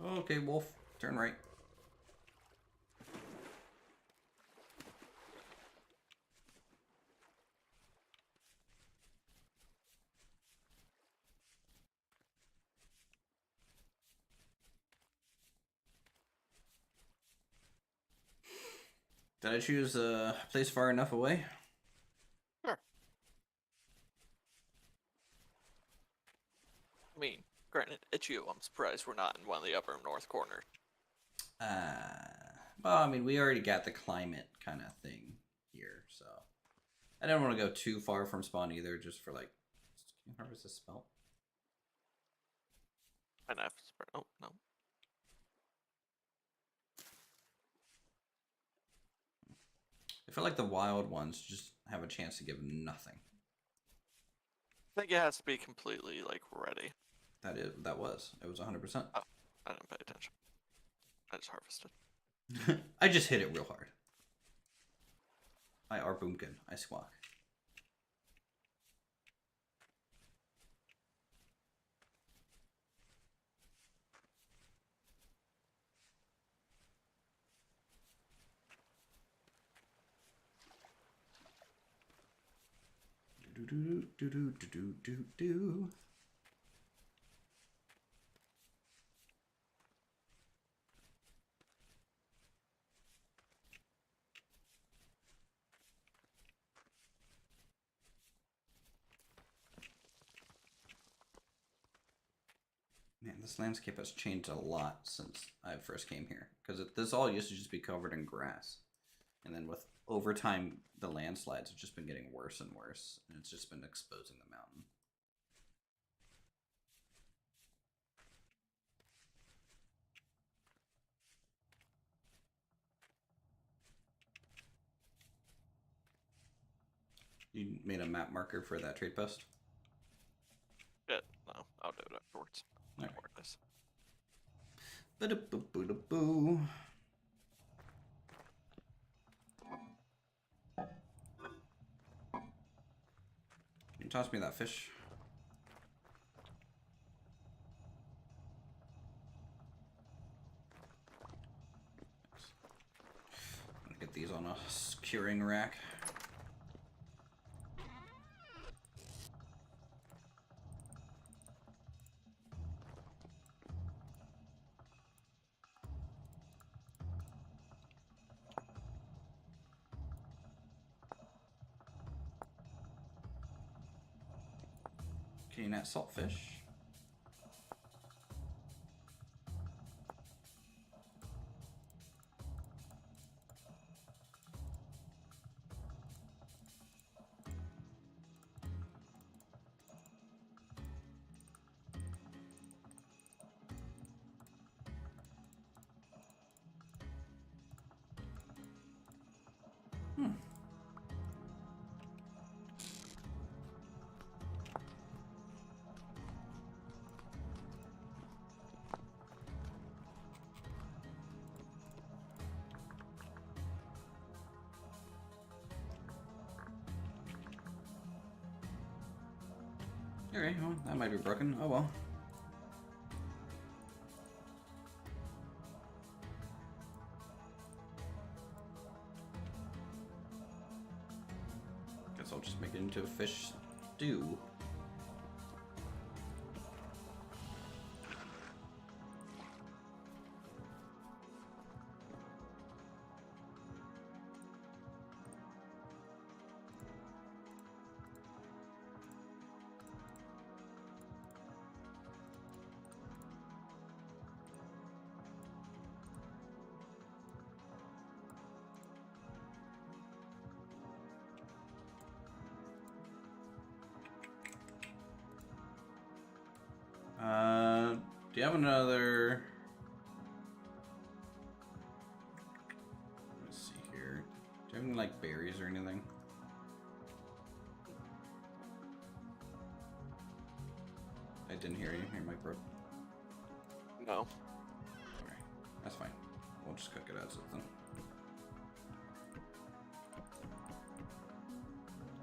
Okay, wolf, turn right. Did I choose a place far enough away? Sure. I mean, granted, it's you. I'm surprised we're not in one of the upper north corners. Well, I mean, we already got the climate kind of thing here, so I didn't want to go too far from spawn either, just for like, can you harvest this spell? And I've spread. Oh no. I feel like the wild ones just have a chance to give nothing. I think it has to be completely like ready. It was 100%. Oh, I didn't pay attention. I just harvested. I just hit it real hard. I are boomkin. I squawk. Do do do do do do do do. Man, this landscape has changed a lot since I first came here. Because this all used to just be covered in grass. And then with over time, the landslides have just been getting worse and worse. And it's just been exposing the mountain. You made a map marker for that trade post? Yeah, no, I'll do it afterwards. All right. More nice. Ba-da-boo-boo-da-boo. Can you toss me that fish? I'm gonna get these on a curing rack. Can you net saltfish? Okay, well, that might be broken. Oh well. Guess I'll just make it into a fish stew. Do you have another? Let's see here. Do you have any like berries or anything? I didn't hear you. Your mic broke. No. Okay, that's fine. We'll just cook it as it then.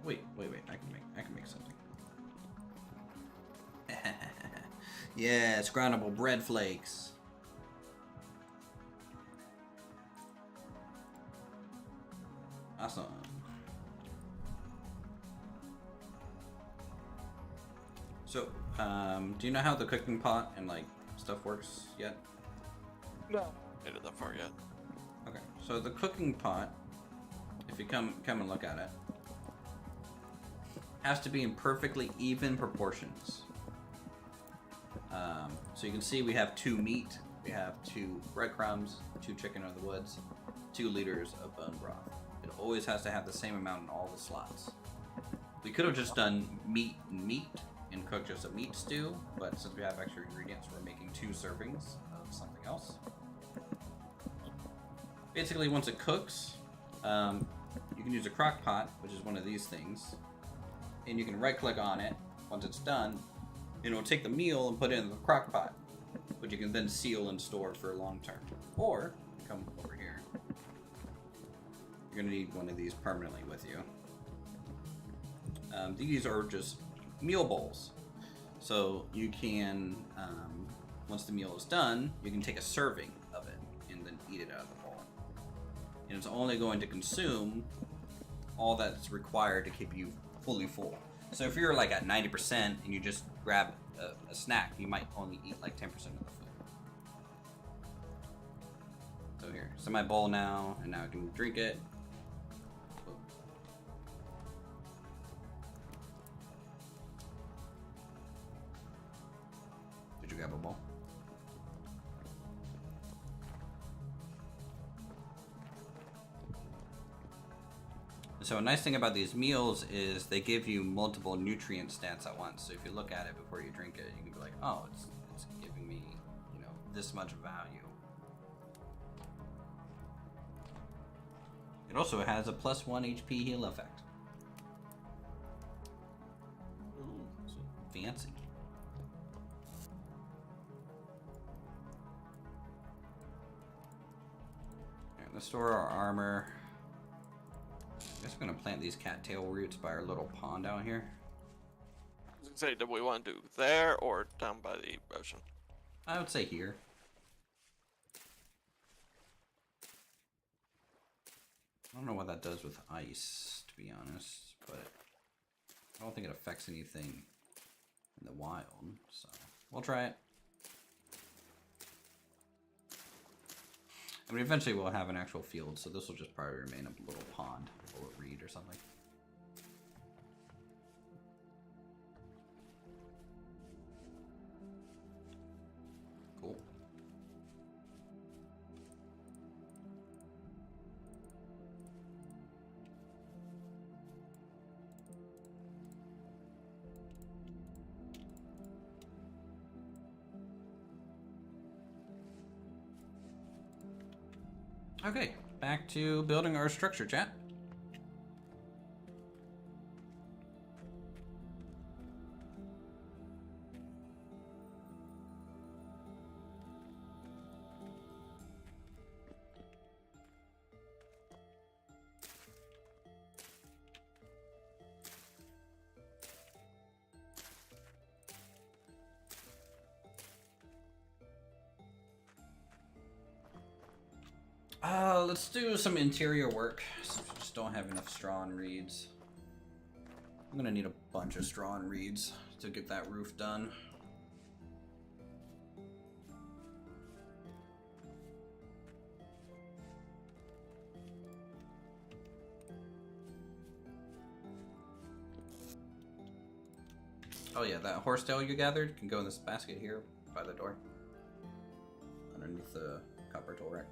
Wait. I can make something. Yeah, groundable bread flakes. Awesome. So, do you know how the cooking pot and like stuff works yet? No. Made it that far yet. Okay, so the cooking pot, if you come and look at it, has to be in perfectly even proportions. So you can see we have 2 meat, we have 2 breadcrumbs, 2 chicken of the woods, 2 liters of bone broth. It always has to have the same amount in all the slots. We could have just done meat and cooked just a meat stew, but since we have extra ingredients, we're making 2 servings of something else. Basically, once it cooks, you can use a crock pot, which is one of these things, and you can right click on it once it's done, and it'll take the meal and put it in the crock pot, which you can then seal and store for long term. Or, come over here, you're gonna need one of these permanently with you. These are just meal bowls. So you can, once the meal is done, you can take a serving of it and then eat it out of the bowl. And it's only going to consume all that's required to keep you fully full. So if you're like at 90% and you just grab a snack, you might only eat like 10% of the food. So here, it's in my bowl now, and now I can drink it. Did you grab a bowl? So a nice thing about these meals is they give you multiple nutrient stats at once. So if you look at it before you drink it, you can be like, oh, it's giving me, you know, this much value. It also has a +1 HP heal effect. fancy. Alright, let's store our armor. I guess we're gonna plant these cattail roots by our little pond out here. I was gonna say, do we want to do there or down by the ocean? I would say here. I don't know what that does with ice, to be honest, but I don't think it affects anything in the wild, so we'll try it. I mean, eventually we'll have an actual field, so this will just probably remain a little pond full of reed or something. Cool. Okay, back to building our structure, chat. Let's do some interior work, since we just don't have enough straw and reeds. I'm gonna need a bunch of straw and reeds to get that roof done. Oh yeah, that horsetail you gathered can go in this basket here by the door, underneath the copper tool rack.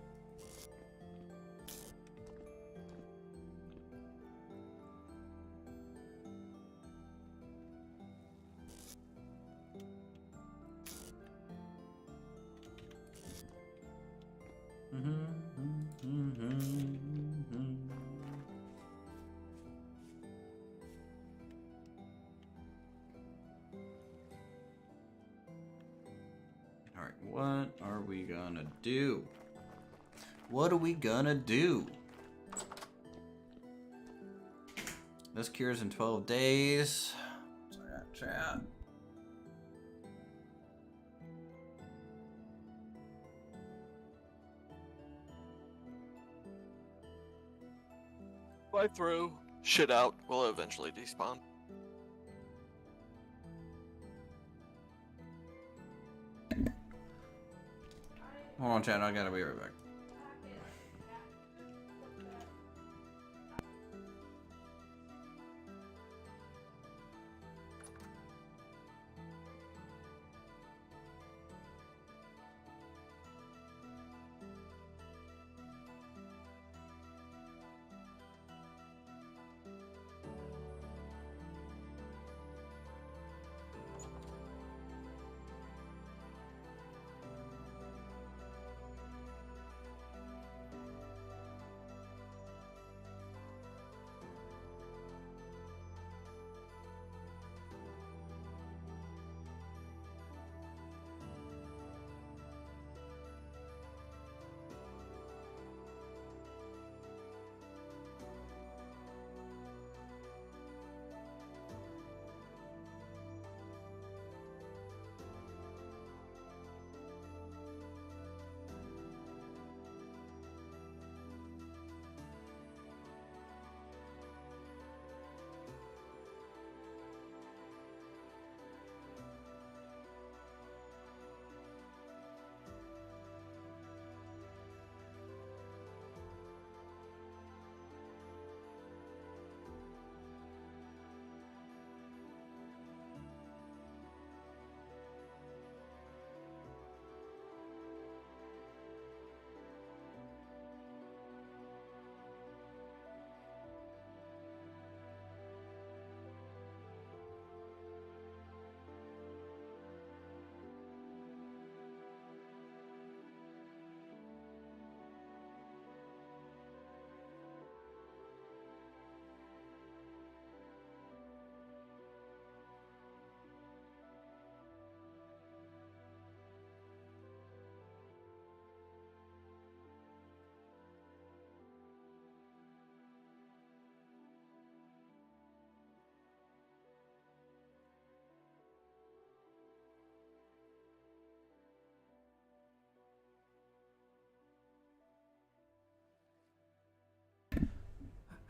Alright, what are we gonna do? What are we gonna do? This cures in 12 days. Chat. Fly through, shit out, will eventually despawn. Hold on, chat, I gotta be right back.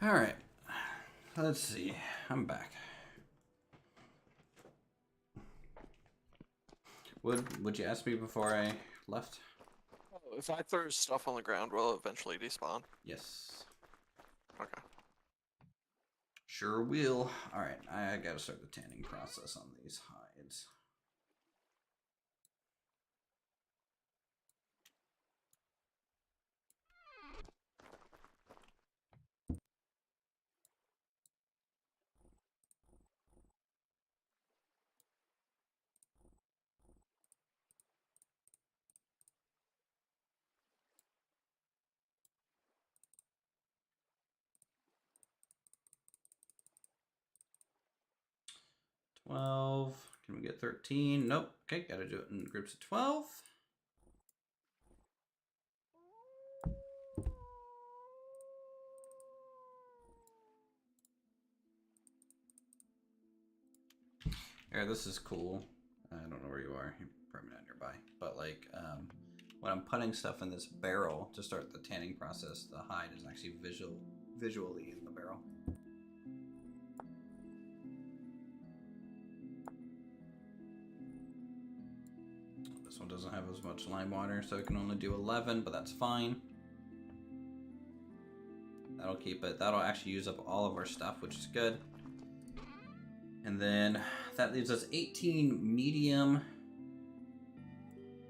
Alright. Let's see. I'm back. Would you ask me before I left? Oh, if I throw stuff on the ground, will it eventually despawn? Yes. Okay. Sure will. Alright, I gotta start the tanning process on these hides. Can we get 13? Nope. Okay, gotta do it in groups of 12. Here, this is cool. I don't know where you are. You're probably not nearby. But like, when I'm putting stuff in this barrel to start the tanning process, the hide is actually visually in the barrel. This one doesn't have as much lime water, so it can only do 11, but that's fine. That'll keep it. That'll actually use up all of our stuff, which is good. And then that leaves us 18 medium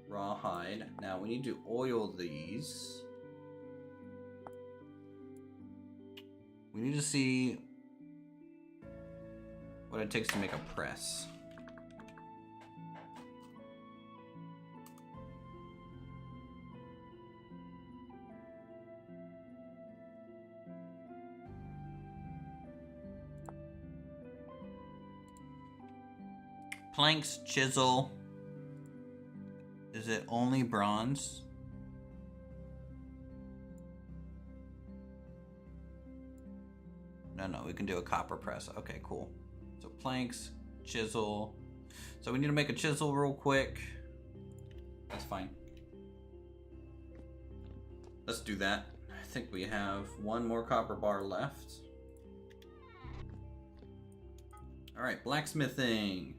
rawhide. Now we need to oil these. We need to see what it takes to make a press. Planks, chisel. Is it only bronze? No, we can do a copper press. Okay, cool. So planks, chisel. So we need to make a chisel real quick. That's fine. Let's do that. I think we have one more copper bar left. All right, blacksmithing.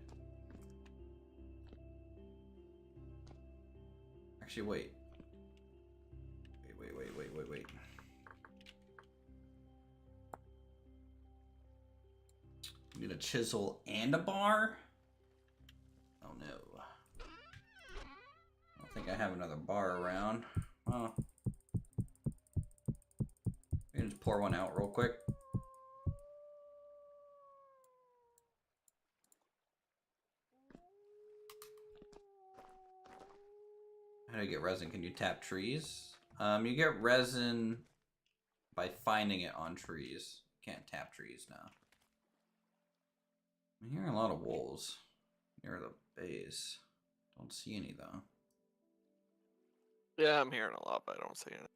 Actually, wait. Wait. We need a chisel and a bar? Oh no. I don't think I have another bar around. Oh. We can just pour one out real quick. How do you get resin? Can you tap trees? You get resin by finding it on trees. Can't tap trees now. I'm hearing a lot of wolves near the base. Don't see any though. Yeah, I'm hearing a lot, but I don't see any.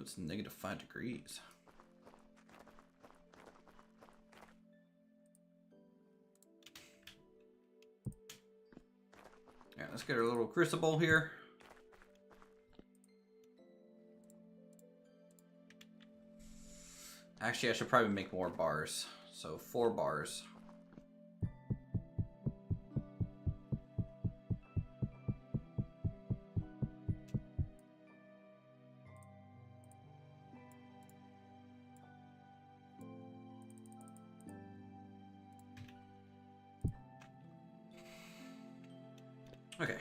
It's -5 degrees. Alright, let's get our little crucible here. Actually, I should probably make more bars. So 4 bars. Okay.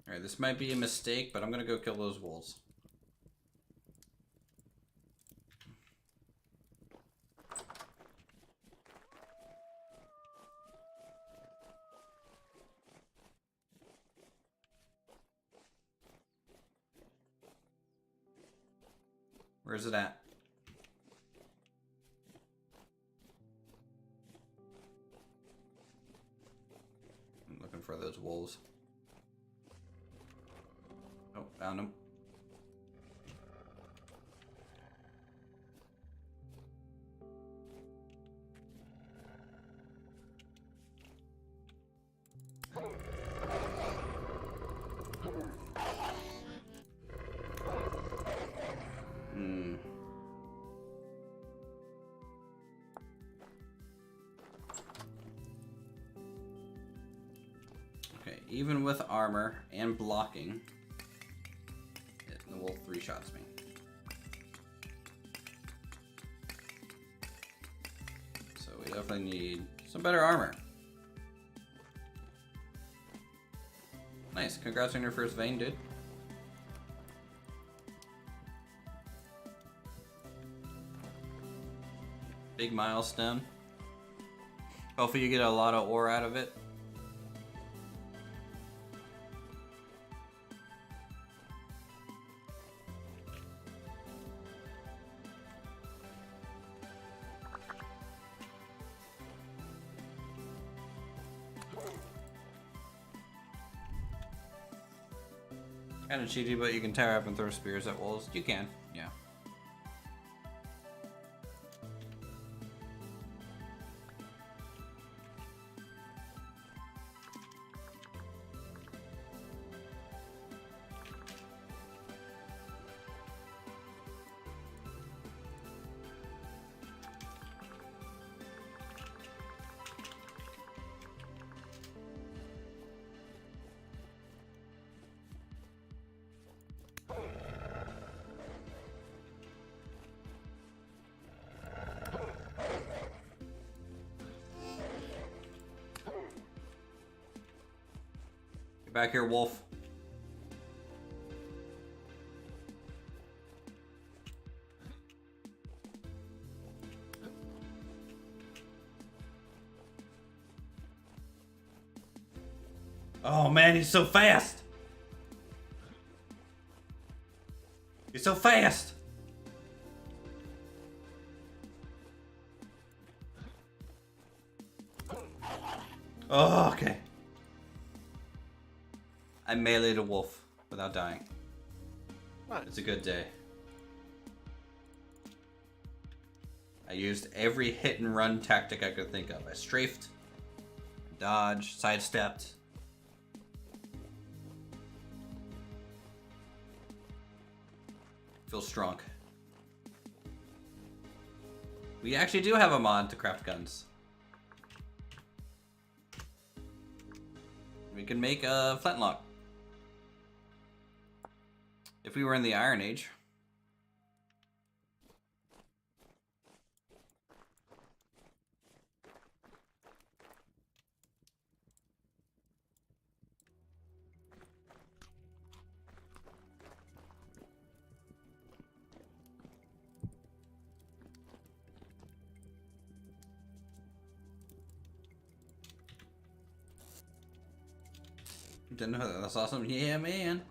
Alright, this might be a mistake, but I'm gonna go kill those wolves. Where's it at? I'm looking for those wolves. Oh, found them. Okay, even with armor and blocking, the wolf 3-shots me. So we definitely need some better armor. Nice, congrats on your first vein, dude. Big milestone. Hopefully you get a lot of ore out of it. Kind of cheaty, but you can tear up and throw spears at wolves. You can, yeah. Get back here, wolf. Oh man, he's so fast! He's so fast! Oh, okay. I meleeed a wolf without dying. Nice. It's a good day. I used every hit and run tactic I could think of. I strafed, dodged, sidestepped. Feel strong. We actually do have a mod to craft guns. We can make a flintlock. If we were in the Iron Age. Didn't know that. That's awesome. Yeah, man.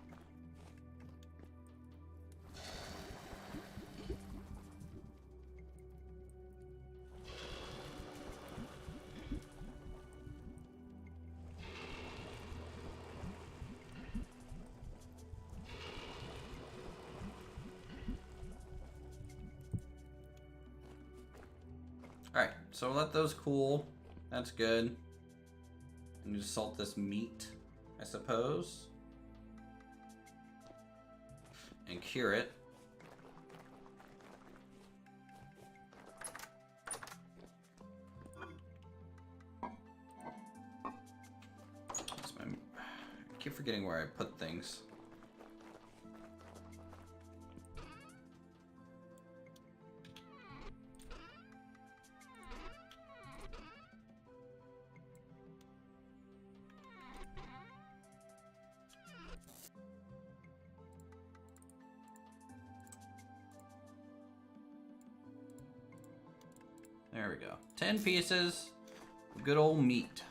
Alright, so let those cool. That's good. And just salt this meat, I suppose. And cure it. I keep forgetting where I put things. There we go. 10 pieces of good old meat.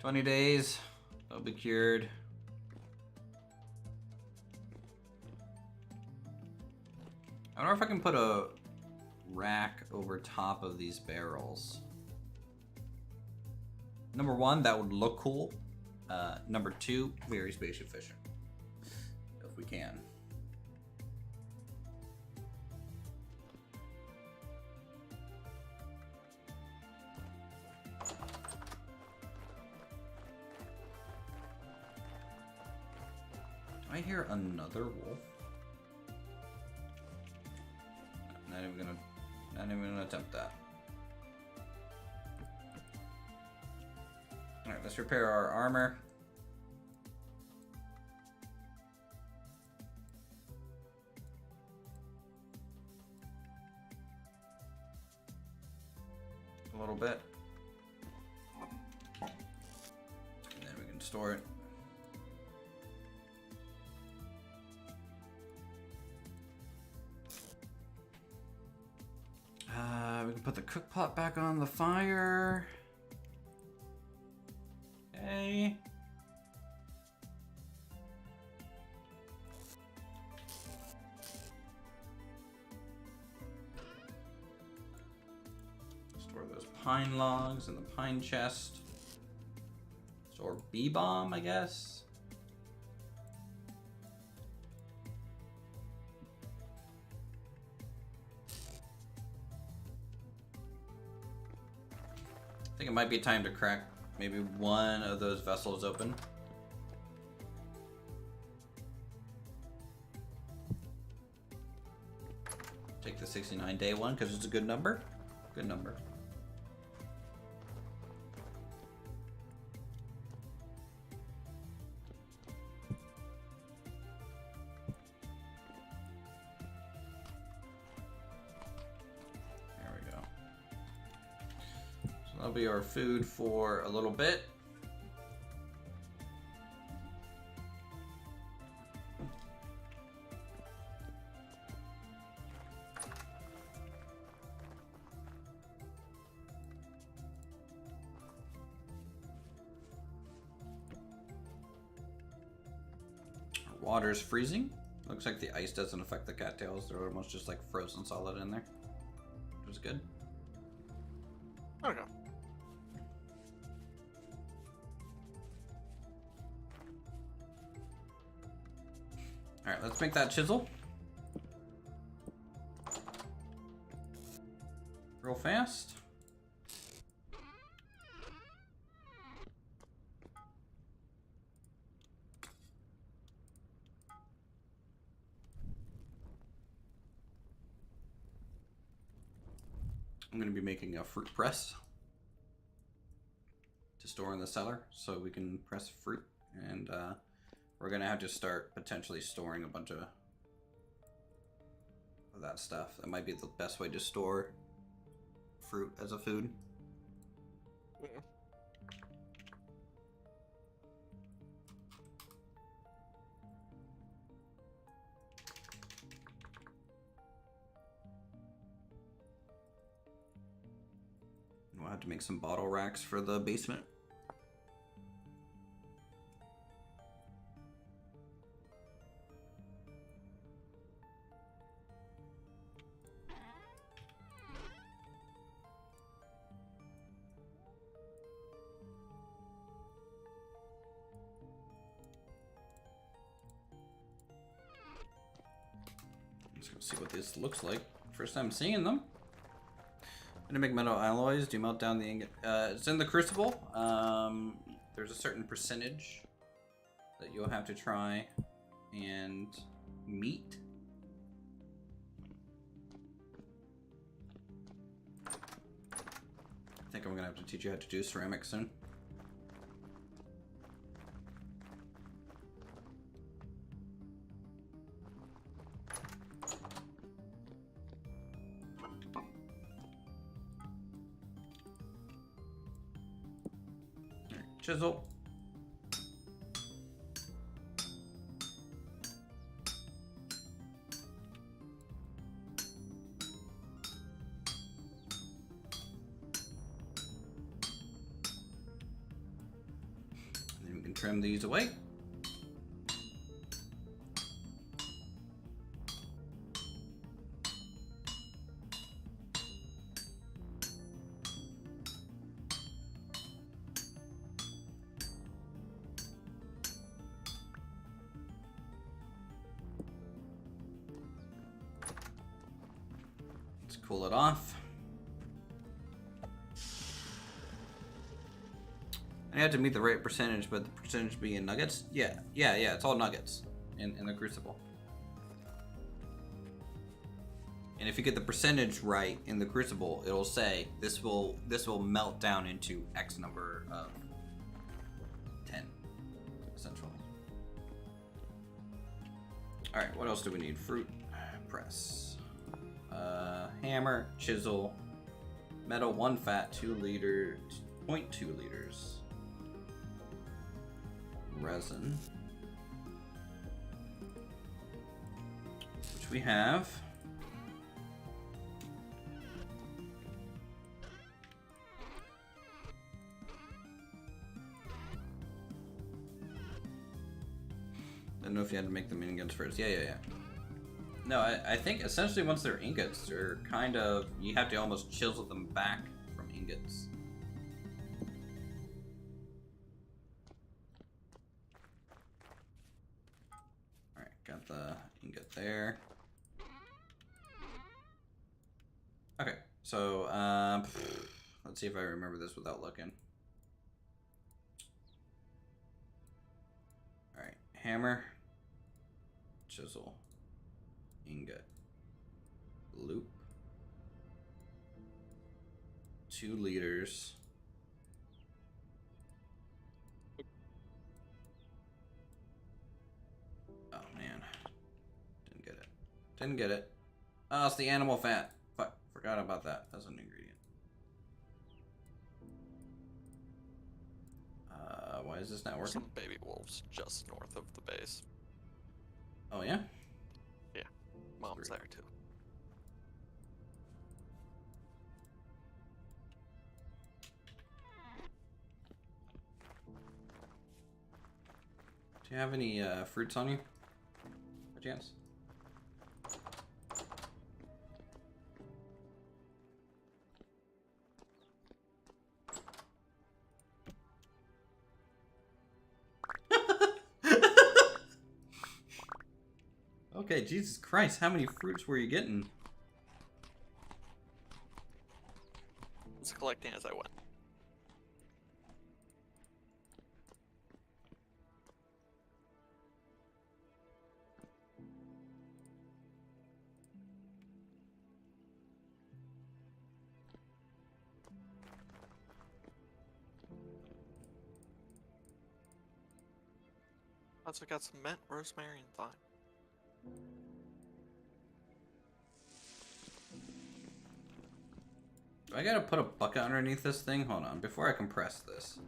20 days. They'll be cured. I wonder if I can put a rack over top of these barrels. Number one, that would look cool. Number two, very space efficient. If we can. Do I hear another wolf? Not even gonna attempt that. Alright, let's repair our armor. A little bit. And then we can store it. We can put the cook pot back on the fire. Okay. Store those pine logs in the pine chest. Store bee bomb, I guess. I think it might be time to crack maybe one of those vessels open. Take the 69-day one because it's a good number. Good number. That'll be our food for a little bit. Our water's freezing. Looks like the ice doesn't affect the cattails. They're almost just like frozen solid in there, which is good. Okay. Alright, let's make that chisel. Real fast. I'm going to be making a fruit press to store in the cellar so we can press fruit, and we're going to have to start potentially storing a bunch of that stuff. That might be the best way to store fruit as a food. Yeah. We'll have to make some bottle racks for the basement. Let's go see what this looks like. First time seeing them. Gonna make metal alloys. Do you melt down the ingot? It's in the crucible. There's a certain percentage that you'll have to try and meet. I think I'm gonna have to teach you how to do ceramics soon. Chisel. trim these away. Let's cool it off. I have to meet the right percentage, but the percentage being nuggets? Yeah, it's all nuggets in the crucible. And if you get the percentage right in the crucible, it'll say this will melt down into X number of 10, essentially. Alright, what else do we need? Fruit, press, hammer, chisel, metal 1 fat, 2 liters, 0.2 liters. Resin, which we have. I don't know if you had to make them ingots first. Yeah. No, I think essentially once they're ingots, they're kind of, you have to almost chisel them back from ingots. Got the ingot there. Okay, so let's see if I remember this without looking. All right, hammer, chisel, ingot, loop, 2 liters. Oh man, didn't get it. Oh, it's the animal fat. Fuck, forgot about that. That's an ingredient. Why is this not working? Some baby wolves just north of the base. Oh yeah? Yeah, mom's Great. there too. Do you have any fruits on you? By chance? Okay, Jesus Christ, how many fruits were you getting? I was collecting as I went. Also got some mint, rosemary, and thyme. Do I gotta put a bucket underneath this thing? Hold on, before I compress this.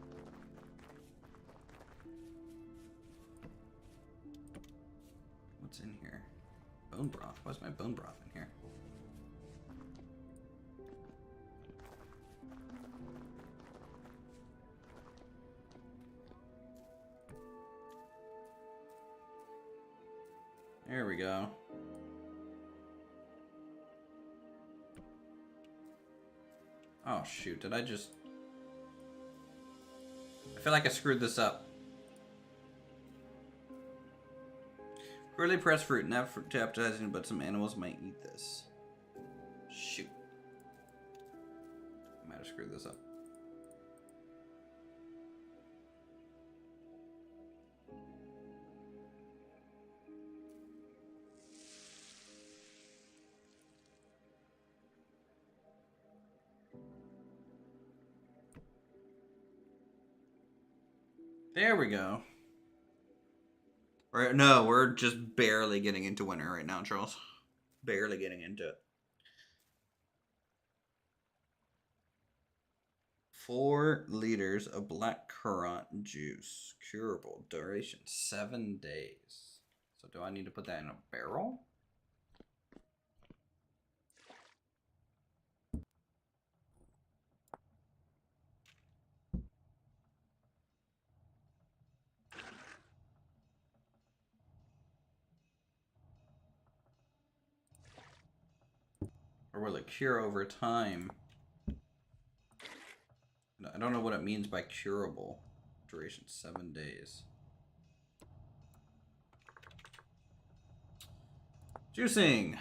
What's in here? Bone broth. Why's my bone broth in here? There we go. Oh shoot, did I just... I feel like I screwed this up. Poorly pressed fruit, not too appetizing, but some animals might eat this. Shoot. I might have screwed this up. There we go. No, we're just barely getting into winter right now, Charles. Barely getting into it. 4 liters of black currant juice. Curable. Duration 7 days. So do I need to put that in a barrel? Or will it cure over time? I don't know what it means by curable. Duration 7 days. Juicing.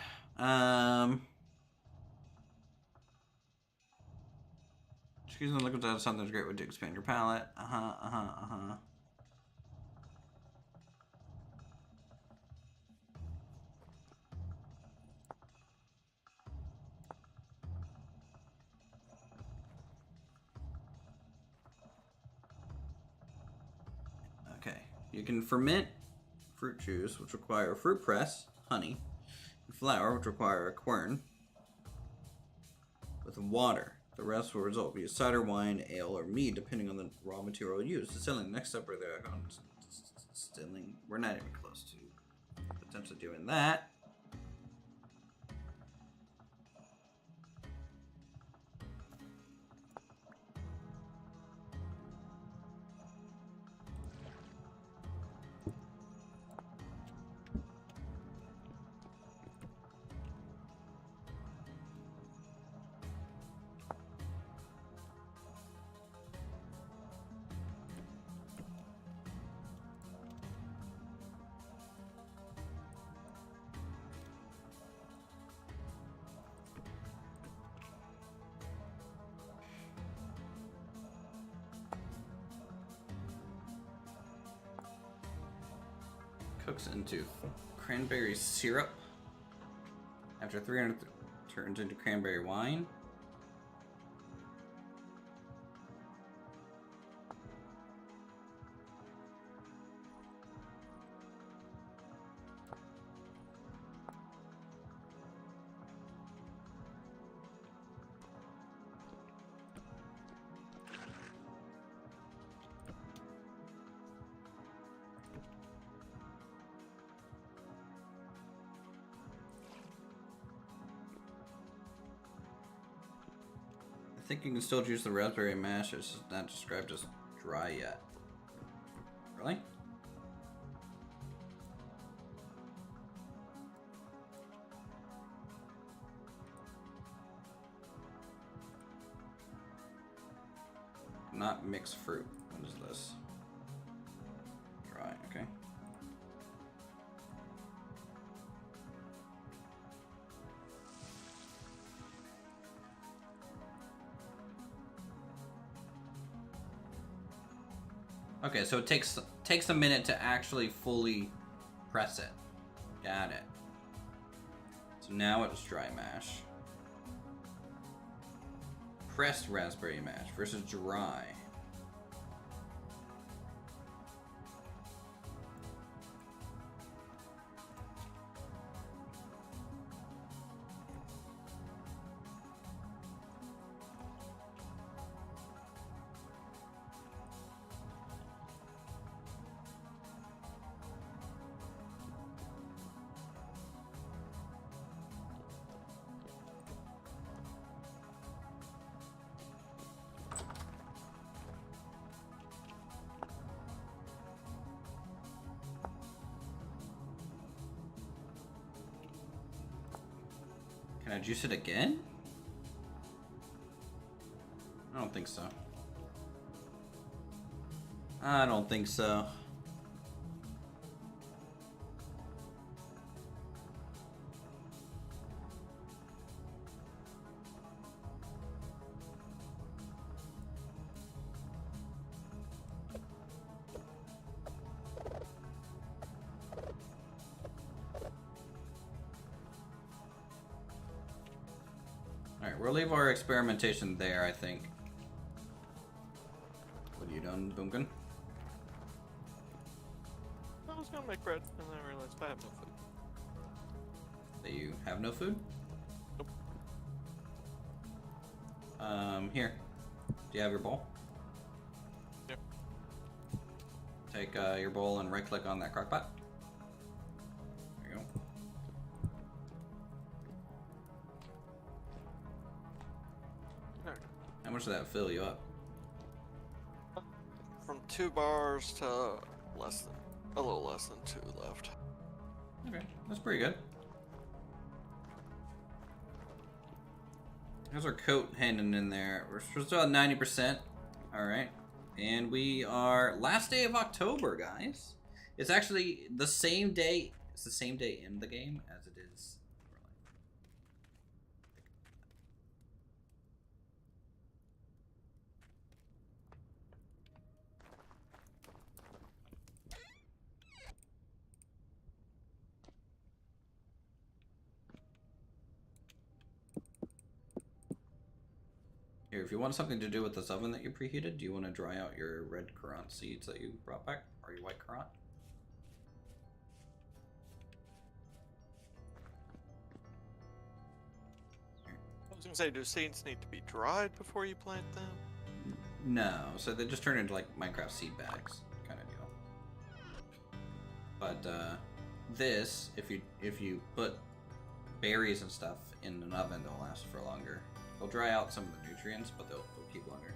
Excuse me, liquids out of something's a great way to expand your palate. Okay, you can ferment fruit juice, which require a fruit press, honey, and flour, which require a quern, with water. The rest will result via cider, wine, ale, or mead, depending on the raw material used. Distilling. Next step, distilling. We're not even close to potentially doing that. Cooks into cranberry syrup. After 300 turns into cranberry wine. I think you can still juice the raspberry mash. It's just not described as dry yet. Really? Not mixed fruit. What is this? Dry, okay. Okay, so it takes a minute to actually fully press it. Got it. So now it's dry mash. Pressed raspberry mash versus dry. Can I juice it again? I don't think so. I don't think so. Alright, we'll leave our experimentation there, I think. What are you doing, Duncan? I was gonna make bread, and then I realized I have no food. That you have no food? Nope. Here. Do you have your bowl? Yep. Take your bowl and right-click on that crock pot. There you go. Alright. How much did that fill you up? From 2 bars to a little less than 2 left. Okay, that's pretty good. There's our coat hanging in there. We're still at 90%. Alright. And we are last day of October, guys. It's actually the same day. It's the same day in the game as it is. Here, if you want something to do with this oven that you preheated, do you want to dry out your red currant seeds that you brought back? Or your white currant? I was gonna say, do seeds need to be dried before you plant them? No, so they just turn into like Minecraft seed bags kind of deal. But this, if you put berries and stuff in an oven, they'll last for longer. They'll dry out some of the nutrients, but they'll keep longer.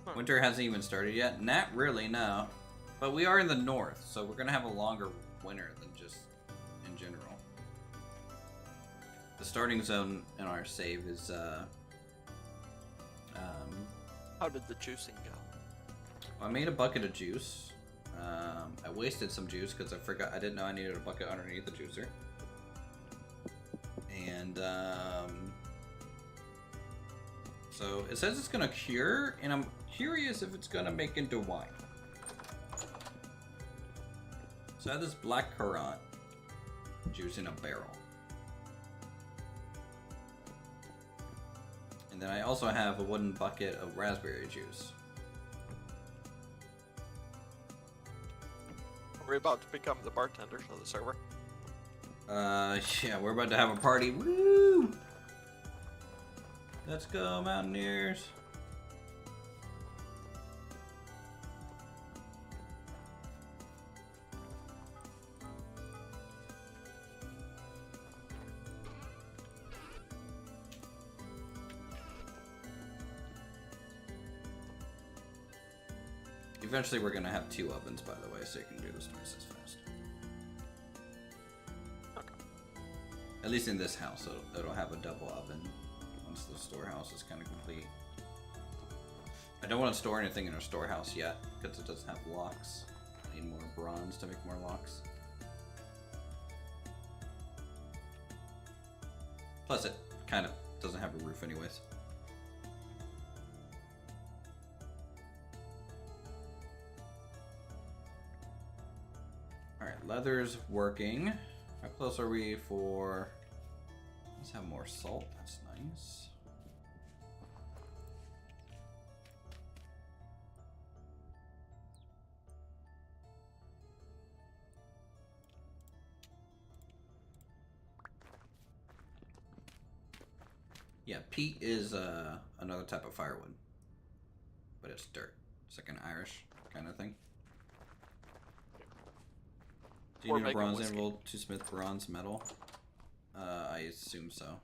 Huh. Winter hasn't even started yet. Not really, no. But we are in the north, so we're gonna have a longer winter than just in general. The starting zone in our save is How did the juicing go? I made a bucket of juice. I wasted some juice because I didn't know I needed a bucket underneath the juicer. And so it says it's gonna cure, and I'm curious if it's gonna make into wine. So I have this black currant juice in a barrel. And then I also have a wooden bucket of raspberry juice. We're about to become the bartenders of the server. Yeah, we're about to have a party. Woo! Let's go, Mountaineers. Eventually we're gonna have 2 ovens, by the way, so you can do this twice as fast. Okay. At least in this house, it'll have a double oven once the storehouse is kind of complete. I don't want to store anything in our storehouse yet, because it doesn't have locks. I need more bronze to make more locks. Plus it kind of doesn't have a roof anyways. Alright, leather's working. How close are we for... Let's have more salt, that's nice. Yeah, peat is another type of firewood. But it's dirt. It's like an Irish kind of thing. Do you Or need a make a bronze whiskey. emerald to smith bronze metal? I assume so.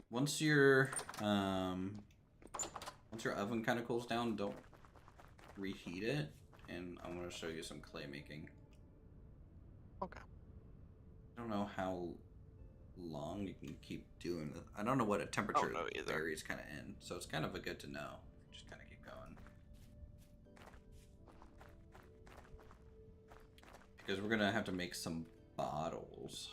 Once your oven kind of cools down, don't reheat it, and I'm gonna show you some clay making. Okay. I don't know how long you can keep doing it. I don't know what a temperature know either. varies kind of in, so it's kind of a good to know. Just kind of keep going. Because we're gonna have to make some bottles.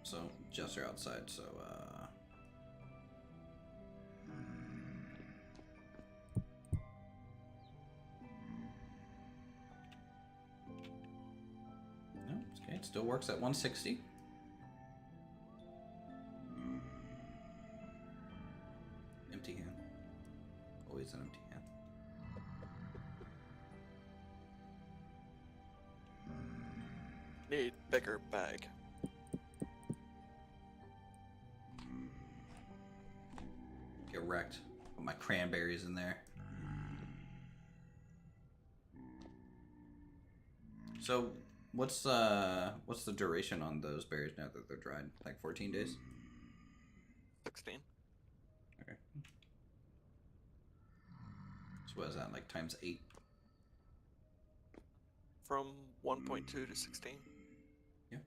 So, Jess are outside, so no, it's okay. It still works at 160. Empty hand. Always an empty hand. Need bigger bag. Get wrecked. Put my cranberries in there. So, what's the duration on those berries now that they're dried? Like 14 days? 16. Okay. So what is that, like times 8? From 1.2 to 16. Yeah.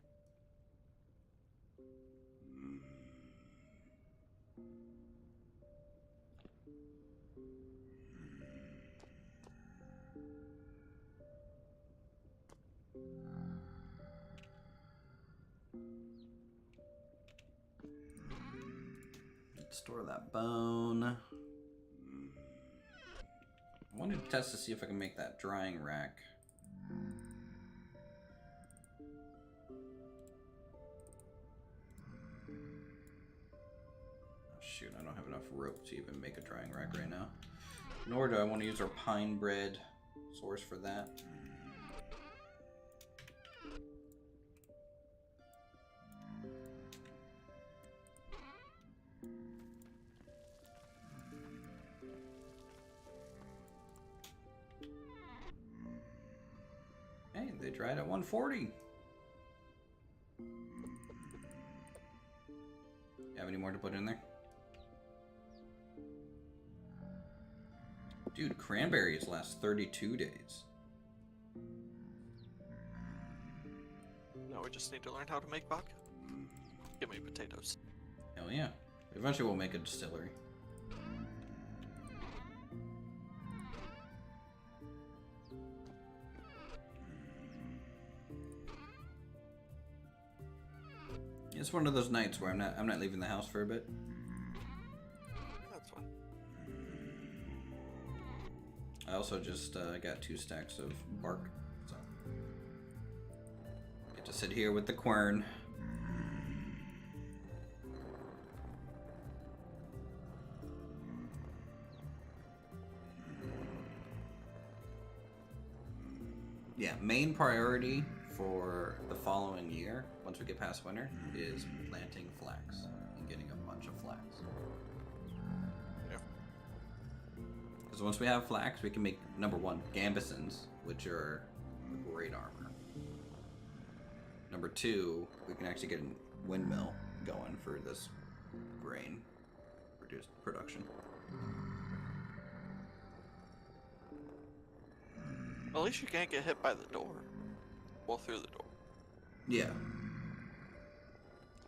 Let's store that bone. I wanted to test to see if I can make that drying rack. Shoot, I don't have enough rope to even make a drying rack right now. Nor do I want to use our pine bread source for that. Hey, they dried at 140. Have any more to put in there? Dude, cranberries last 32 days. Now we just need to learn how to make vodka. Give me potatoes. Hell yeah. Eventually we'll make a distillery. It's one of those nights where I'm not leaving the house for a bit. That's fine. I also just got 2 stacks of bark, so get to sit here with the quern. Yeah, main priority for the following year, once we get past winter, is planting flax and getting a bunch of flax. Yeah. Because once we have flax, we can make, number 1, gambesons, which are great armor. Number 2, we can actually get a windmill going for this grain production. At least you can't get hit by the door. Well, through the door. Yeah.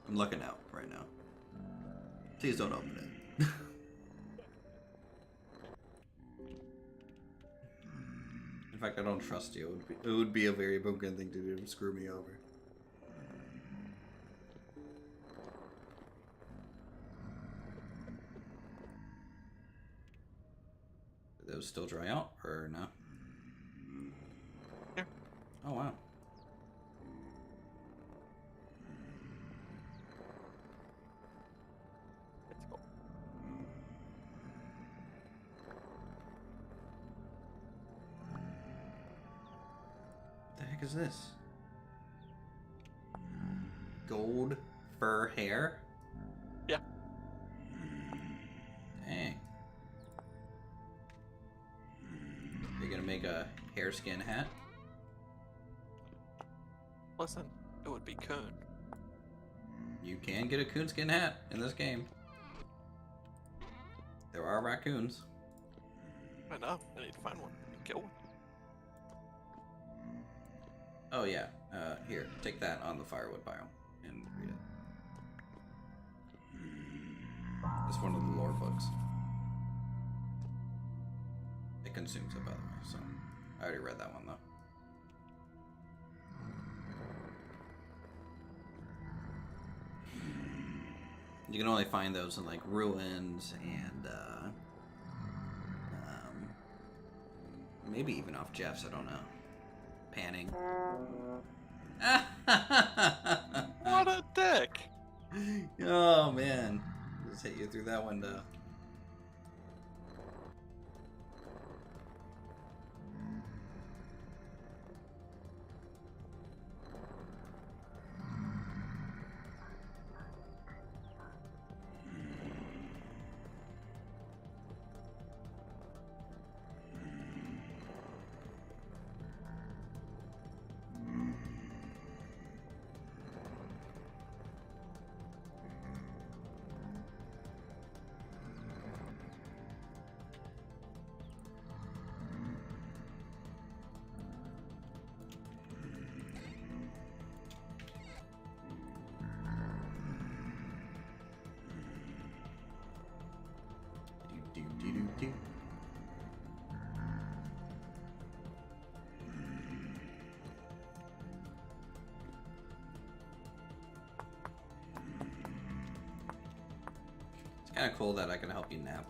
I'm looking out right now. Please don't open it. In fact, I don't trust you. It would be a very broken thing to do to screw me over. Do those still dry out, or no? Yeah. Oh, wow. It's cool. What the heck is this? Gold fur hair? Yeah. Dang. You're gonna make a hareskin hat? Listen, it would be coon. You can get a coonskin hat in this game. There are raccoons. I know. I need to find one and kill one. Oh yeah. Here, take that on the firewood pile and read it. It's one of the lore books. It consumes it, by the way, so I already read that one though. You can only find those in like ruins and maybe even off Jeff's, I don't know. Panning. What a dick! Oh man. Just hit you through that window. Kind of cool that I can help you nap.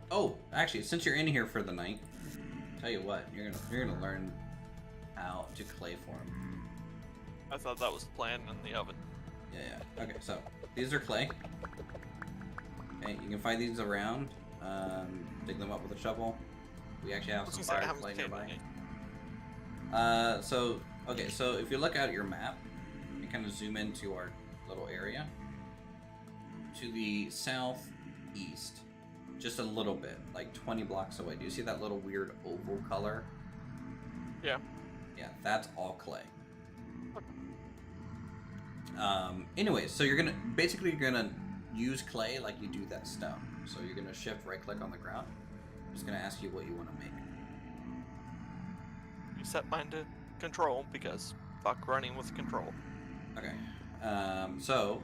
Oh, actually, since you're in here for the night, tell you what, you're gonna learn how to clay form. I thought that was the plan in the oven. Yeah. Okay, so these are clay. Okay, you can find these around. Dig them up with a shovel. We actually have some fire clay nearby. So if you look out at your map, you kind of zoom into our little area. To the southeast, just a little bit, like 20 blocks away. Do you see that little weird oval color? Yeah. Yeah, that's all clay. Anyway, so you're gonna use clay like you do that stone. So you're gonna shift right click on the ground. I'm just gonna ask you what you want to make. You set mine to control because fuck running with control. Okay. So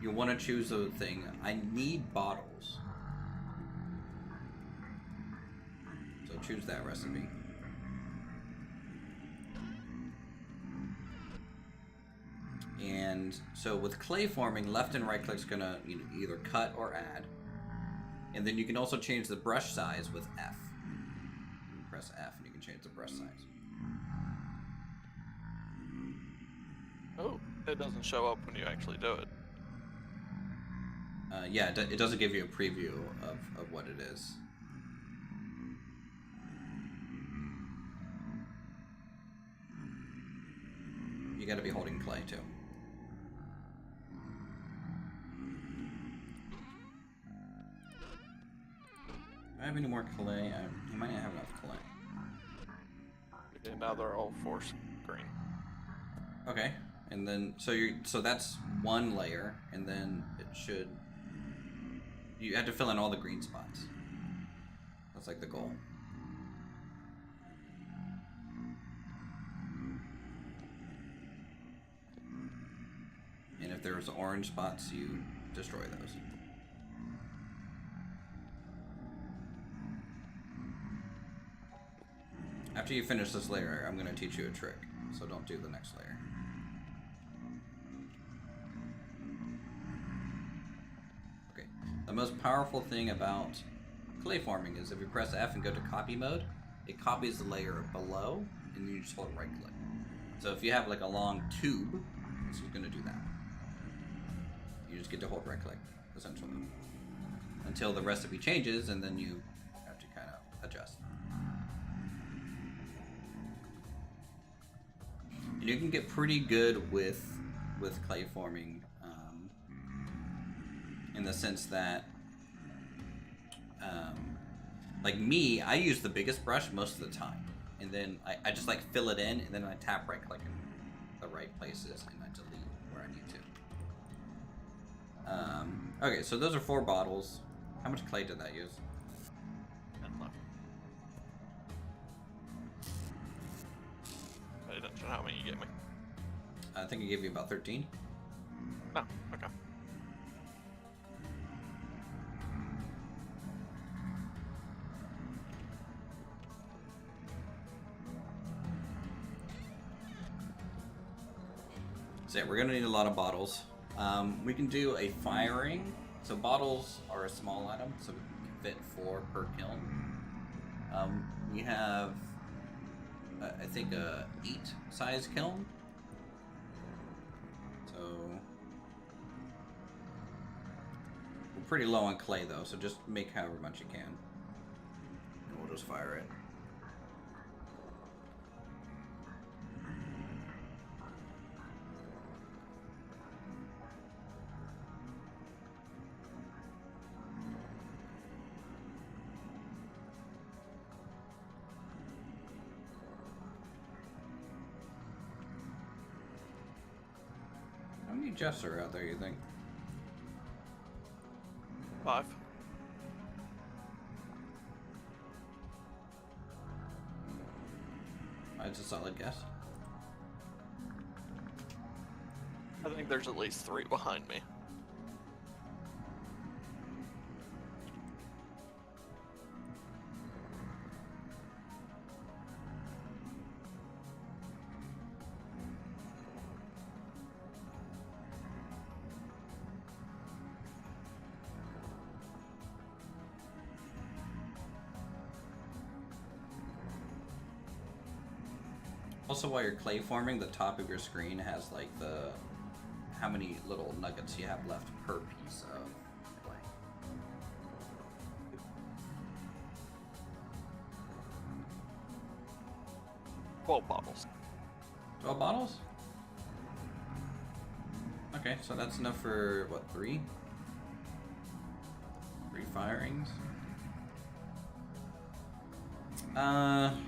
you want to choose a thing. I need bottles. So choose that recipe. And so with clay forming, left and right click's gonna either cut or add. And then you can also change the brush size with F. You press F and you can change the brush size. Oh, it doesn't show up when you actually do it. Yeah, it doesn't give you a preview of what it is. You gotta be holding clay too. Do I have any more clay? I might not have enough clay. Okay, now they're all force green. Okay, and then so that's one layer, and then it should. You had to fill in all the green spots. That's like the goal. And if there's orange spots, you destroy those. After you finish this layer, I'm going to teach you a trick, so don't do the next layer. Okay, the most powerful thing about clay forming is if you press F and go to copy mode, it copies the layer below, and then you just hold right click. So if you have like a long tube, it's going to do that. You just get to hold right click, essentially, until the recipe changes, and then you have to kind of adjust. And you can get pretty good with clay forming, in the sense that, like me, I use the biggest brush most of the time, and then I just like fill it in, and then I tap right click in the right places, and I delete where I need to. Okay, so those are 4 bottles. How much clay did that use? 10 left. I didn't know how many you gave me. I think I gave you about 13. Oh, okay. So yeah, we're gonna need a lot of bottles. We can do a firing. So bottles are a small item, so we can fit 4 per kiln. We have, I think, a 8 size kiln. So we're pretty low on clay though, so just make however much you can, and we'll just fire it. How many Jeffs are out there, you think? 5. It's a solid guess. I think there's at least 3 behind me. Also, while you're clay forming, the top of your screen has like the how many little nuggets you have left per piece of clay. 12 bottles. 12 bottles? Okay, so that's enough for what, 3? 3 firings? Alright,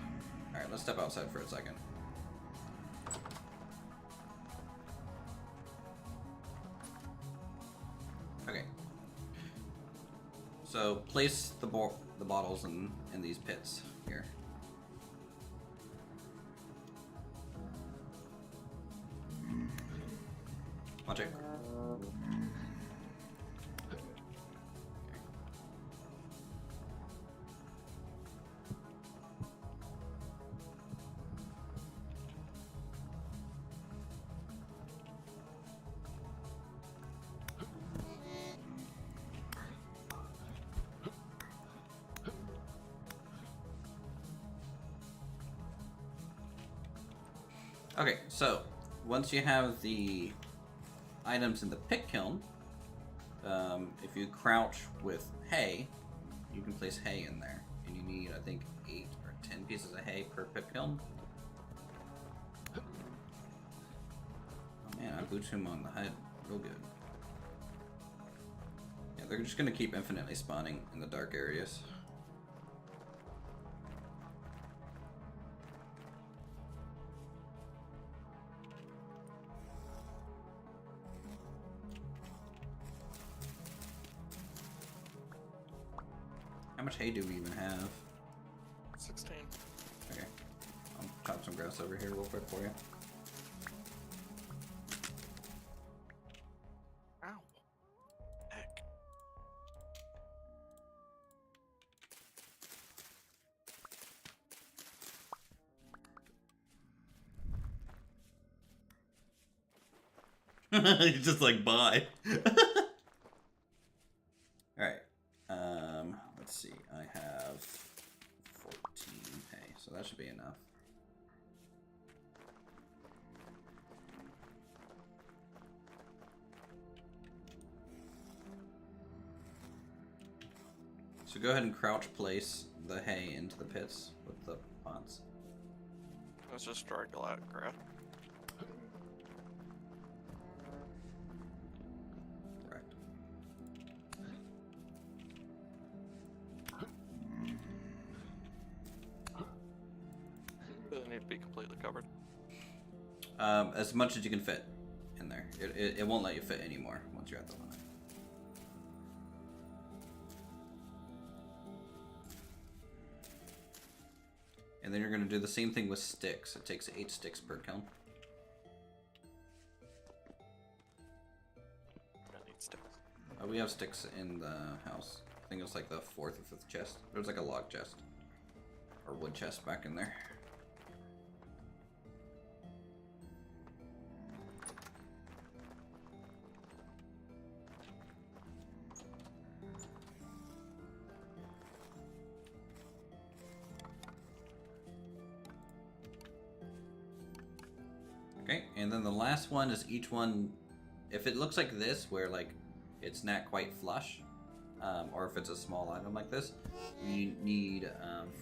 let's step outside for a second. Okay. So place the bottles in these pits here. Watch it. Okay, so once you have the items in the pit kiln, if you crouch with hay, you can place hay in there, and you need, I think, 8 or 10 pieces of hay per pit kiln. Oh man, I booted him on the head real good. Yeah, they're just gonna keep infinitely spawning in the dark areas. How much hay do we even have? 16. Okay. I'll chop some grass over here real quick for you. Ow. Heck. He's just like, bye. Alright. Let's see. I have 14 hay, so that should be enough. So go ahead and crouch place the hay into the pits with the pots. Let's just drag a lot of grass. Correct. Doesn't need to be completely covered. As much as you can fit in there. It won't let you fit anymore once you're at the limit. And then you're going to do the same thing with sticks. It takes 8 sticks per kiln. I need sticks. We have sticks in the house. I think it's like the 4th or 5th chest. There's like a log chest. Or wood chest back in there. Okay, and then the last one is each one, if it looks like this, where like it's not quite flush, or if it's a small item like this, you need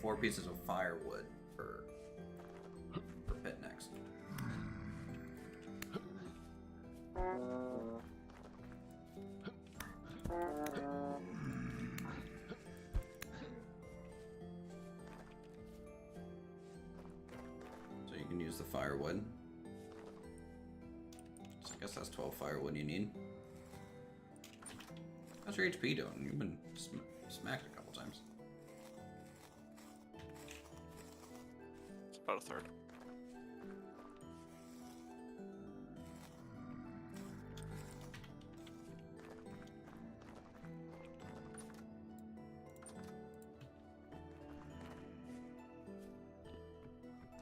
4 pieces of firewood per pit next. So you can use the firewood. So I guess that's 12 firewood you need. How's your HP doing? You've been smacked a couple times. It's about a third.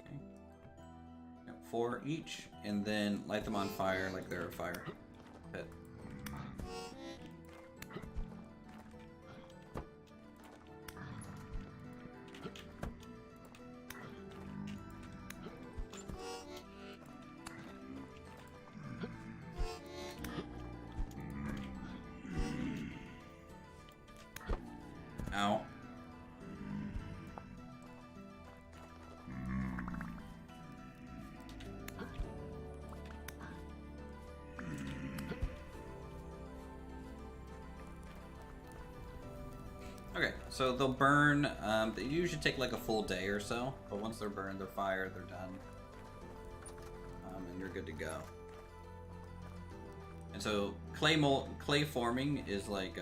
Okay. Got 4 each, and then light them on fire like they're a fire pit. Ow. Okay, so they'll burn, they usually take like a full day or so, but once they're burned, they're fired, they're done. And you're good to go. And so clay forming is like,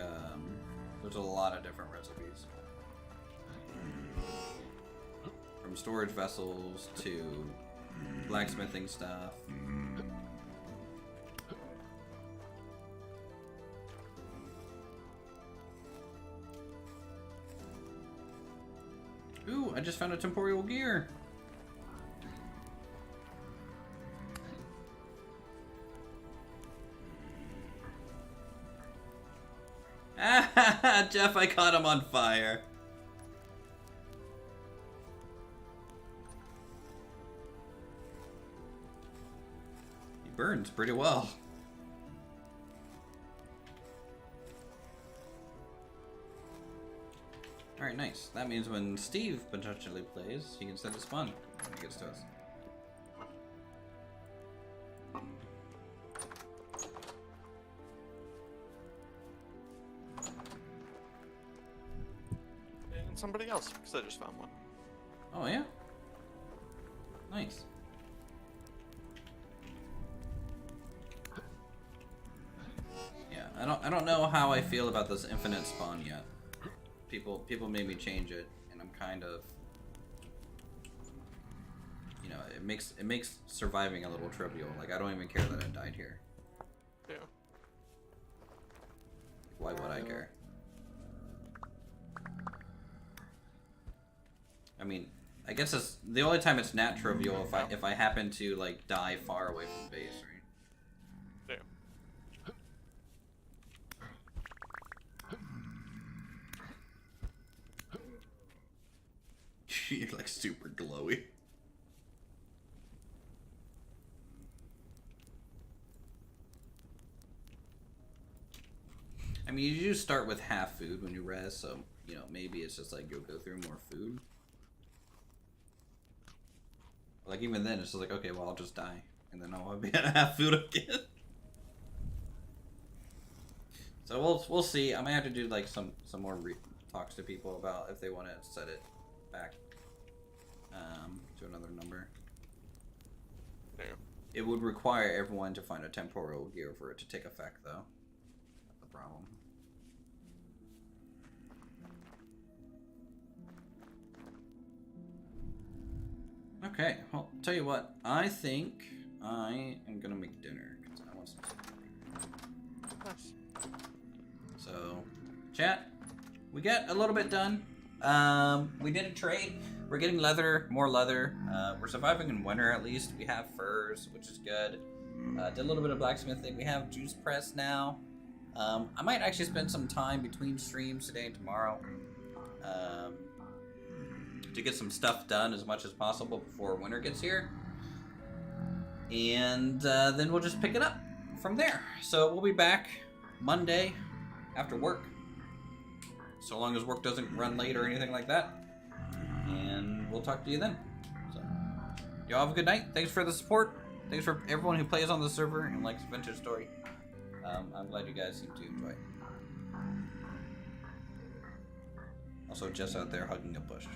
there's a lot of different recipes. From storage vessels to blacksmithing stuff. Ooh, I just found a temporal gear. Ah, Jeff, I caught him on fire. He burns pretty well. Alright, nice. That means when Steve potentially plays, he can set his fun when he gets to us. And somebody else, because I just found one. Oh yeah? Nice. Yeah, I don't know how I feel about this infinite spawn yet. People made me change it, and I'm kind of, you know, it makes surviving a little trivial. Like, I don't even care that I died here. Yeah. Why would I care? I mean, I guess it's the only time it's not trivial if I happen to like die far away from base, right? Yeah. You're like super glowy. I mean, you do start with half food when you rest, so, you know, maybe it's just like you'll go through more food. Like, even then, it's just like, okay, well, I'll just die, and then I'll be at half food again. So we'll see. I might have to do like some more talks to people about if they want to set it back to another number. Yeah. It would require everyone to find a temporal gear for it to take effect, though. That's the problem. Okay, well, tell you what. I think I am gonna make dinner because I want some food. Nice. So, chat, we got a little bit done. We did a trade. We're getting leather, more leather. We're surviving in winter at least. We have furs, which is good. Did a little bit of blacksmithing. We have juice press now. I might actually spend some time between streams today and tomorrow to get some stuff done as much as possible before winter gets here. And then we'll just pick it up from there. So we'll be back Monday after work. So long as work doesn't run late or anything like that. And we'll talk to you then. So, y'all have a good night. Thanks for the support. Thanks for everyone who plays on the server and likes Vintage Story. I'm glad you guys seem to enjoy it. Also, Jess out there hugging a bush.